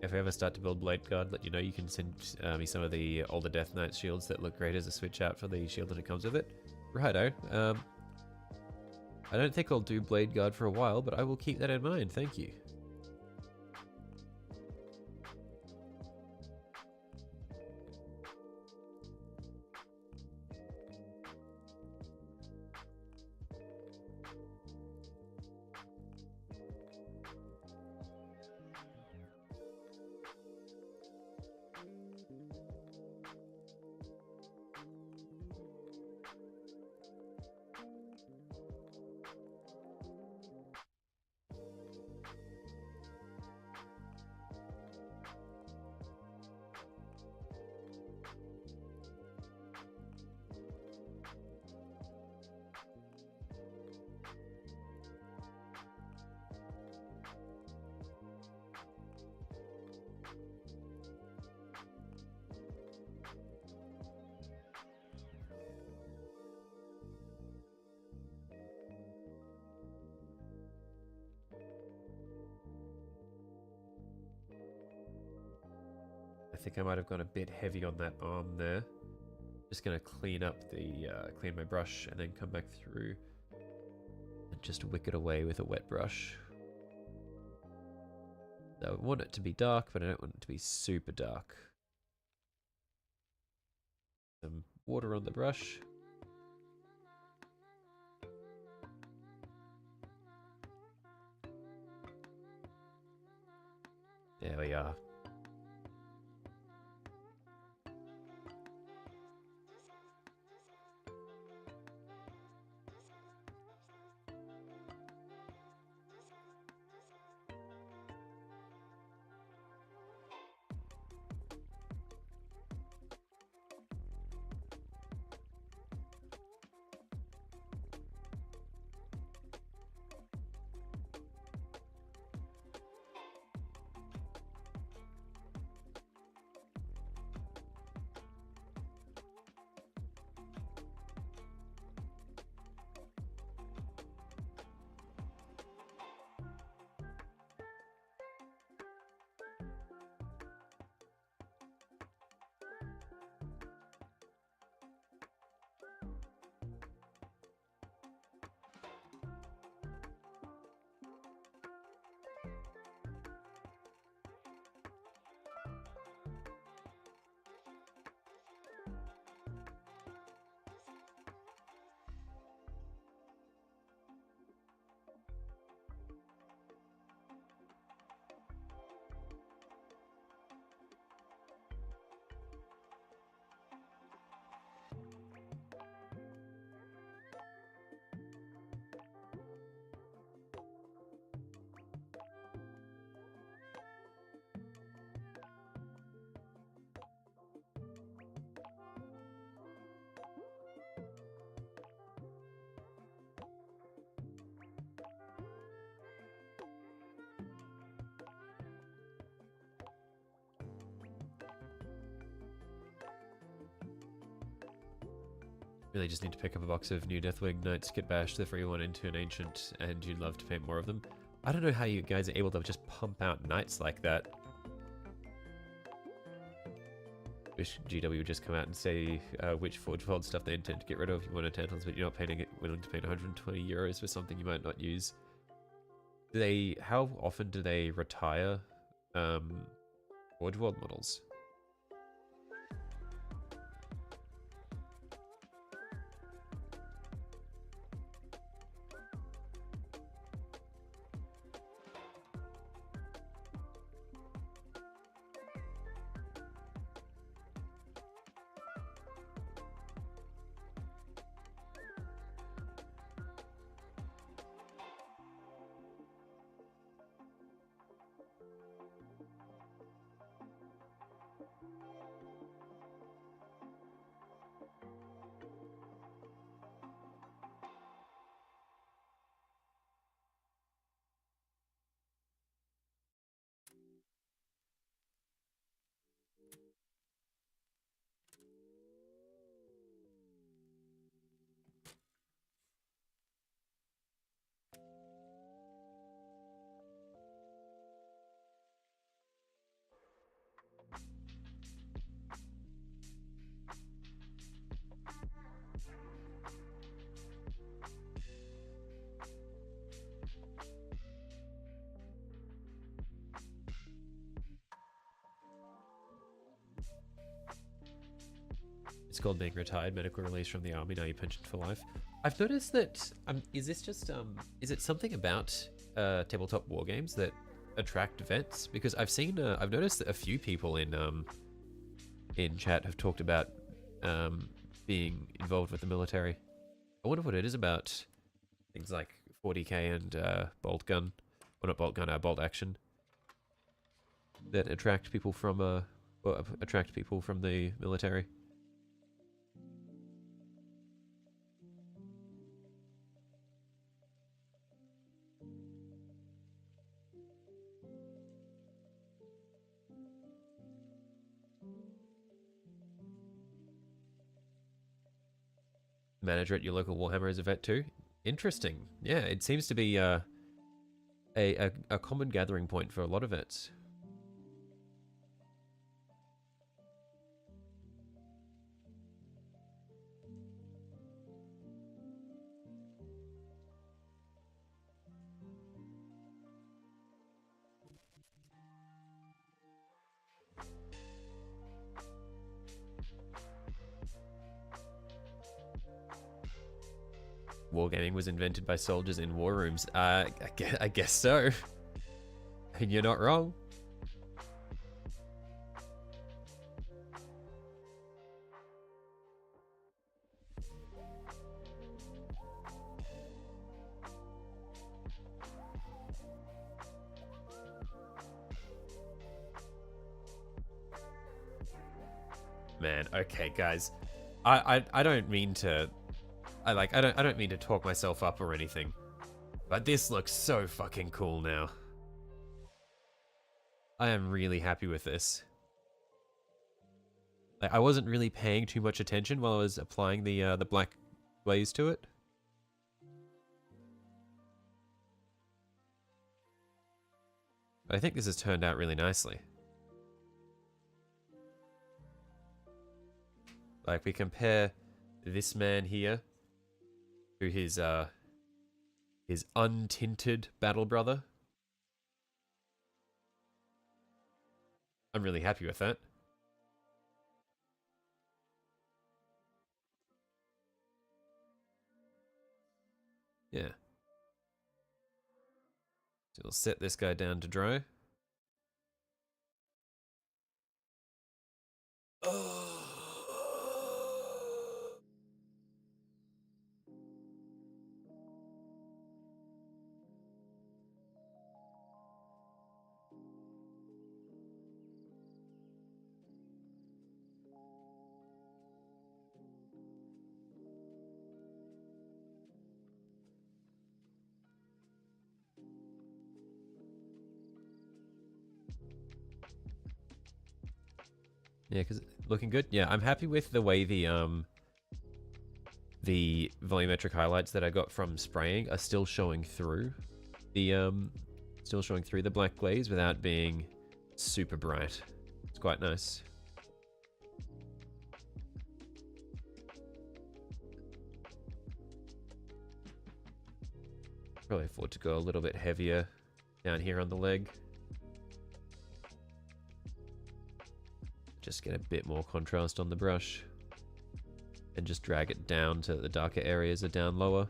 If I ever start to build Blade Guard, let you know. You can send me some of the older Death Knight shields that look great as a switch out for the shield that comes with it. Righto. I don't think I'll do Blade Guard for a while, but I will keep that in mind. Thank you. I think I might have gone a bit heavy on that arm there. Just gonna clean up the, clean my brush and then come back through and just wick it away with a wet brush. So I want it to be dark, but I don't want it to be super dark. Some water on the brush. There we are. Really just need to pick up a box of new Deathwing Knights, Kit Bash, the free one into an Ancient, and you'd love to paint more of them. I don't know how you guys are able to just pump out Knights like that. Wish GW would just come out and say which Forge-Fold stuff they intend to get rid of. You want a Tantalus, but you're not painting it, willing to pay 120 euros for something you might not use. Do they? How often do they retire Forge-World models? It's called being retired, medical release from the army, now you're pensioned for life. I've noticed that, is this just, is it something about tabletop war games that attract vets? Because I've seen, I've noticed that a few people in chat have talked about being involved with the military. I wonder what it is about things like 40k and bolt gun, well not bolt gun, bolt action, that attract people from, or attract people from the military. Manager at your local Warhammer is a vet too. Interesting. Yeah, it seems to be a common gathering point for a lot of vets. Wargaming was invented by soldiers in war rooms. I guess so. And you're not wrong. Man, okay, guys. I don't mean to I don't mean to talk myself up or anything. But this looks so fucking cool now. I am really happy with this. Like, I wasn't really paying too much attention while I was applying the black glaze to it. But I think this has turned out really nicely. Like, we compare this man here to his untinted battle brother. I'm really happy with that. Yeah. So we'll set this guy down to dry. Yeah, because looking good. Yeah, I'm happy with the way the volumetric highlights that I got from spraying are still showing through the black glaze without being super bright. It's quite nice. Probably afford to go a little bit heavier down here on the leg. Just get a bit more contrast on the brush. And just drag it down to the darker areas are down lower.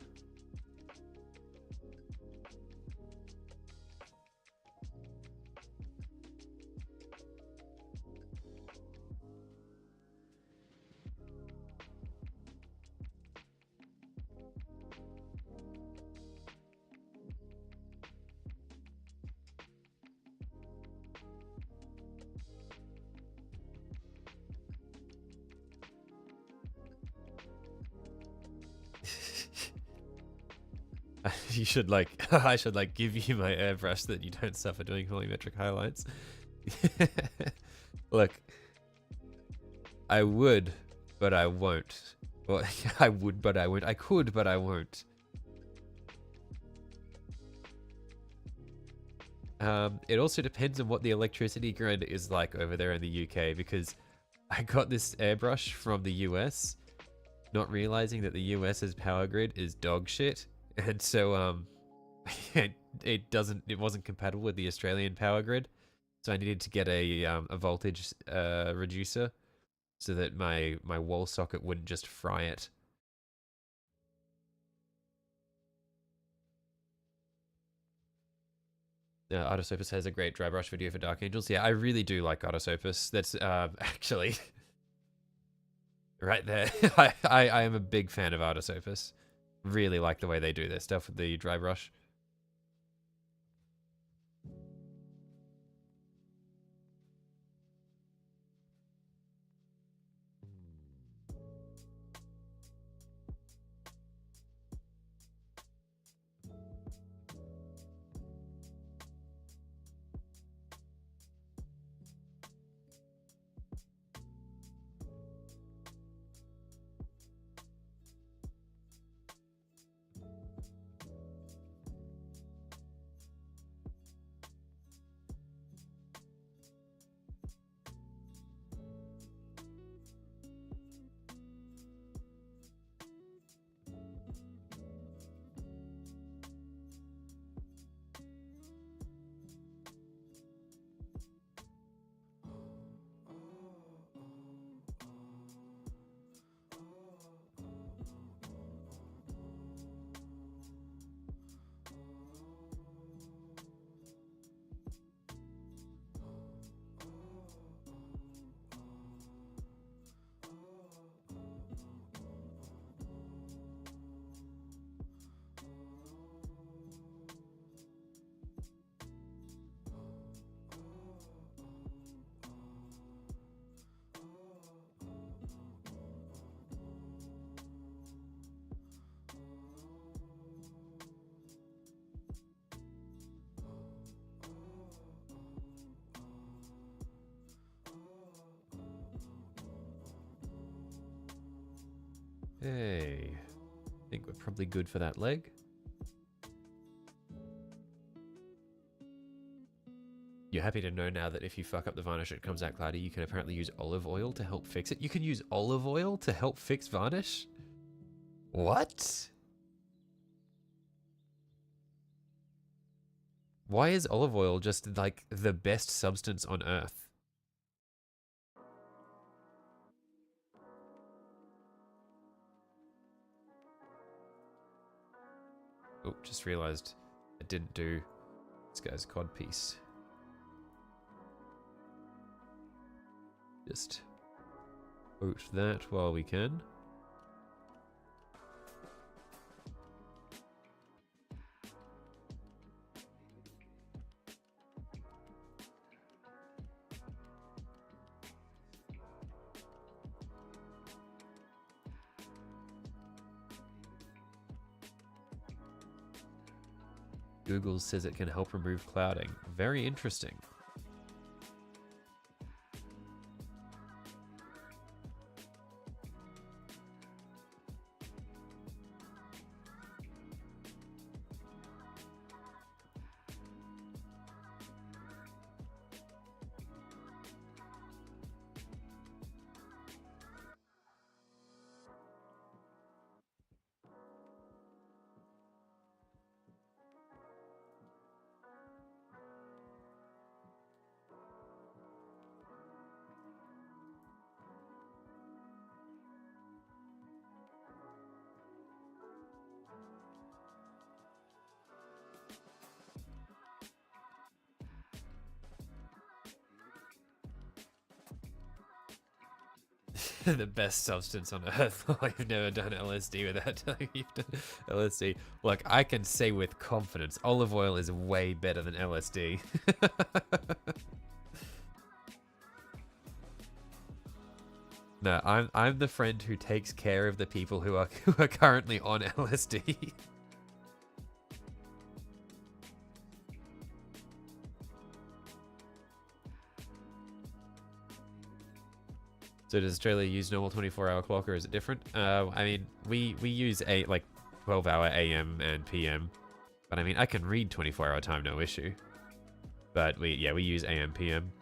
You should like, I should like give you my airbrush so that you don't suffer doing volumetric highlights. Look, I would, but I won't. Well, I would, but I won't. I could, but I won't. It also depends on what the electricity grid is like over there in the UK, because I got this airbrush from the US, not realizing that the US's power grid is dog shit. And so, it wasn't compatible with the Australian power grid. So I needed to get a voltage reducer so that my wall socket wouldn't just fry it. Autosopus has a great dry brush video for Dark Angels. Yeah, I really do like Autosopus. That's actually right there. I am a big fan of Autosopus. Really like the way they do their stuff with the dry brush. Hey, I think we're probably good for that leg. You're happy to know now that if you fuck up the varnish it comes out cloudy, you can apparently use olive oil to help fix it. You can use olive oil to help fix varnish? What? Why is olive oil just like the best substance on earth? Oh, just realized I didn't do this guy's cod piece. Just oat that while we can. Google says it can help remove clouding. Very interesting. The best substance on earth. I've never done LSD without telling you you've done LSD. Look, I can say with confidence, olive oil is way better than LSD. No, I'm the friend who takes care of the people who are currently on LSD. So does Australia use normal 24-hour clock, or is it different? I mean, we use 12-hour AM and PM, but I mean, I can read 24-hour time, no issue. But we use AM PM.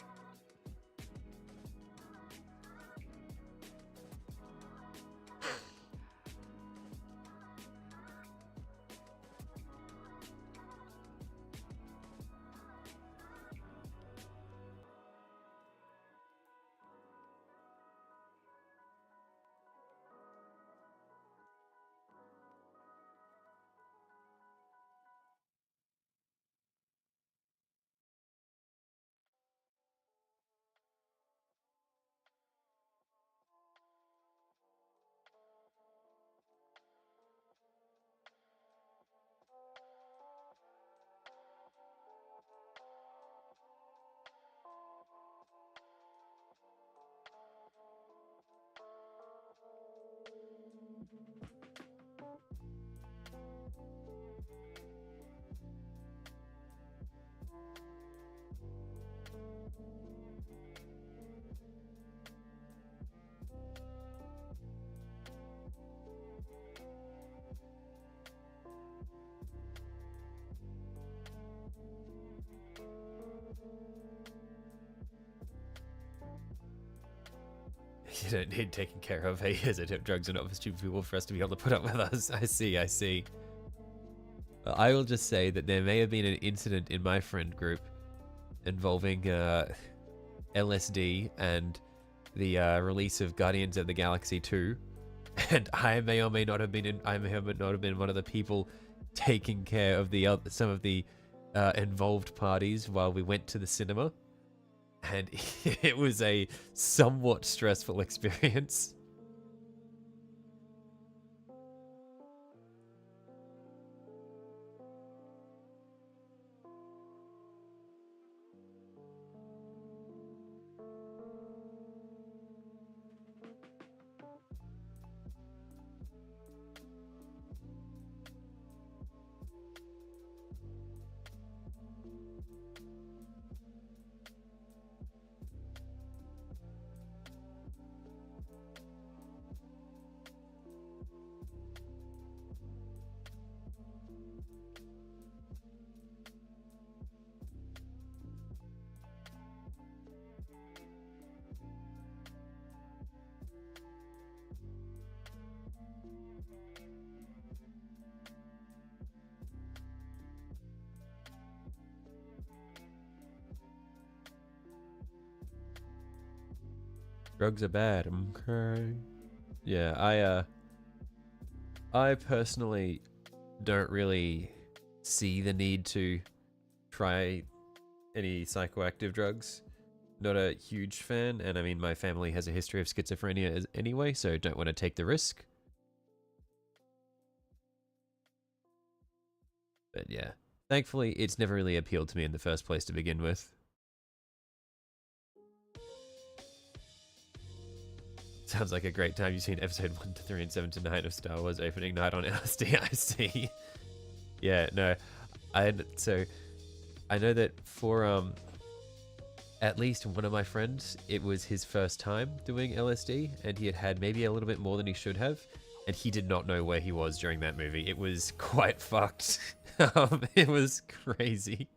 You don't need taking care of. Hey, hesitant drugs are not for stupid people for us to be able to put up with us. I see. I will just say that there may have been an incident in my friend group involving LSD and the release of Guardians of the Galaxy 2, and I may or may not have been one of the people taking care of some of the involved parties while we went to the cinema. And it was a somewhat stressful experience. Drugs are bad. Okay. Yeah, I personally don't really see the need to try any psychoactive drugs. Not a huge fan, and I mean, my family has a history of schizophrenia anyway, so don't want to take the risk. But yeah, thankfully, it's never really appealed to me in the first place to begin with. Sounds like a great time. You've seen episode 1 to 3 and 7 to 9 of Star Wars opening night on LSD. Yeah, no. So I know that for at least one of my friends, it was his first time doing LSD, and he had maybe a little bit more than he should have, and he did not know where he was during that movie. It was quite fucked. It was crazy.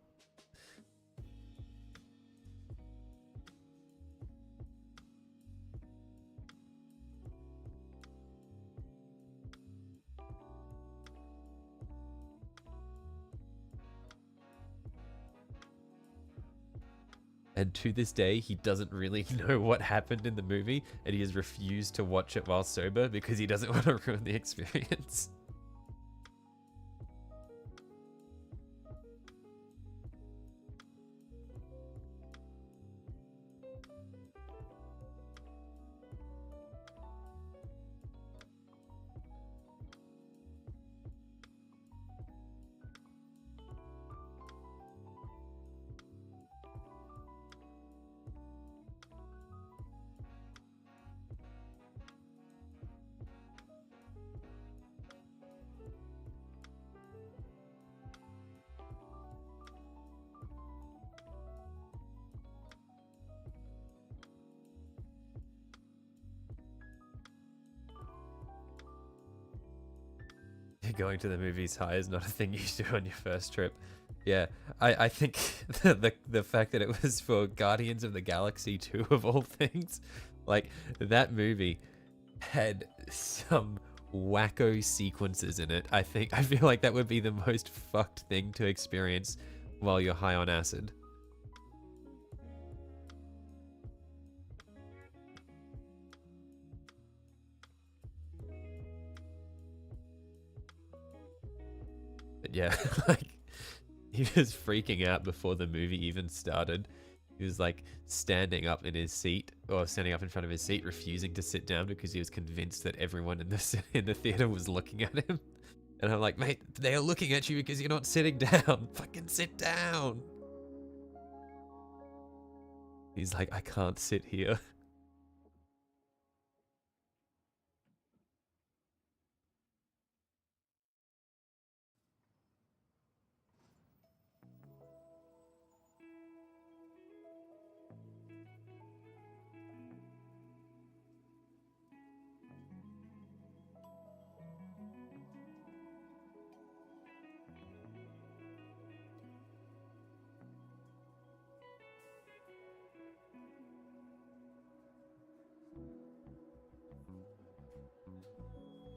And to this day, he doesn't really know what happened in the movie, and he has refused to watch it while sober because he doesn't want to ruin the experience. Going to the movies high is not a thing you do on your first trip. Yeah, I think the fact that it was for Guardians of the Galaxy 2 of all things, like that movie had some wacko sequences in it. I feel like that would be the most fucked thing to experience while you're high on acid. But yeah, like he was freaking out before the movie even started. He was like standing up in his seat, or standing up in front of his seat, refusing to sit down because he was convinced that everyone in the theater was looking at him. And I'm like, mate, they are looking at you because you're not sitting down. Fucking sit down. He's like, I can't sit here.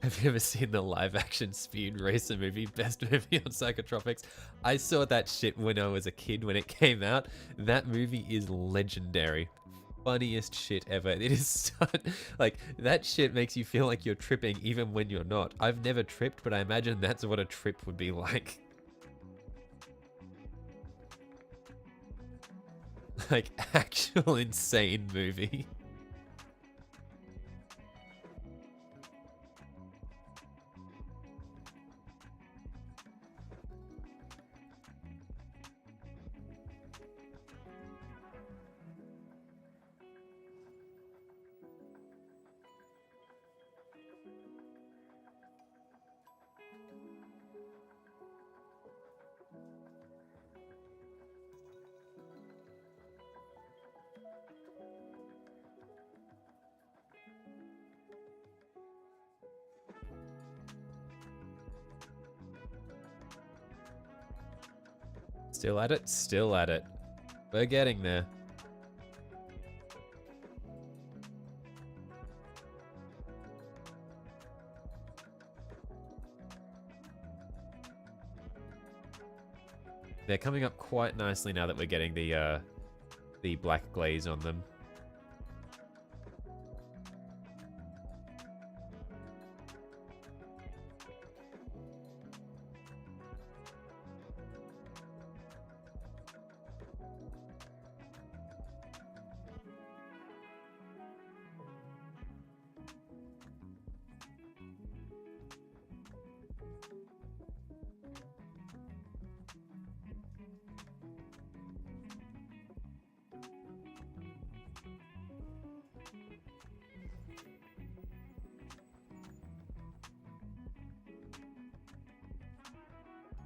Have you ever seen the live action Speed Racer movie, best movie on psychotropics? I saw that shit when I was a kid when it came out. That movie is legendary. Funniest shit ever. It is like, that shit makes you feel like you're tripping even when you're not. I've never tripped, but I imagine that's what a trip would be like. Like, actual insane movie. Still at it? Still at it. We're getting there. They're coming up quite nicely now that we're getting the black glaze on them.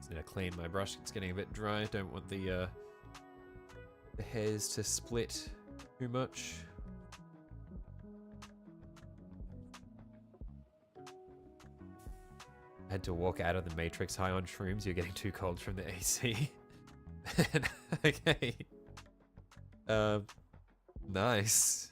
Just need to clean my brush. It's getting a bit dry. Don't want the hairs to split too much. I had to walk out of the Matrix high on shrooms. You're getting too cold from the AC. Okay. Nice.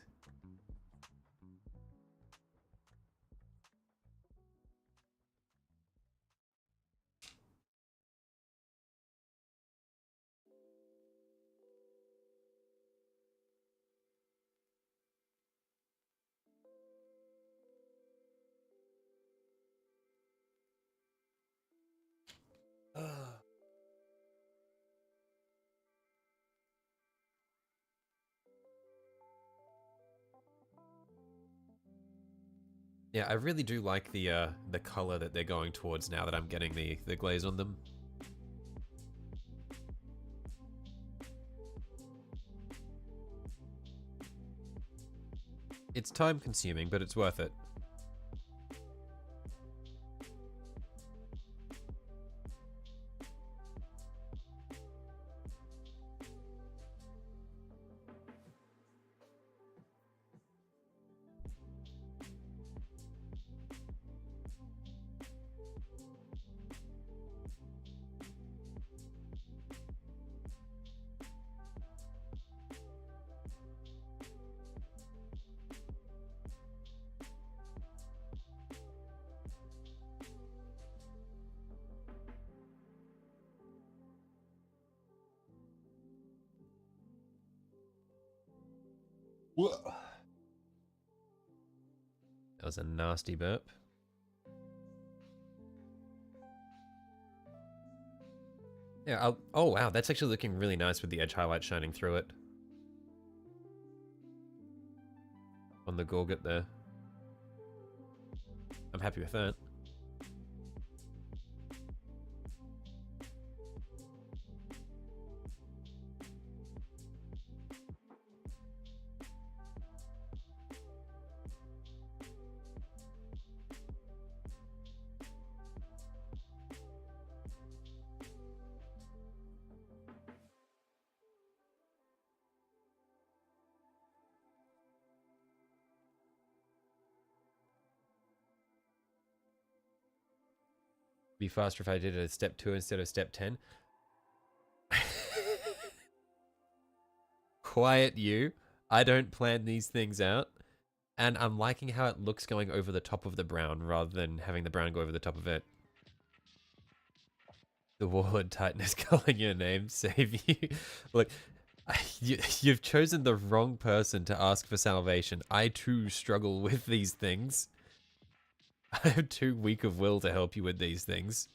Yeah, I really do like the color that they're going towards now that I'm getting the glaze on them. It's time consuming, but it's worth it. Whoa. That was a nasty burp. Yeah, oh wow, that's actually looking really nice with the edge highlight shining through it. On the gorget there. I'm happy with that. Be faster if I did it at step 2 instead of step 10. Quiet you. I don't plan these things out. And I'm liking how it looks going over the top of the brown rather than having the brown go over the top of it. The Warlord Titan is calling your name. Save you. Look, you've chosen the wrong person to ask for salvation. I too struggle with these things. I'm too weak of will to help you with these things.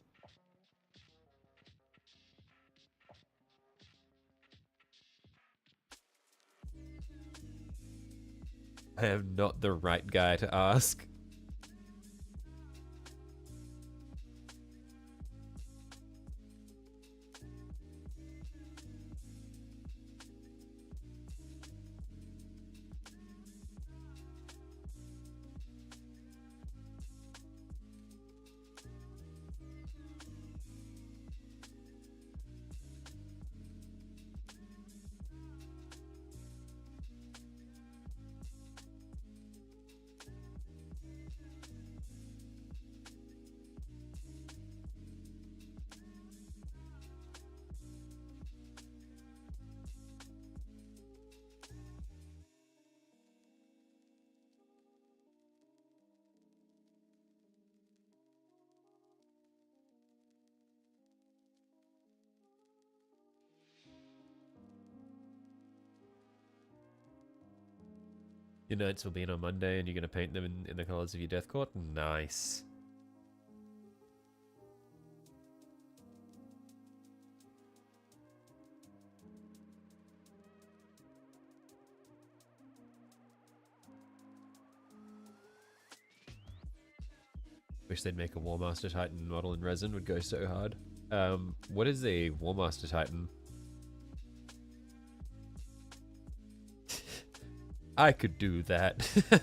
I am not the right guy to ask. Your knights will be in on Monday and you're going to paint them in the colours of your death court? Nice. Wish they'd make a War Master Titan model in resin, would go so hard. What is a War Master Titan? I could do that.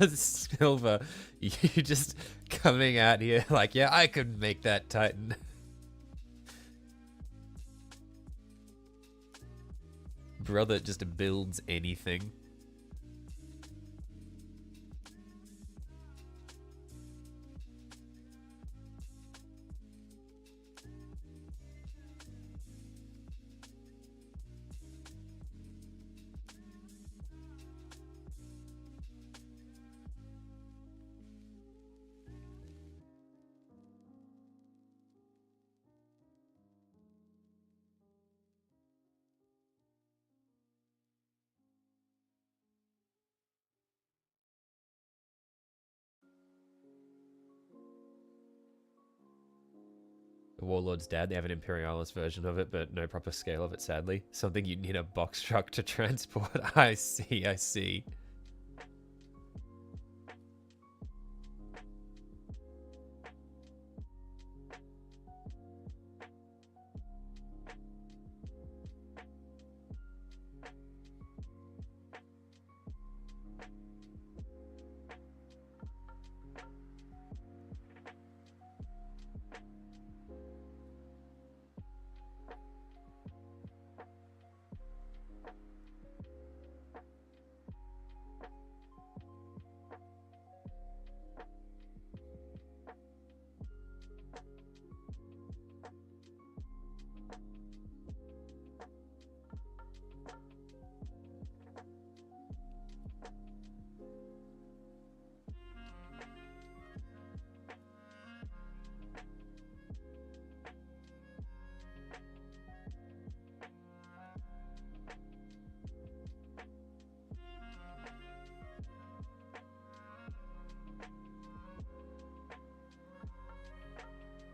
Silver, you just coming out here like, yeah, I could make that Titan. brother just builds anything. The Warlord's Dad, they have an Imperialis version of it, but no proper scale of it, sadly. Something you'd need a box truck to transport. I see, I see.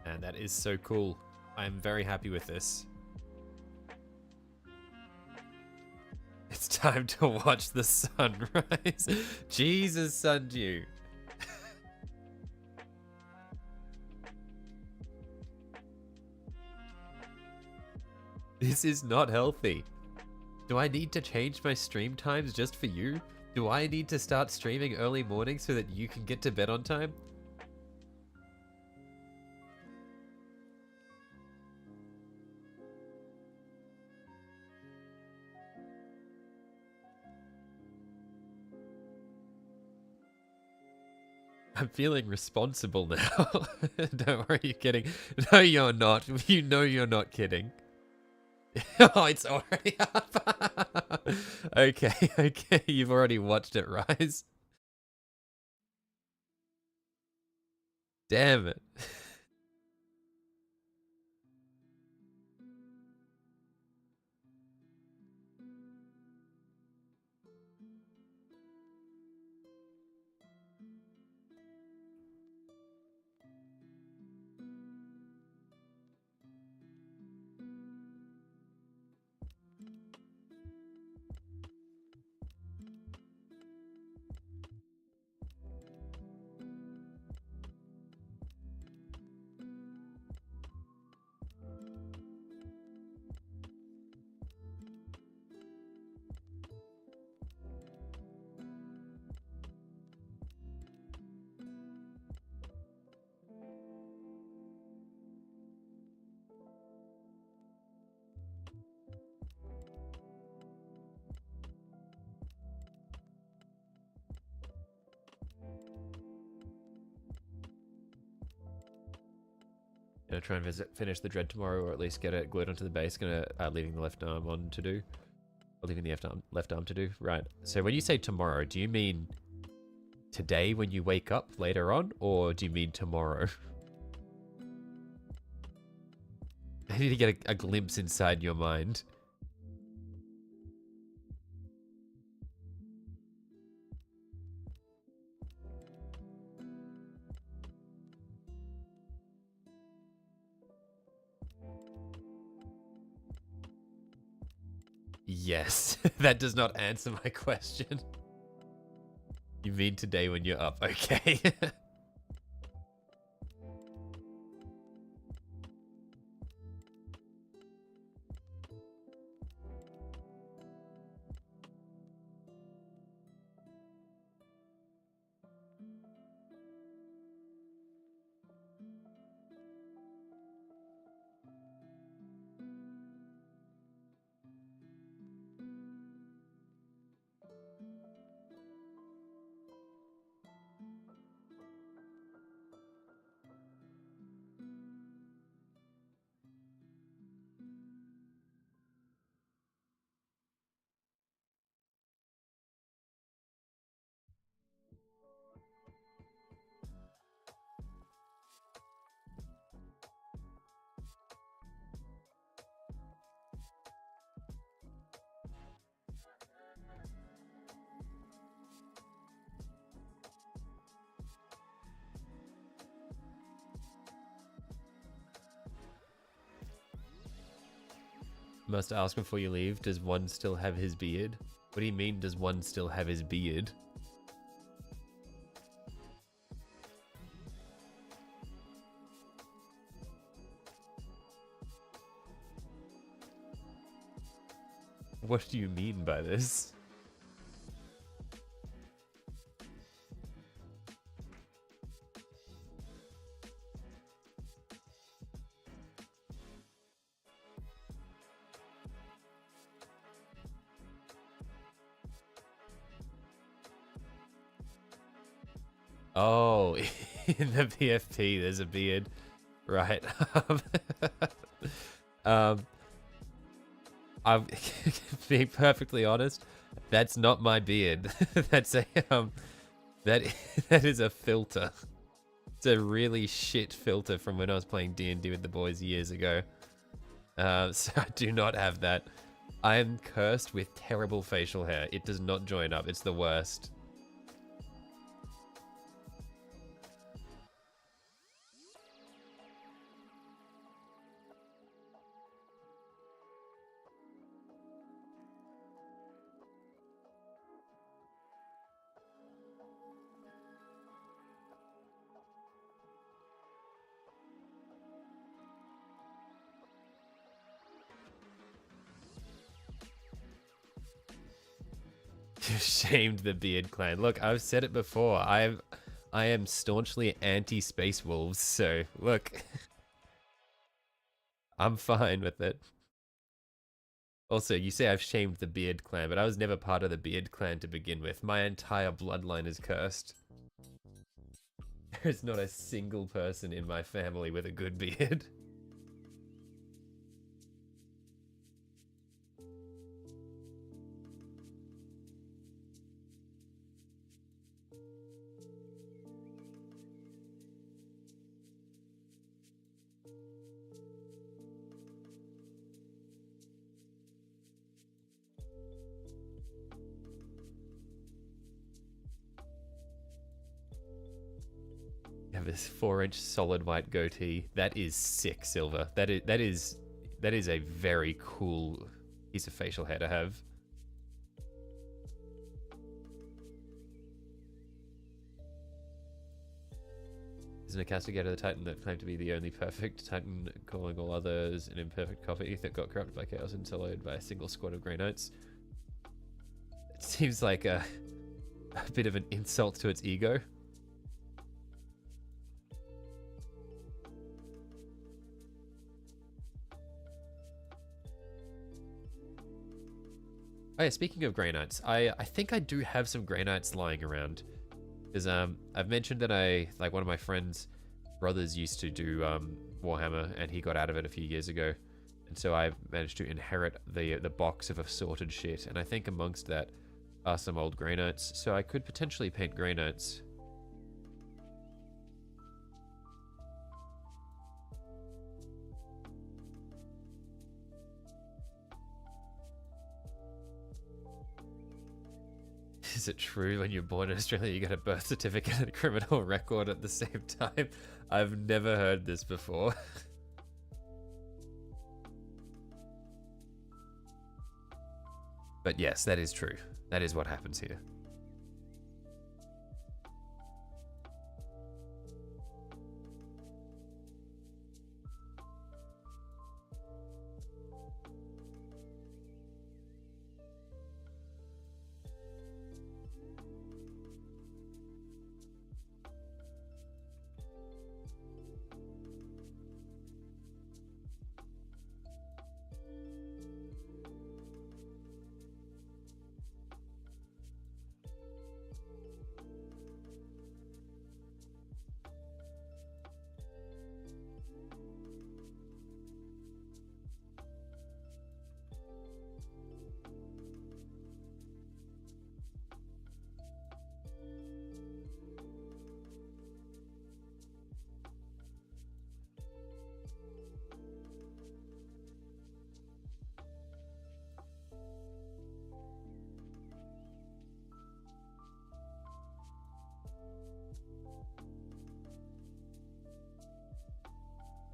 And that is so cool. I'm very happy with this. It's time to watch the sunrise. Jesus, Sundew. This is not healthy. Do I need to change my stream times just for you? Do I need to start streaming early morning so that you can get to bed on time? I'm feeling responsible now. Don't worry, you're kidding. No, you're not. You know you're not kidding. Oh, it's already up. Okay, okay. You've already watched it rise. Damn it. Gonna try and finish the dread tomorrow, or at least get it glued onto the base. Gonna leaving the left arm on to do, or leaving the left arm to do. Right. So when you say tomorrow, do you mean today when you wake up later on, or do you mean tomorrow? I need to get a glimpse inside your mind. Yes, that does not answer my question. You mean today when you're up, okay. must ask before you leave, does one still have his beard? What do you mean, does one still have his beard? What do you mean by this? Oh, in the PFP, there's a beard. Right. I'm being perfectly honest. That's not my beard. That's a that that is a filter. It's a really shit filter from when I was playing D&D with the boys years ago. So I do not have that. I am cursed with terrible facial hair. It does not join up. It's the worst. You shamed the Beard Clan. Look, I've said it before. I am staunchly anti-Space Wolves, so look. I'm fine with it. Also, you say I've shamed the Beard Clan, but I was never part of the Beard Clan to begin with. My entire bloodline is cursed. There's not a single person in my family with a good beard. You have this 4-inch solid white goatee. That is sick, Silver. That is a very cool piece of facial hair to have. Isn't a castigator the Titan that claimed to be the only perfect Titan, calling all others an imperfect copy that got corrupted by chaos and soloed by a single squad of Grey Knights? It seems like a bit of an insult to its ego. Oh yeah, speaking of Grey Knights, I think I do have some Grey Knights lying around. Because I've mentioned that one of my friend's brothers used to do Warhammer, and he got out of it a few years ago. And so I managed to inherit the box of assorted shit, and I think amongst that are some old Grey Knights, so I could potentially paint Grey Knights. Is it true when you're born in Australia you get a birth certificate and a criminal record at the same time? I've never heard this before. But yes, that is true. That is what happens here.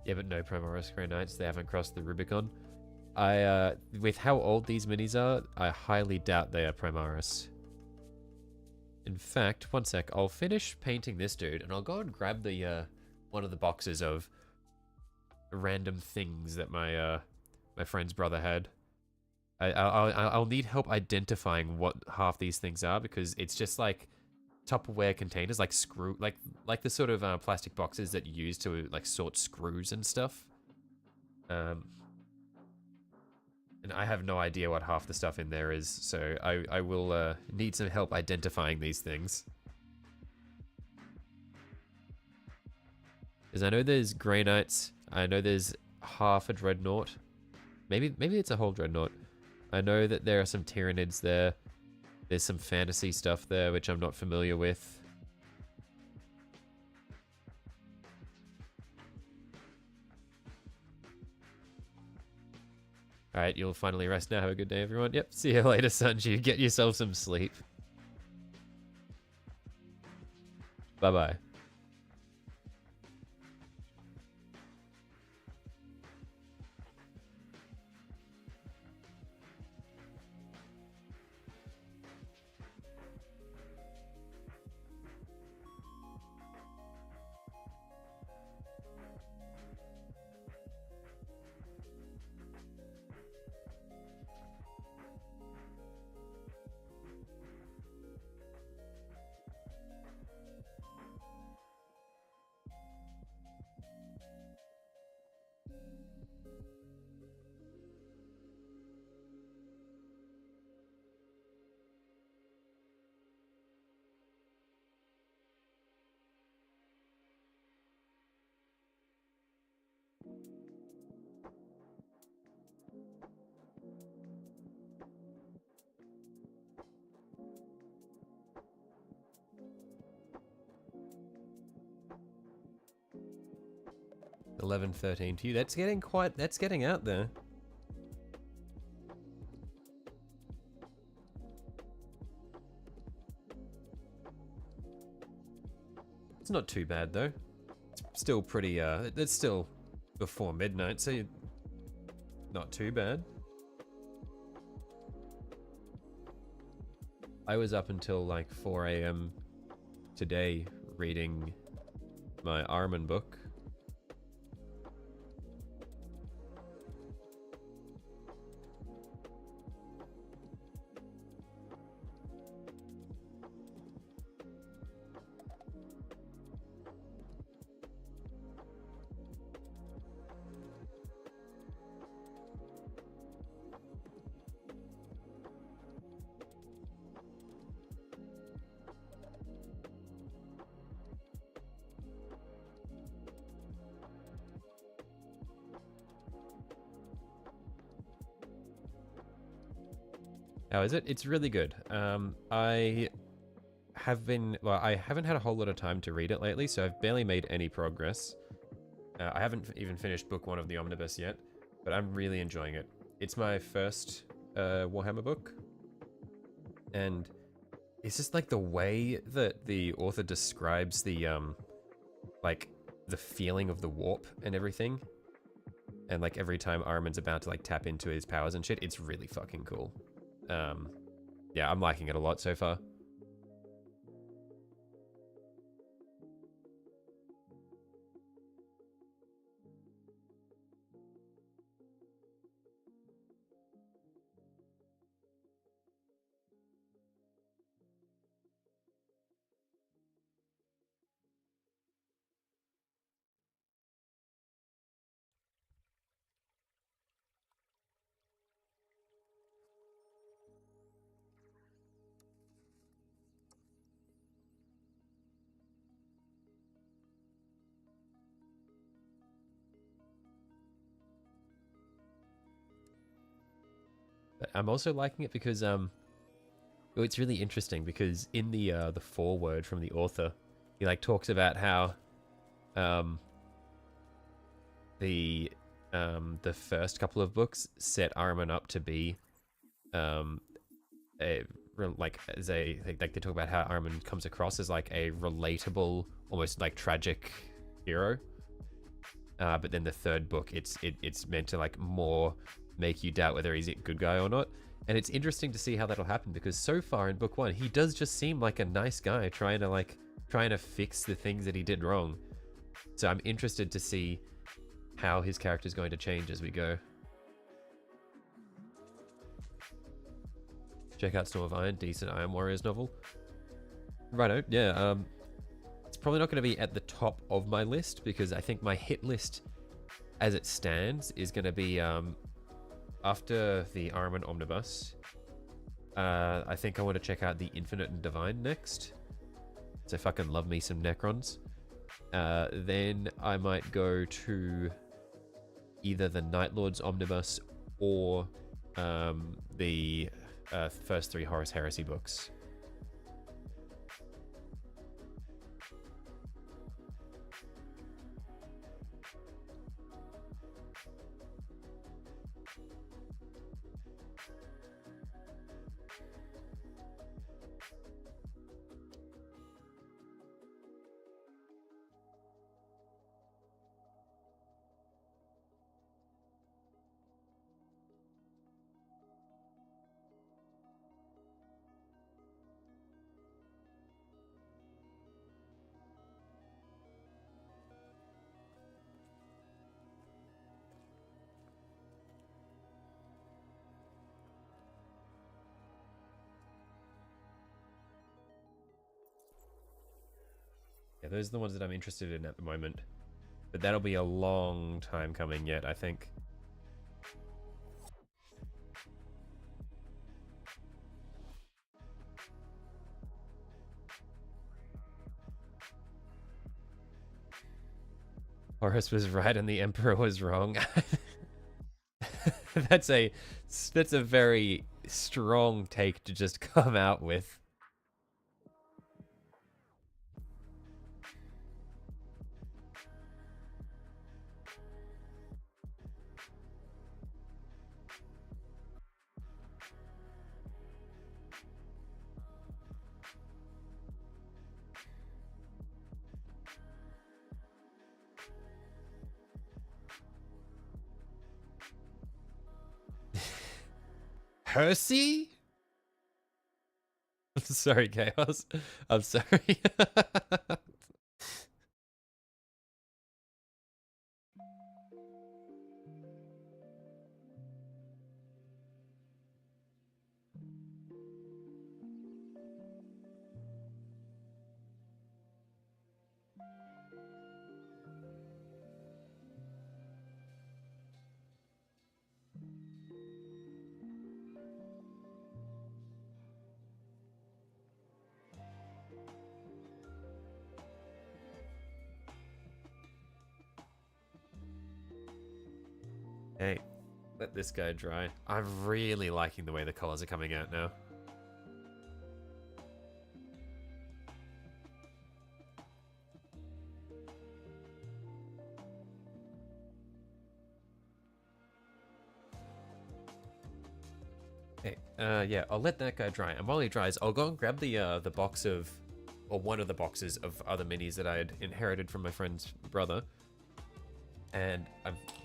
Yeah, but no Primaris Grey Knights, they haven't crossed the Rubicon. With how old these minis are, I highly doubt they are Primaris. In fact, one sec, I'll finish painting this dude, and I'll go and grab the, one of the boxes of random things that my, my friend's brother had. I'll need help identifying what half these things are, because it's just like Tupperware containers, like like the sort of plastic boxes that you use to like sort screws and stuff. And I have no idea what half the stuff in there is, so I will need some help identifying these things. Because I know there's Grey Knights, I know there's half a Dreadnought. Maybe it's a whole Dreadnought. I know that there are some Tyranids there. There's some fantasy stuff there, which I'm not familiar with. Alright, you'll finally rest now. Have a good day, everyone. Yep, see you later, Sanji. Get yourself some sleep. Bye-bye. $11.13 to you. That's getting out there. It's not too bad though. It's still pretty it's still before midnight, so not too bad. I was up until like 4 AM today reading my Armin book. How is it? It's really good. I haven't had a whole lot of time to read it lately, so I've barely made any progress. I haven't even finished book 1 of the Omnibus yet, but I'm really enjoying it. It's my first Warhammer book, and it's just like the way that the author describes the like the feeling of the warp and everything, and like every time Armin's about to like tap into his powers and shit, it's really fucking cool. Yeah, I'm liking it a lot so far. But I'm also liking it because well, it's really interesting because in the foreword from the author, he like talks about how the first couple of books set Armin up to be like they talk about how Armin comes across as like a relatable, almost like tragic hero. But then the third book, it's meant to like more make you doubt whether he's a good guy or not. And it's interesting to see how that'll happen, because so far in book 1, he does just seem like a nice guy trying to fix the things that he did wrong. So I'm interested to see how his character is going to change as we go. Check out Storm of Iron, decent Iron Warriors novel. Righto, yeah, it's probably not going to be at the top of my list, because I think my hit list as it stands is going to be after the Armament Omnibus. I think I want to check out the Infinite and Divine next. So fucking love me some Necrons. Then I might go to either the Night Lords Omnibus or the first 3 Horus Heresy books. Yeah, those are the ones that I'm interested in at the moment. But that'll be a long time coming yet, I think. Horus was right and the Emperor was wrong. That's a very strong take to just come out with. Hersey? Sorry, Chaos. I'm sorry. Hey, let this guy dry. I'm really liking the way the colors are coming out now. Hey, yeah, I'll let that guy dry. And while he dries, I'll go and grab the box of, or one of the boxes of other minis that I had inherited from my friend's brother, and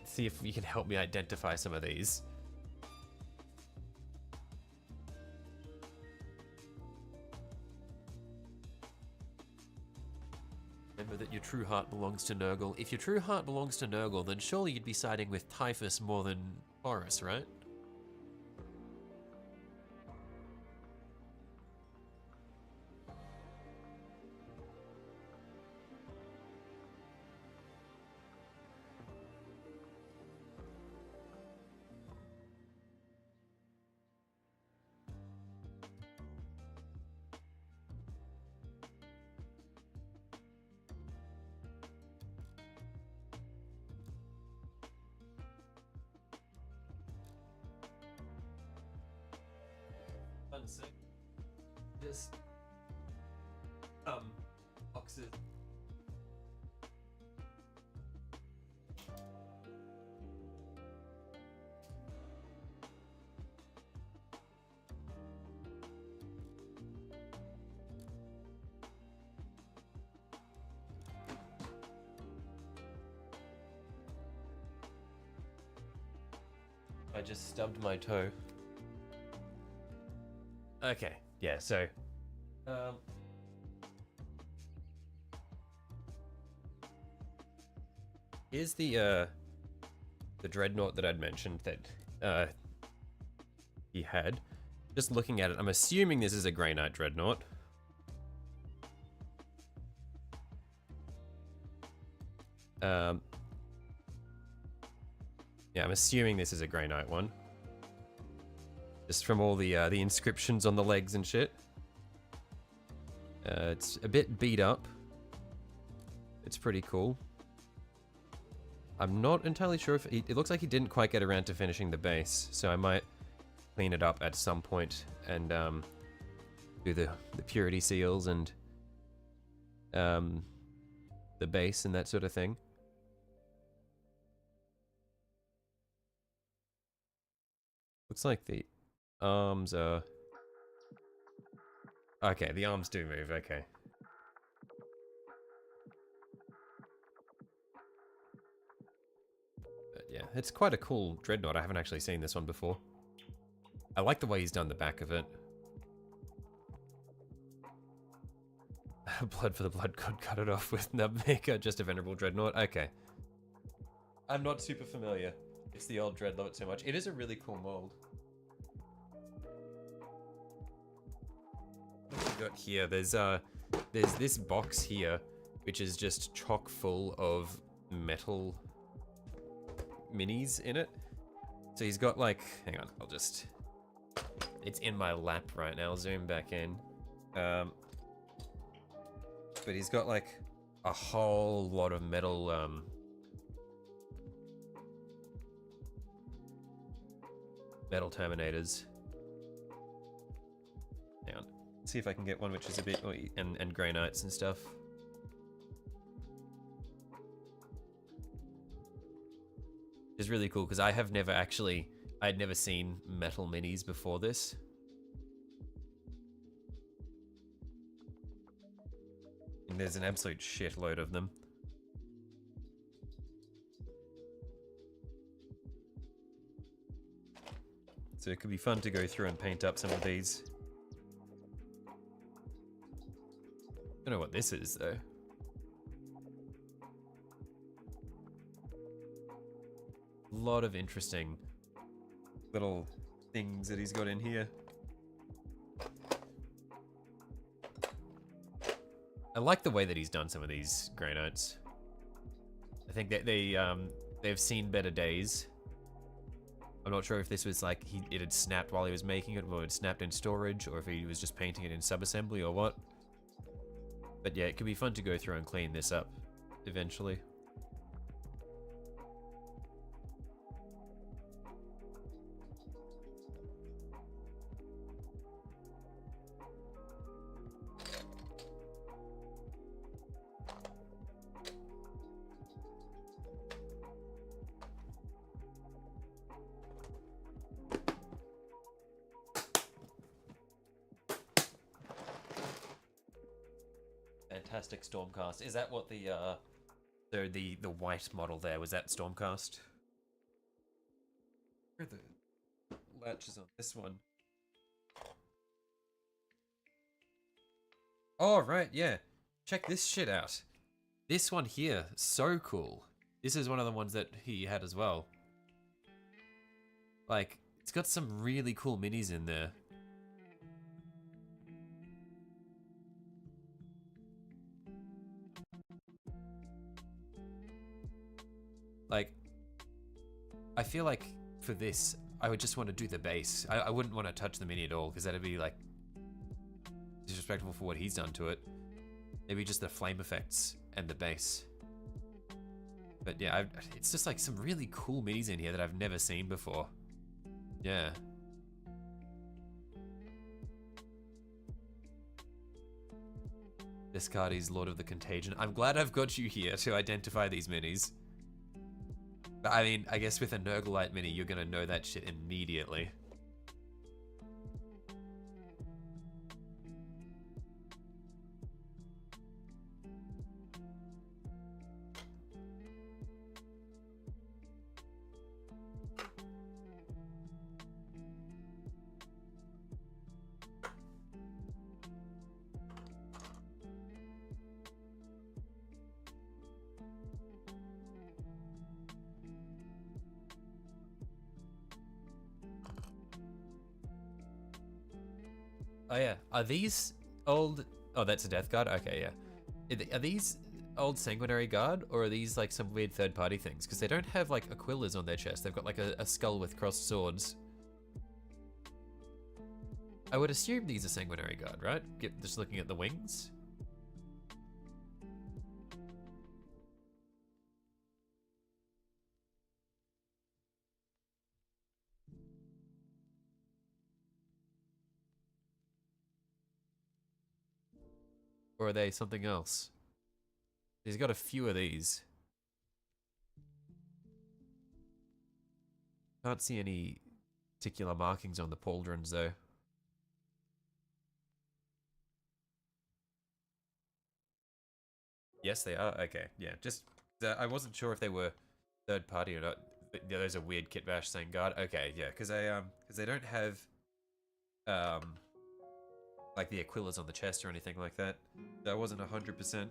see if you can help me identify some of these. Remember that your true heart belongs to Nurgle. If your true heart belongs to Nurgle, then surely you'd be siding with Typhus more than Horus, right? Just boxes. I just stubbed my toe. Okay, yeah, so... Here's the dreadnought that I'd mentioned that he had. Just looking at it, I'm assuming this is a Grey Knight dreadnought. Yeah, I'm assuming this is a Grey Knight one. Just from all the inscriptions on the legs and shit. It's a bit beat up. It's pretty cool. I'm not entirely sure if it looks like he didn't quite get around to finishing the base, so I might clean it up at some point and do the purity seals and the base and that sort of thing. Looks like the arms are... Okay, the arms do move, okay. But yeah, it's quite a cool dreadnought. I haven't actually seen this one before. I like the way he's done the back of it. Blood for the blood god, cut it off with Nubmaker, just a venerable dreadnought. Okay. I'm not super familiar. It's the old dreadnought so much. It is a really cool mold. What have we got here? There's this box here, which is just chock full of metal minis in it. So he's got like, hang on, I'll just, it's in my lap right now, I'll zoom back in. But he's got like a whole lot of metal, metal Terminators. Hang on, see if I can get one which is a bit, and Grey Knights and stuff. It's really cool because I have never actually, I'd never seen metal minis before this. And there's an absolute shitload of them. So it could be fun to go through and paint up some of these. Don't know what this is though. A lot of interesting little things that he's got in here. I like the way that he's done some of these Grey Knights. I think that they've seen better days. I'm not sure if this was like it had snapped while he was making it, or it snapped in storage, or if he was just painting it in sub-assembly or what. But yeah, it could be fun to go through and clean this up eventually. Fantastic Stormcast. Is that what the white model there, was that Stormcast? Where are the latches on this one? Oh, right, yeah. Check this shit out. This one here, so cool. This is one of the ones that he had as well. Like, it's got some really cool minis in there. Like, I feel like for this, I would just want to do the base. I wouldn't want to touch the mini at all, because that'd be like disrespectful for what he's done to it. Maybe just the flame effects and the base. But yeah, it's just like some really cool minis in here that I've never seen before. Yeah. Descartes, Lord of the Contagion. I'm glad I've got you here to identify these minis. But I mean, I guess with a Nurglite mini, you're gonna know that shit immediately. Oh yeah, are these old? Oh, that's a Death Guard. Okay, yeah. Are these old Sanguinary Guard, or are these like some weird third-party things? Because they don't have like Aquillas on their chest. They've got like a skull with crossed swords. I would assume these are Sanguinary Guard, right? Just looking at the wings. Or are they something else? He's got a few of these. Can't see any particular markings on the pauldrons though. Yes, they are. Okay, yeah. Just I wasn't sure if they were third party or not. Yeah, those are weird kit bash saying guard. Okay, yeah, because they don't have like the Aquillas on the chest or anything like that. So I wasn't 100%.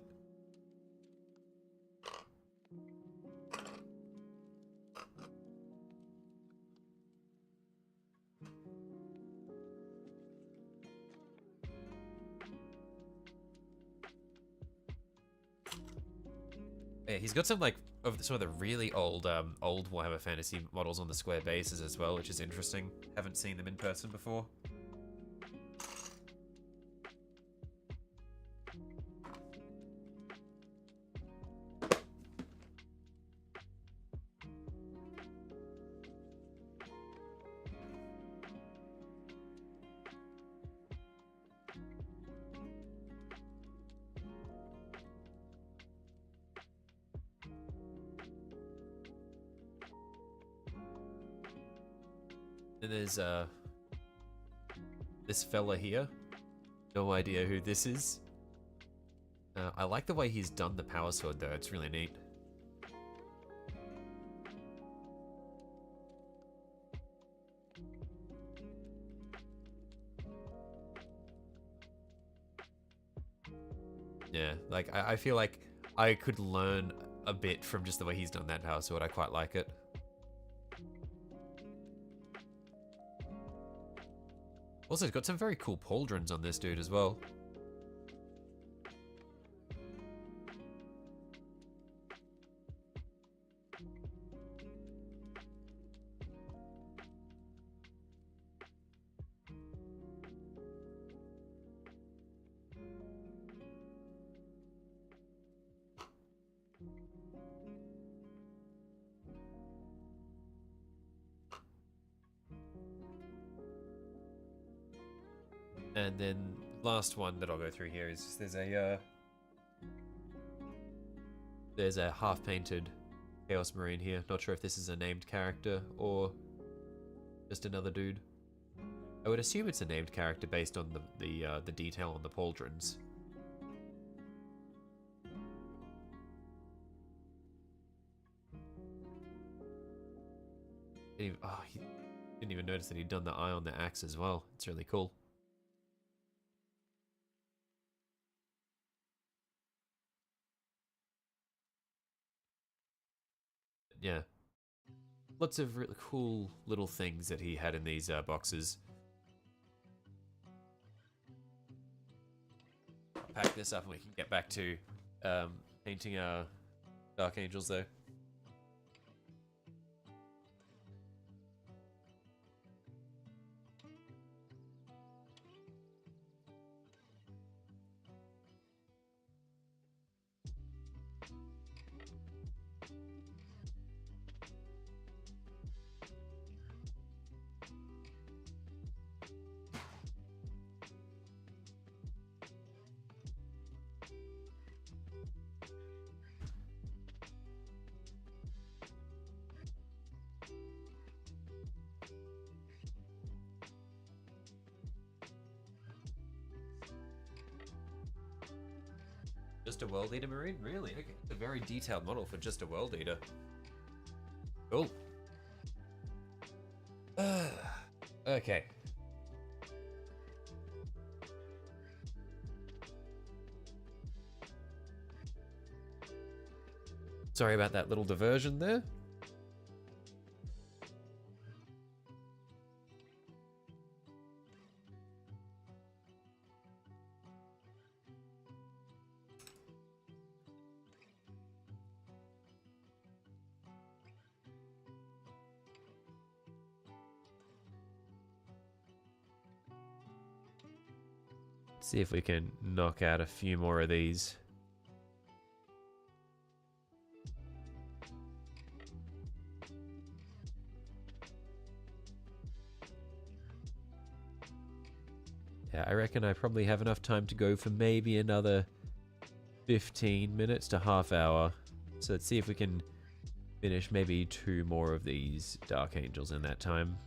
Yeah, he's got some like of some of the really old old Warhammer Fantasy models on the square bases as well, which is interesting. Haven't seen them in person before. And there's this fella here. No idea who this is. I like the way he's done the power sword though, it's really neat. Yeah, like I feel like I could learn a bit from just the way he's done that power sword. I quite like it. Also, it's got some very cool pauldrons on this dude as well. And then last one that I'll go through here is there's a half-painted Chaos Marine here. Not sure if this is a named character or just another dude. I would assume it's a named character based on the detail on the pauldrons. He didn't even notice that he'd done the eye on the axe as well. It's really cool. Yeah, lots of really cool little things that he had in these boxes. I'll pack this up and we can get back to painting our Dark Angels though. Just a World Eater Marine? Really? Okay. It's a very detailed model for just a World Eater. Cool. Okay. Sorry about that little diversion there. See if we can knock out a few more of these. Yeah, I reckon I probably have enough time to go for maybe another 15 minutes to half hour. So let's see if we can finish maybe 2 more of these Dark Angels in that time.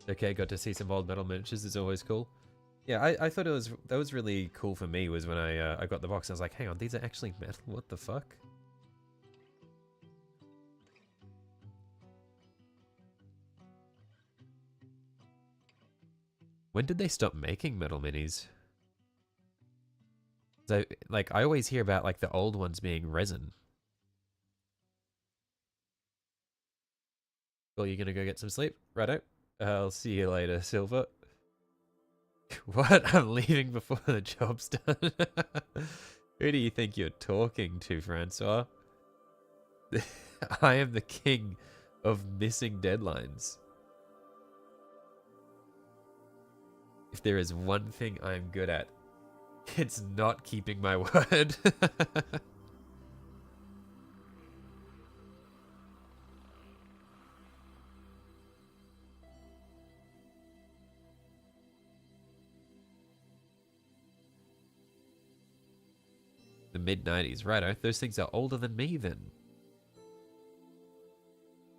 Okay, got to see some old metal miniatures. It's always cool. Yeah, I thought that was really cool for me was when I got the box. I was like, hang on, these are actually metal. What the fuck? When did they stop making metal minis? So, like, I always hear about like the old ones being resin. Well, you gonna go get some sleep? Righto. I'll see you later, Silver. What? I'm leaving before the job's done. Who do you think you're talking to, Francois? I am the king of missing deadlines. If there is one thing I'm good at, it's not keeping my word. The mid-90s, righto. Those things are older than me then.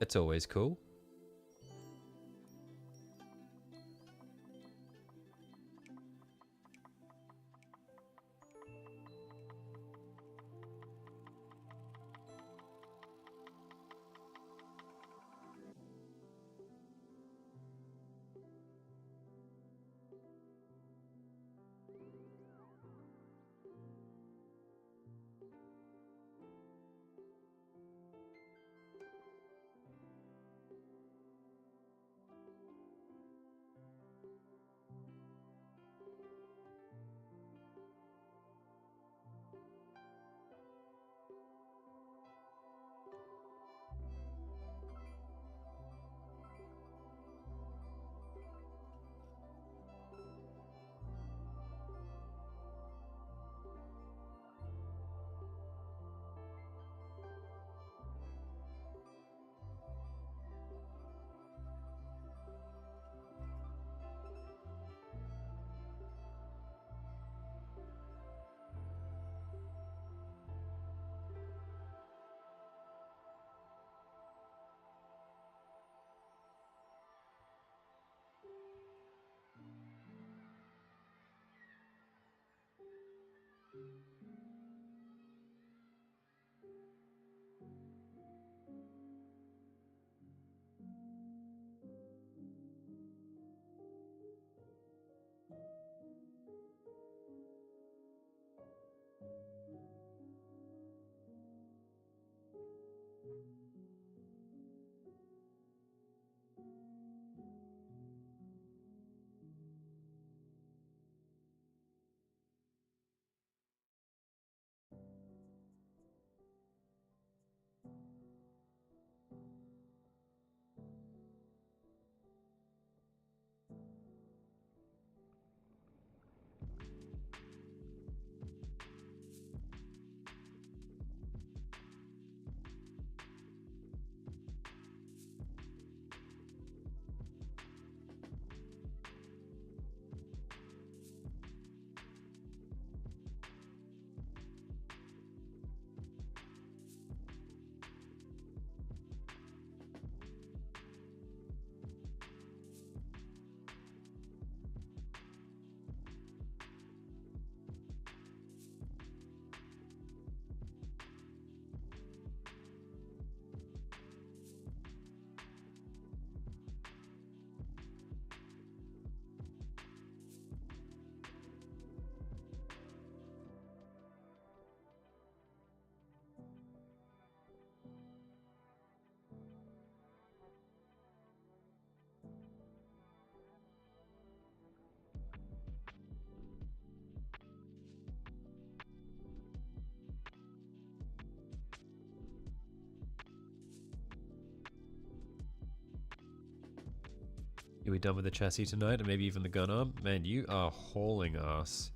That's always cool. Are we done with the chassis tonight, and maybe even the gun arm? Man, you are hauling ass.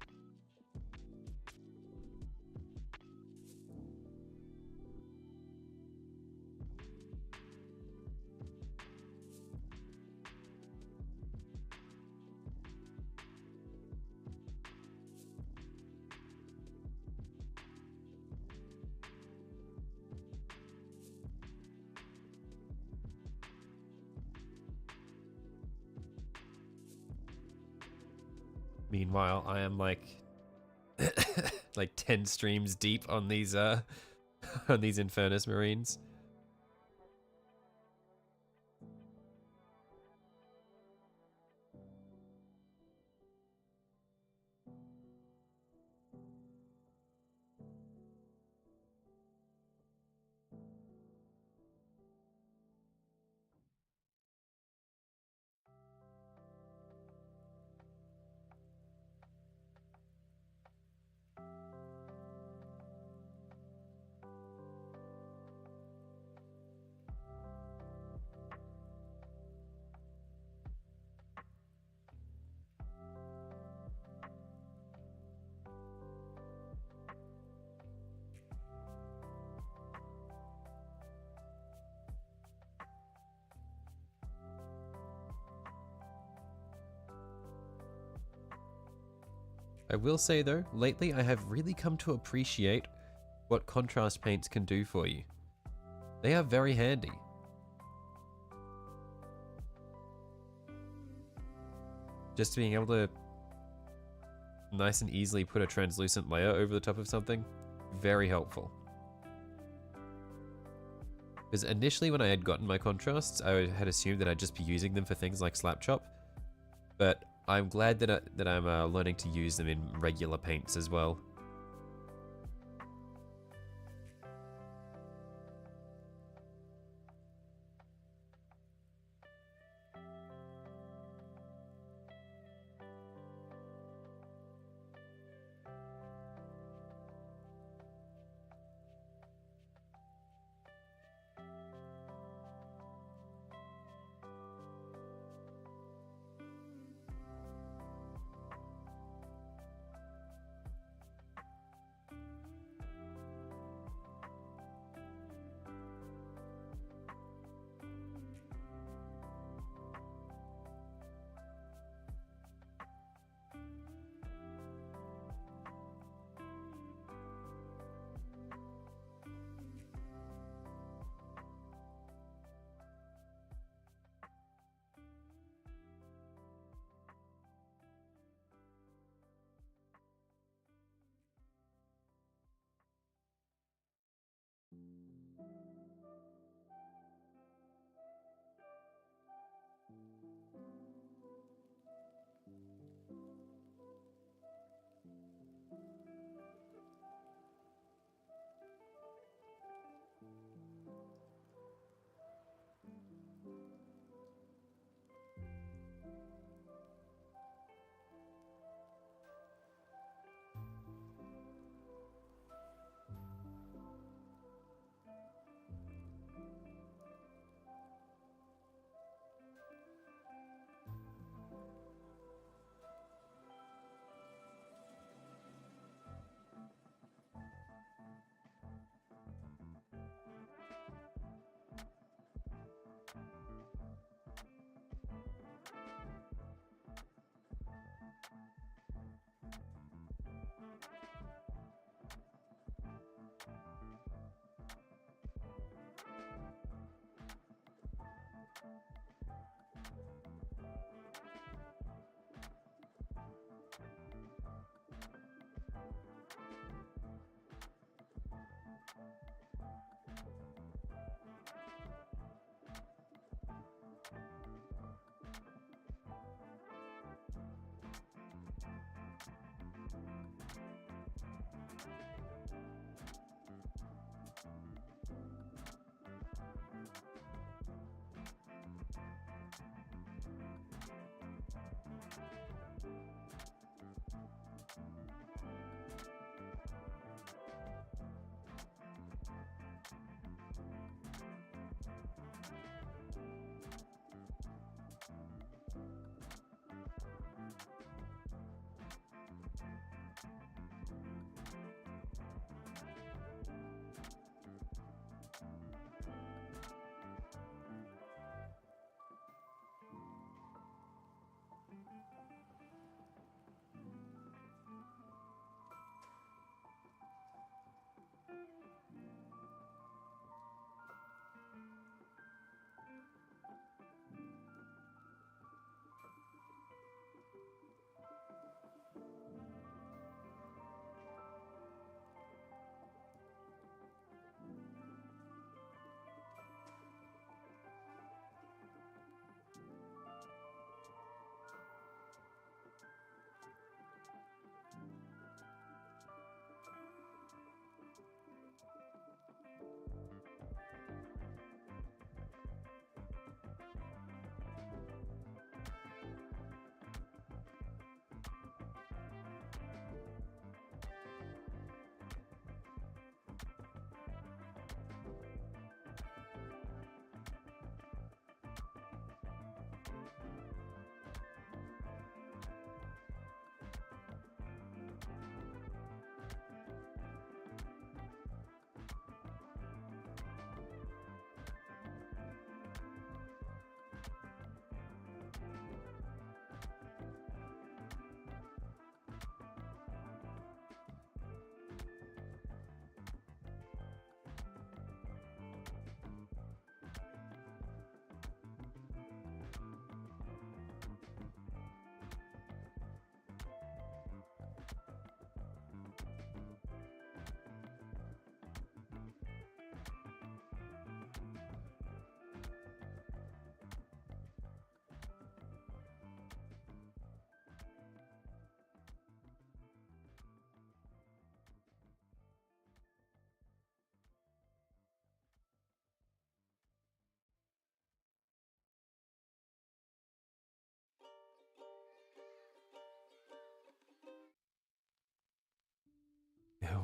Meanwhile, I am like like 10 streams deep on these on these Infernus Marines. I will say though, lately I have really come to appreciate what contrast paints can do for you. They are very handy. Just being able to nice and easily put a translucent layer over the top of something, very helpful. Because initially when I had gotten my contrasts, I had assumed that I'd just be using them for things like slap chop, but I'm glad that I'm learning to use them in regular paints as well.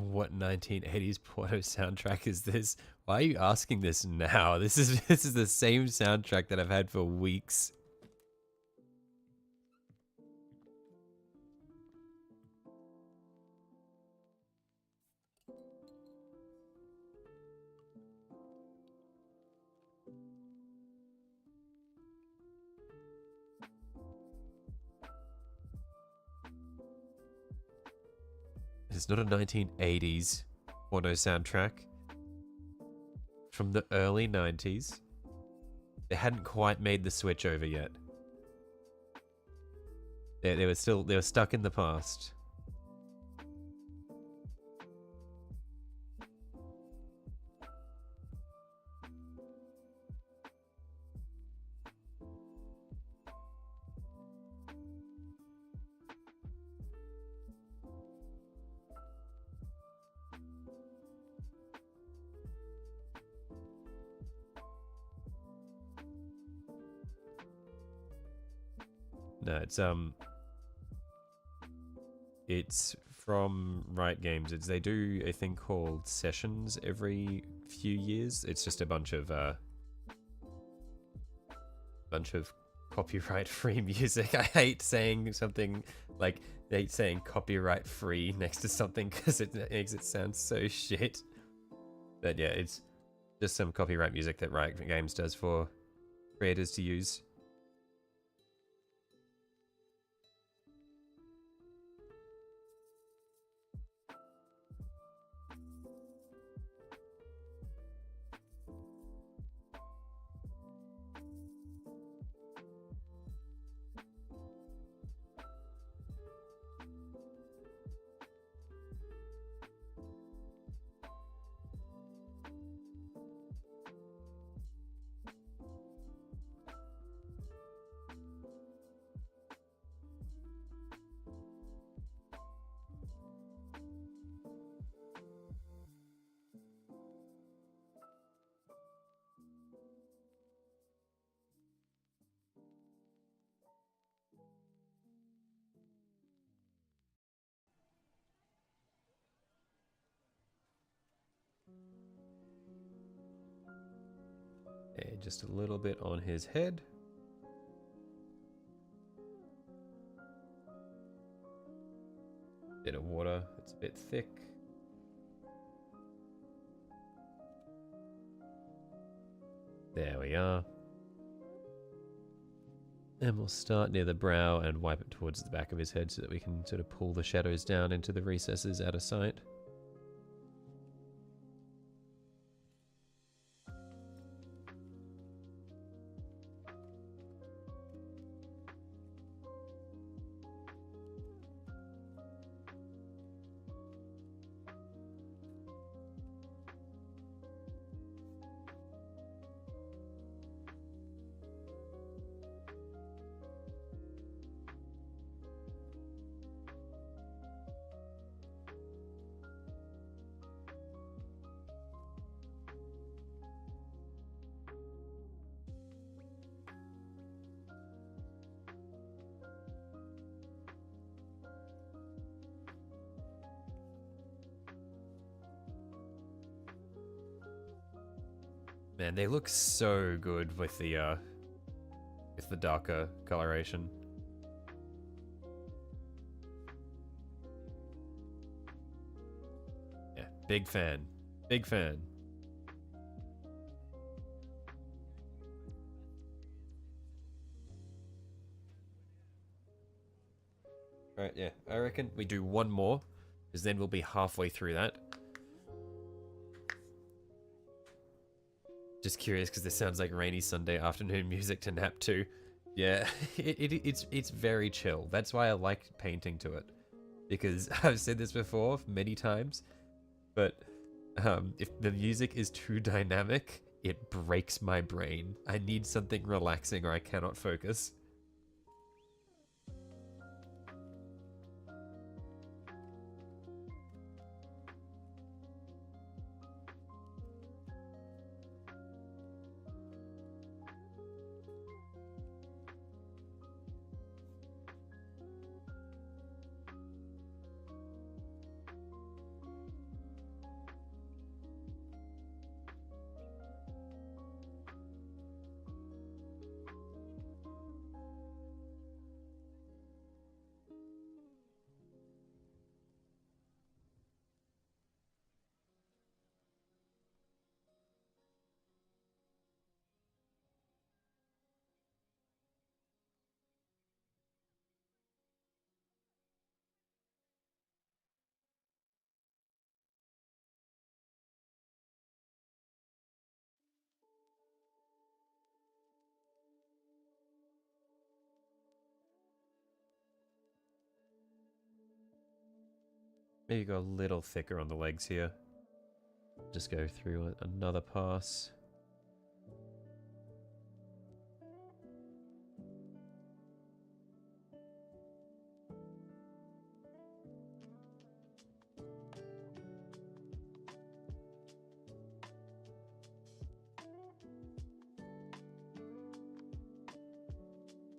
What 1980s porno soundtrack is this? Why are you asking this now? This is the same soundtrack that I've had for weeks. It's not a 1980s porno soundtrack. From the early 90s. They hadn't quite made the switch over yet. They were stuck in the past. No, it's from Riot Games. They do a thing called sessions every few years. It's just a bunch of copyright-free music. I hate saying something like copyright free next to something because it makes it sound so shit. But yeah, it's just some copyright music that Riot Games does for creators to use. And just a little bit on his head. Bit of water, it's a bit thick. There we are. And we'll start near the brow and wipe it towards the back of his head so that we can sort of pull the shadows down into the recesses out of sight. Man, they look so good with the darker coloration. Yeah, big fan. Big fan. Alright, yeah. I reckon we do one more, because then we'll be halfway through that. Just curious because this sounds like rainy Sunday afternoon music to nap to. Yeah, it's very chill. That's why I like painting to it. Because I've said this before many times, but if the music is too dynamic, it breaks my brain. I need something relaxing or I cannot focus. Maybe go a little thicker on the legs here. Just go through another pass.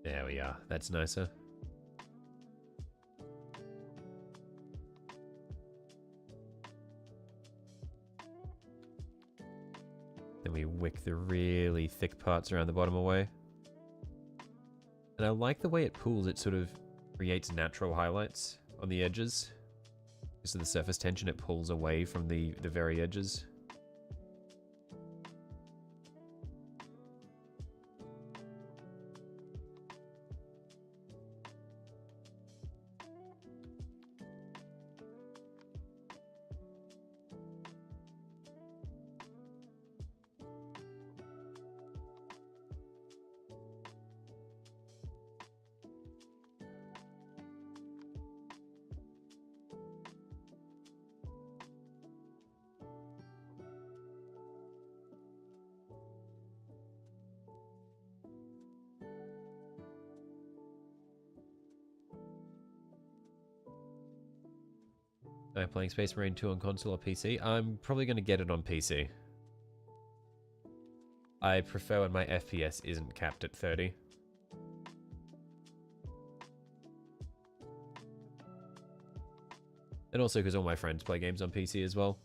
There we are. That's nicer. Then we wick the really thick parts around the bottom away. And I like the way it pulls. It sort of creates natural highlights on the edges. Because of the surface tension, it pulls away from the very edges. I'm playing Space Marine 2 on console or PC. I'm probably going to get it on PC. I prefer when my FPS isn't capped at 30. And also because all my friends play games on PC as well.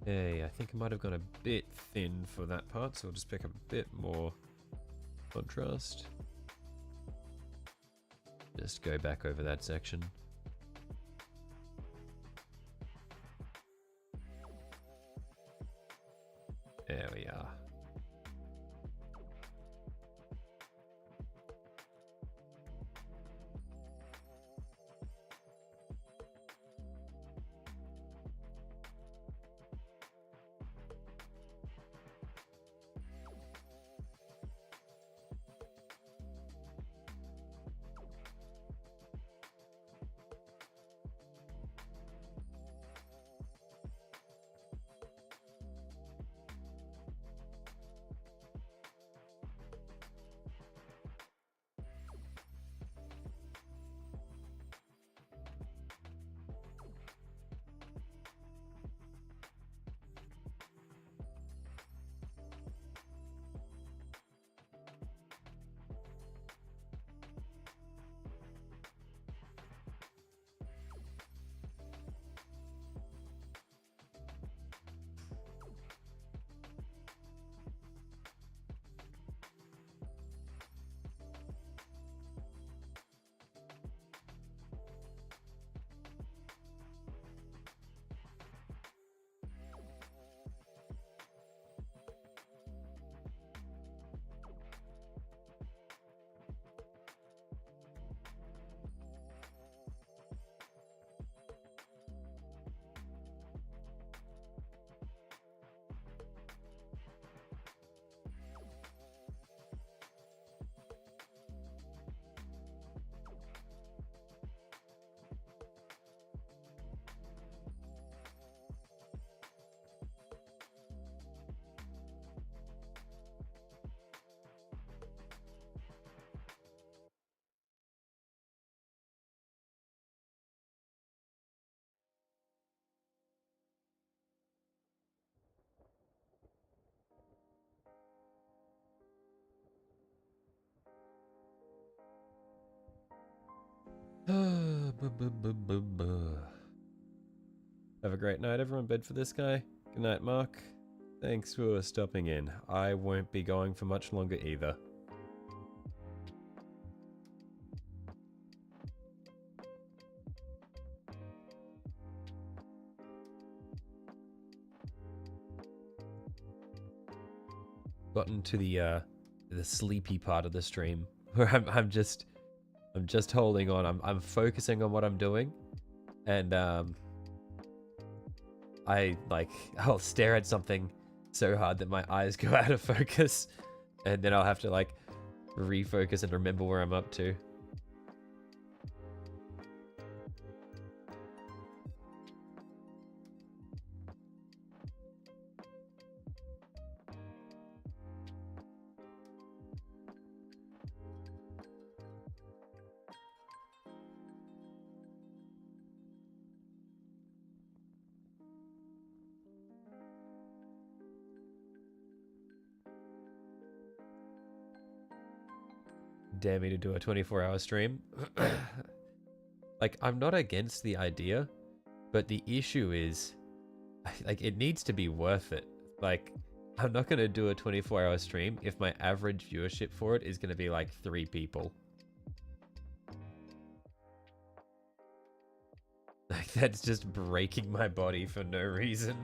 Hey, I think I might have gone a bit thin for that part, so we'll just pick up a bit more contrast. Just go back over that section. There we are. Have a great night, everyone. Bed for this guy. Good night, Mark. Thanks for stopping in. I won't be going for much longer either. Gotten to the sleepy part of the stream where I'm just holding on. I'm focusing on what I'm doing, and I'll stare at something so hard that my eyes go out of focus, and then I'll have to like refocus and remember where I'm up to. Dare me to do a 24-hour stream. Like, I'm not against the idea, but the issue is, like, it needs to be worth it. Like, I'm not going to do a 24-hour stream if my average viewership for it is going to be like 3 people. Like, that's just breaking my body for no reason.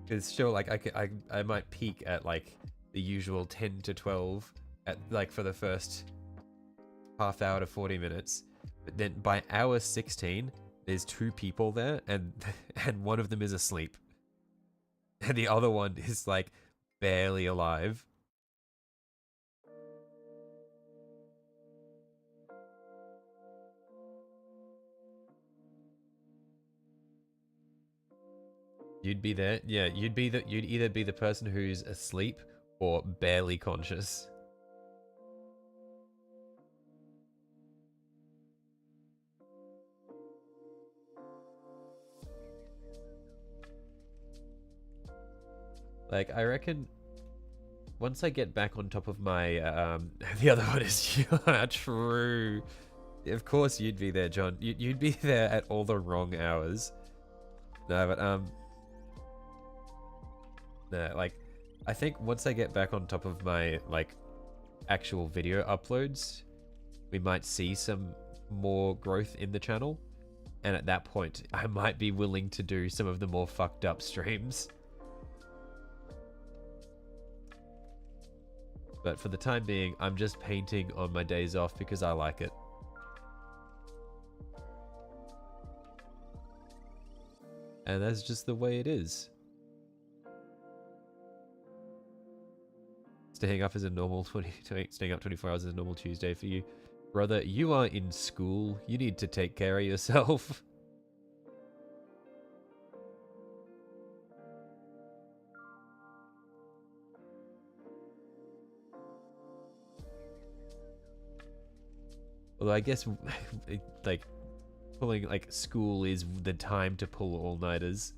It's sure, like, I might peak at like the usual 10 to 12 at like for the first half hour to 40 minutes, but then by hour 16 there's 2 people there, and one of them is asleep and the other one is like barely alive. You'd be there. Yeah, you'd either be the person who's asleep or barely conscious. Like, I reckon once I get back on top of my, the other one is true. Of course you'd be there, John. You'd be there at all the wrong hours. No, but, Nah, like, I think once I get back on top of my, like, actual video uploads, we might see some more growth in the channel. And at that point, I might be willing to do some of the more fucked up streams. But for the time being, I'm just painting on my days off because I like it. And that's just the way it is. Staying up is a normal staying up 24 hours is a normal Tuesday for you. Brother, you are in school. You need to take care of yourself. Although I guess, like, pulling, like, school is the time to pull all-nighters.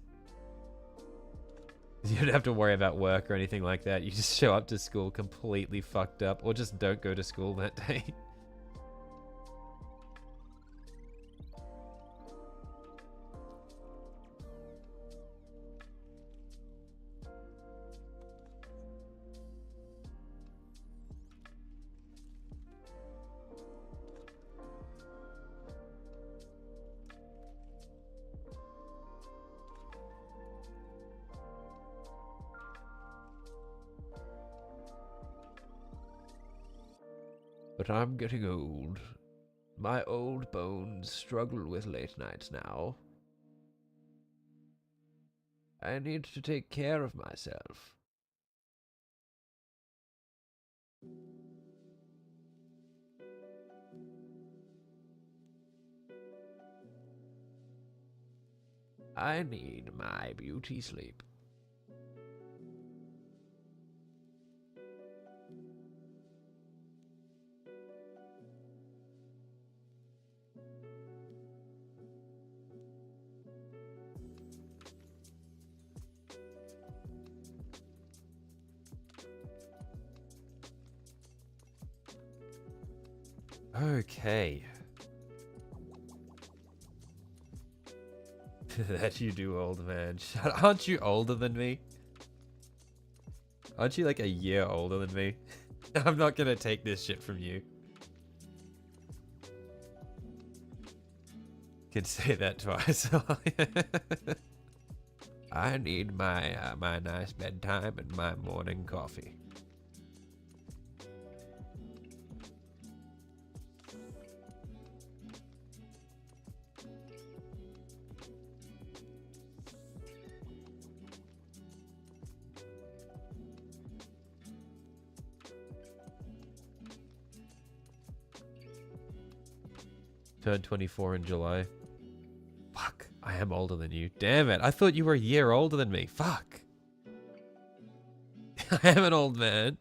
You don't have to worry about work or anything like that. You just show up to school completely fucked up, or just don't go to school that day. But I'm getting old. My old bones struggle with late nights now. I need to take care of myself. I need my beauty sleep. Okay. That you do, old man. Aren't you older than me? Aren't you like a year older than me? I'm not gonna take this shit from you. Can say that twice. I need my my nice bedtime and my morning coffee. Turned 24 in July. Fuck, I am older than you. Damn it, I thought you were a year older than me. Fuck. I am an old man.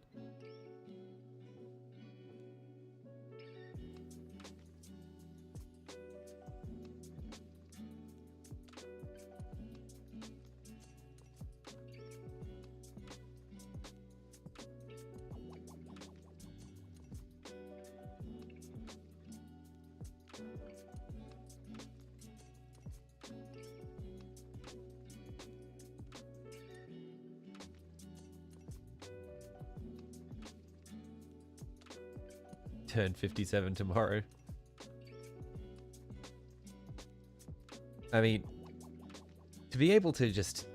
Turn 57 tomorrow. I mean, to be able to just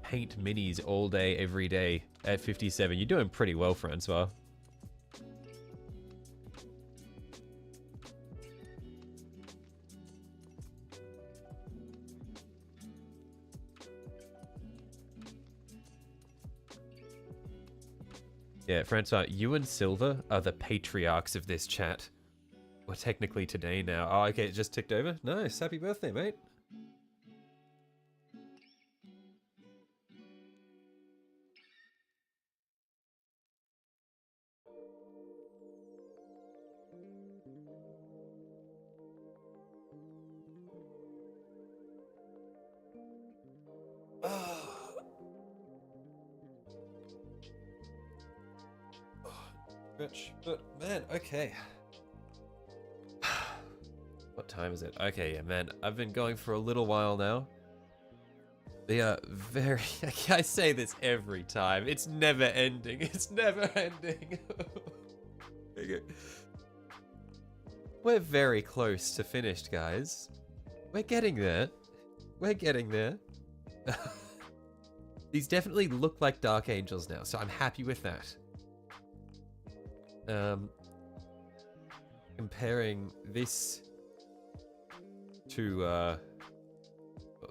paint minis all day, every day at 57, you're doing pretty well, Francois. Yeah, Francois, you and Silver are the patriarchs of this chat. We're technically today now. Oh, okay, it just ticked over. Nice. Happy birthday, mate. Rich, but man, okay. What time is it? Okay, yeah, man, I've been going for a little while now. They are very... I say this every time. It's never ending. It's never ending. Okay. We're very close to finished, guys. We're getting there. We're getting there. These definitely look like Dark Angels now, so I'm happy with that. Comparing this to...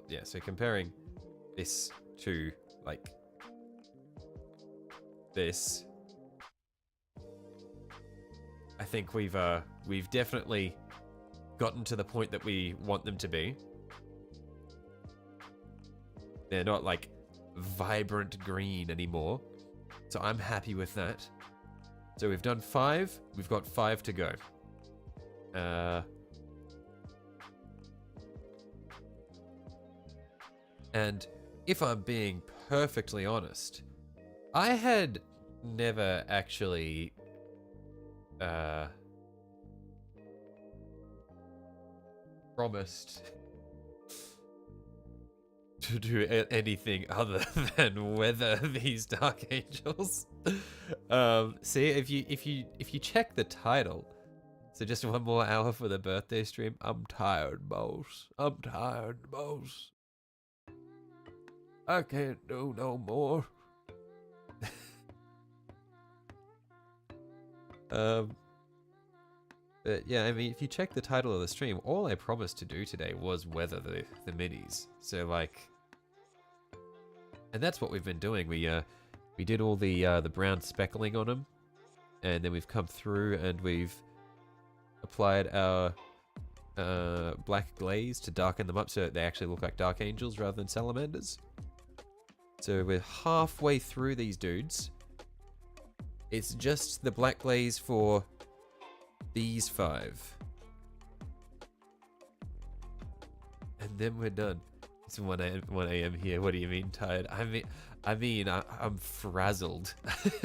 yeah, so comparing this to, like, this, I think we've definitely gotten to the point that we want them to be. They're not, like, vibrant green anymore, so I'm happy with that. So we've done 5, we've got 5 to go. And if I'm being perfectly honest, I had never actually promised to do anything other than weather these Dark Angels. See, if you check the title, so just 1 more hour for the birthday stream. I'm tired, boss. I'm tired, boss. I can't do no more. But yeah, I mean, if you check the title of the stream, all I promised to do today was weather the minis. So like, and that's what we've been doing. We did all the brown speckling on them, and then we've come through and we've applied our black glaze to darken them up so that they actually look like Dark Angels rather than salamanders. So we're halfway through these dudes. It's just the black glaze for these 5. And then we're done. It's 1 a.m. here. What do you mean tired? I'm frazzled.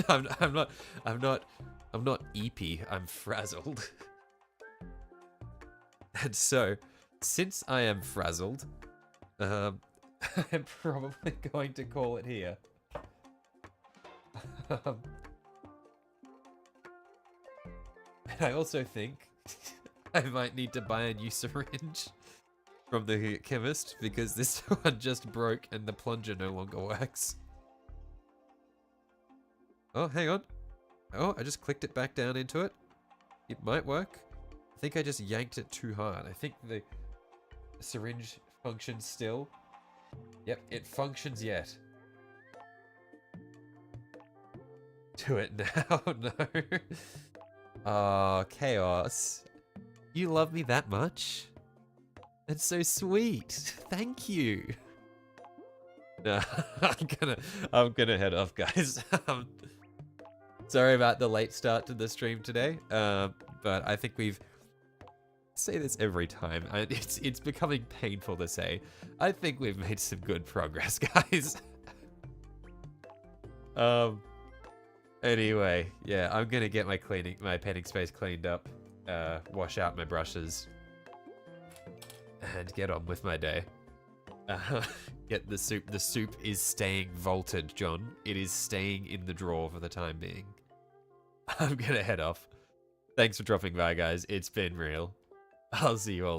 I'm not eepy. I'm frazzled. And so, since I am frazzled, I'm probably going to call it here. And I also think I might need to buy a new syringe from the chemist because this one just broke and the plunger no longer works. Oh, hang on. Oh, I just clicked it back down into it. It might work. I think I just yanked it too hard. I think the syringe functions still. Yep, it functions yet. Do it now. No. Oh, Chaos. You love me that much? That's so sweet. Thank you. No, I'm gonna head off, guys. Sorry about the late start to the stream today. But I think I say this every time. It's becoming painful to say. I think we've made some good progress, guys. Anyway, yeah, I'm gonna get my painting space cleaned up, wash out my brushes, and get on with my day. Get the soup. The soup is staying vaulted, John. It is staying in the drawer for the time being. I'm gonna head off. Thanks for dropping by, guys. It's been real. I'll see you all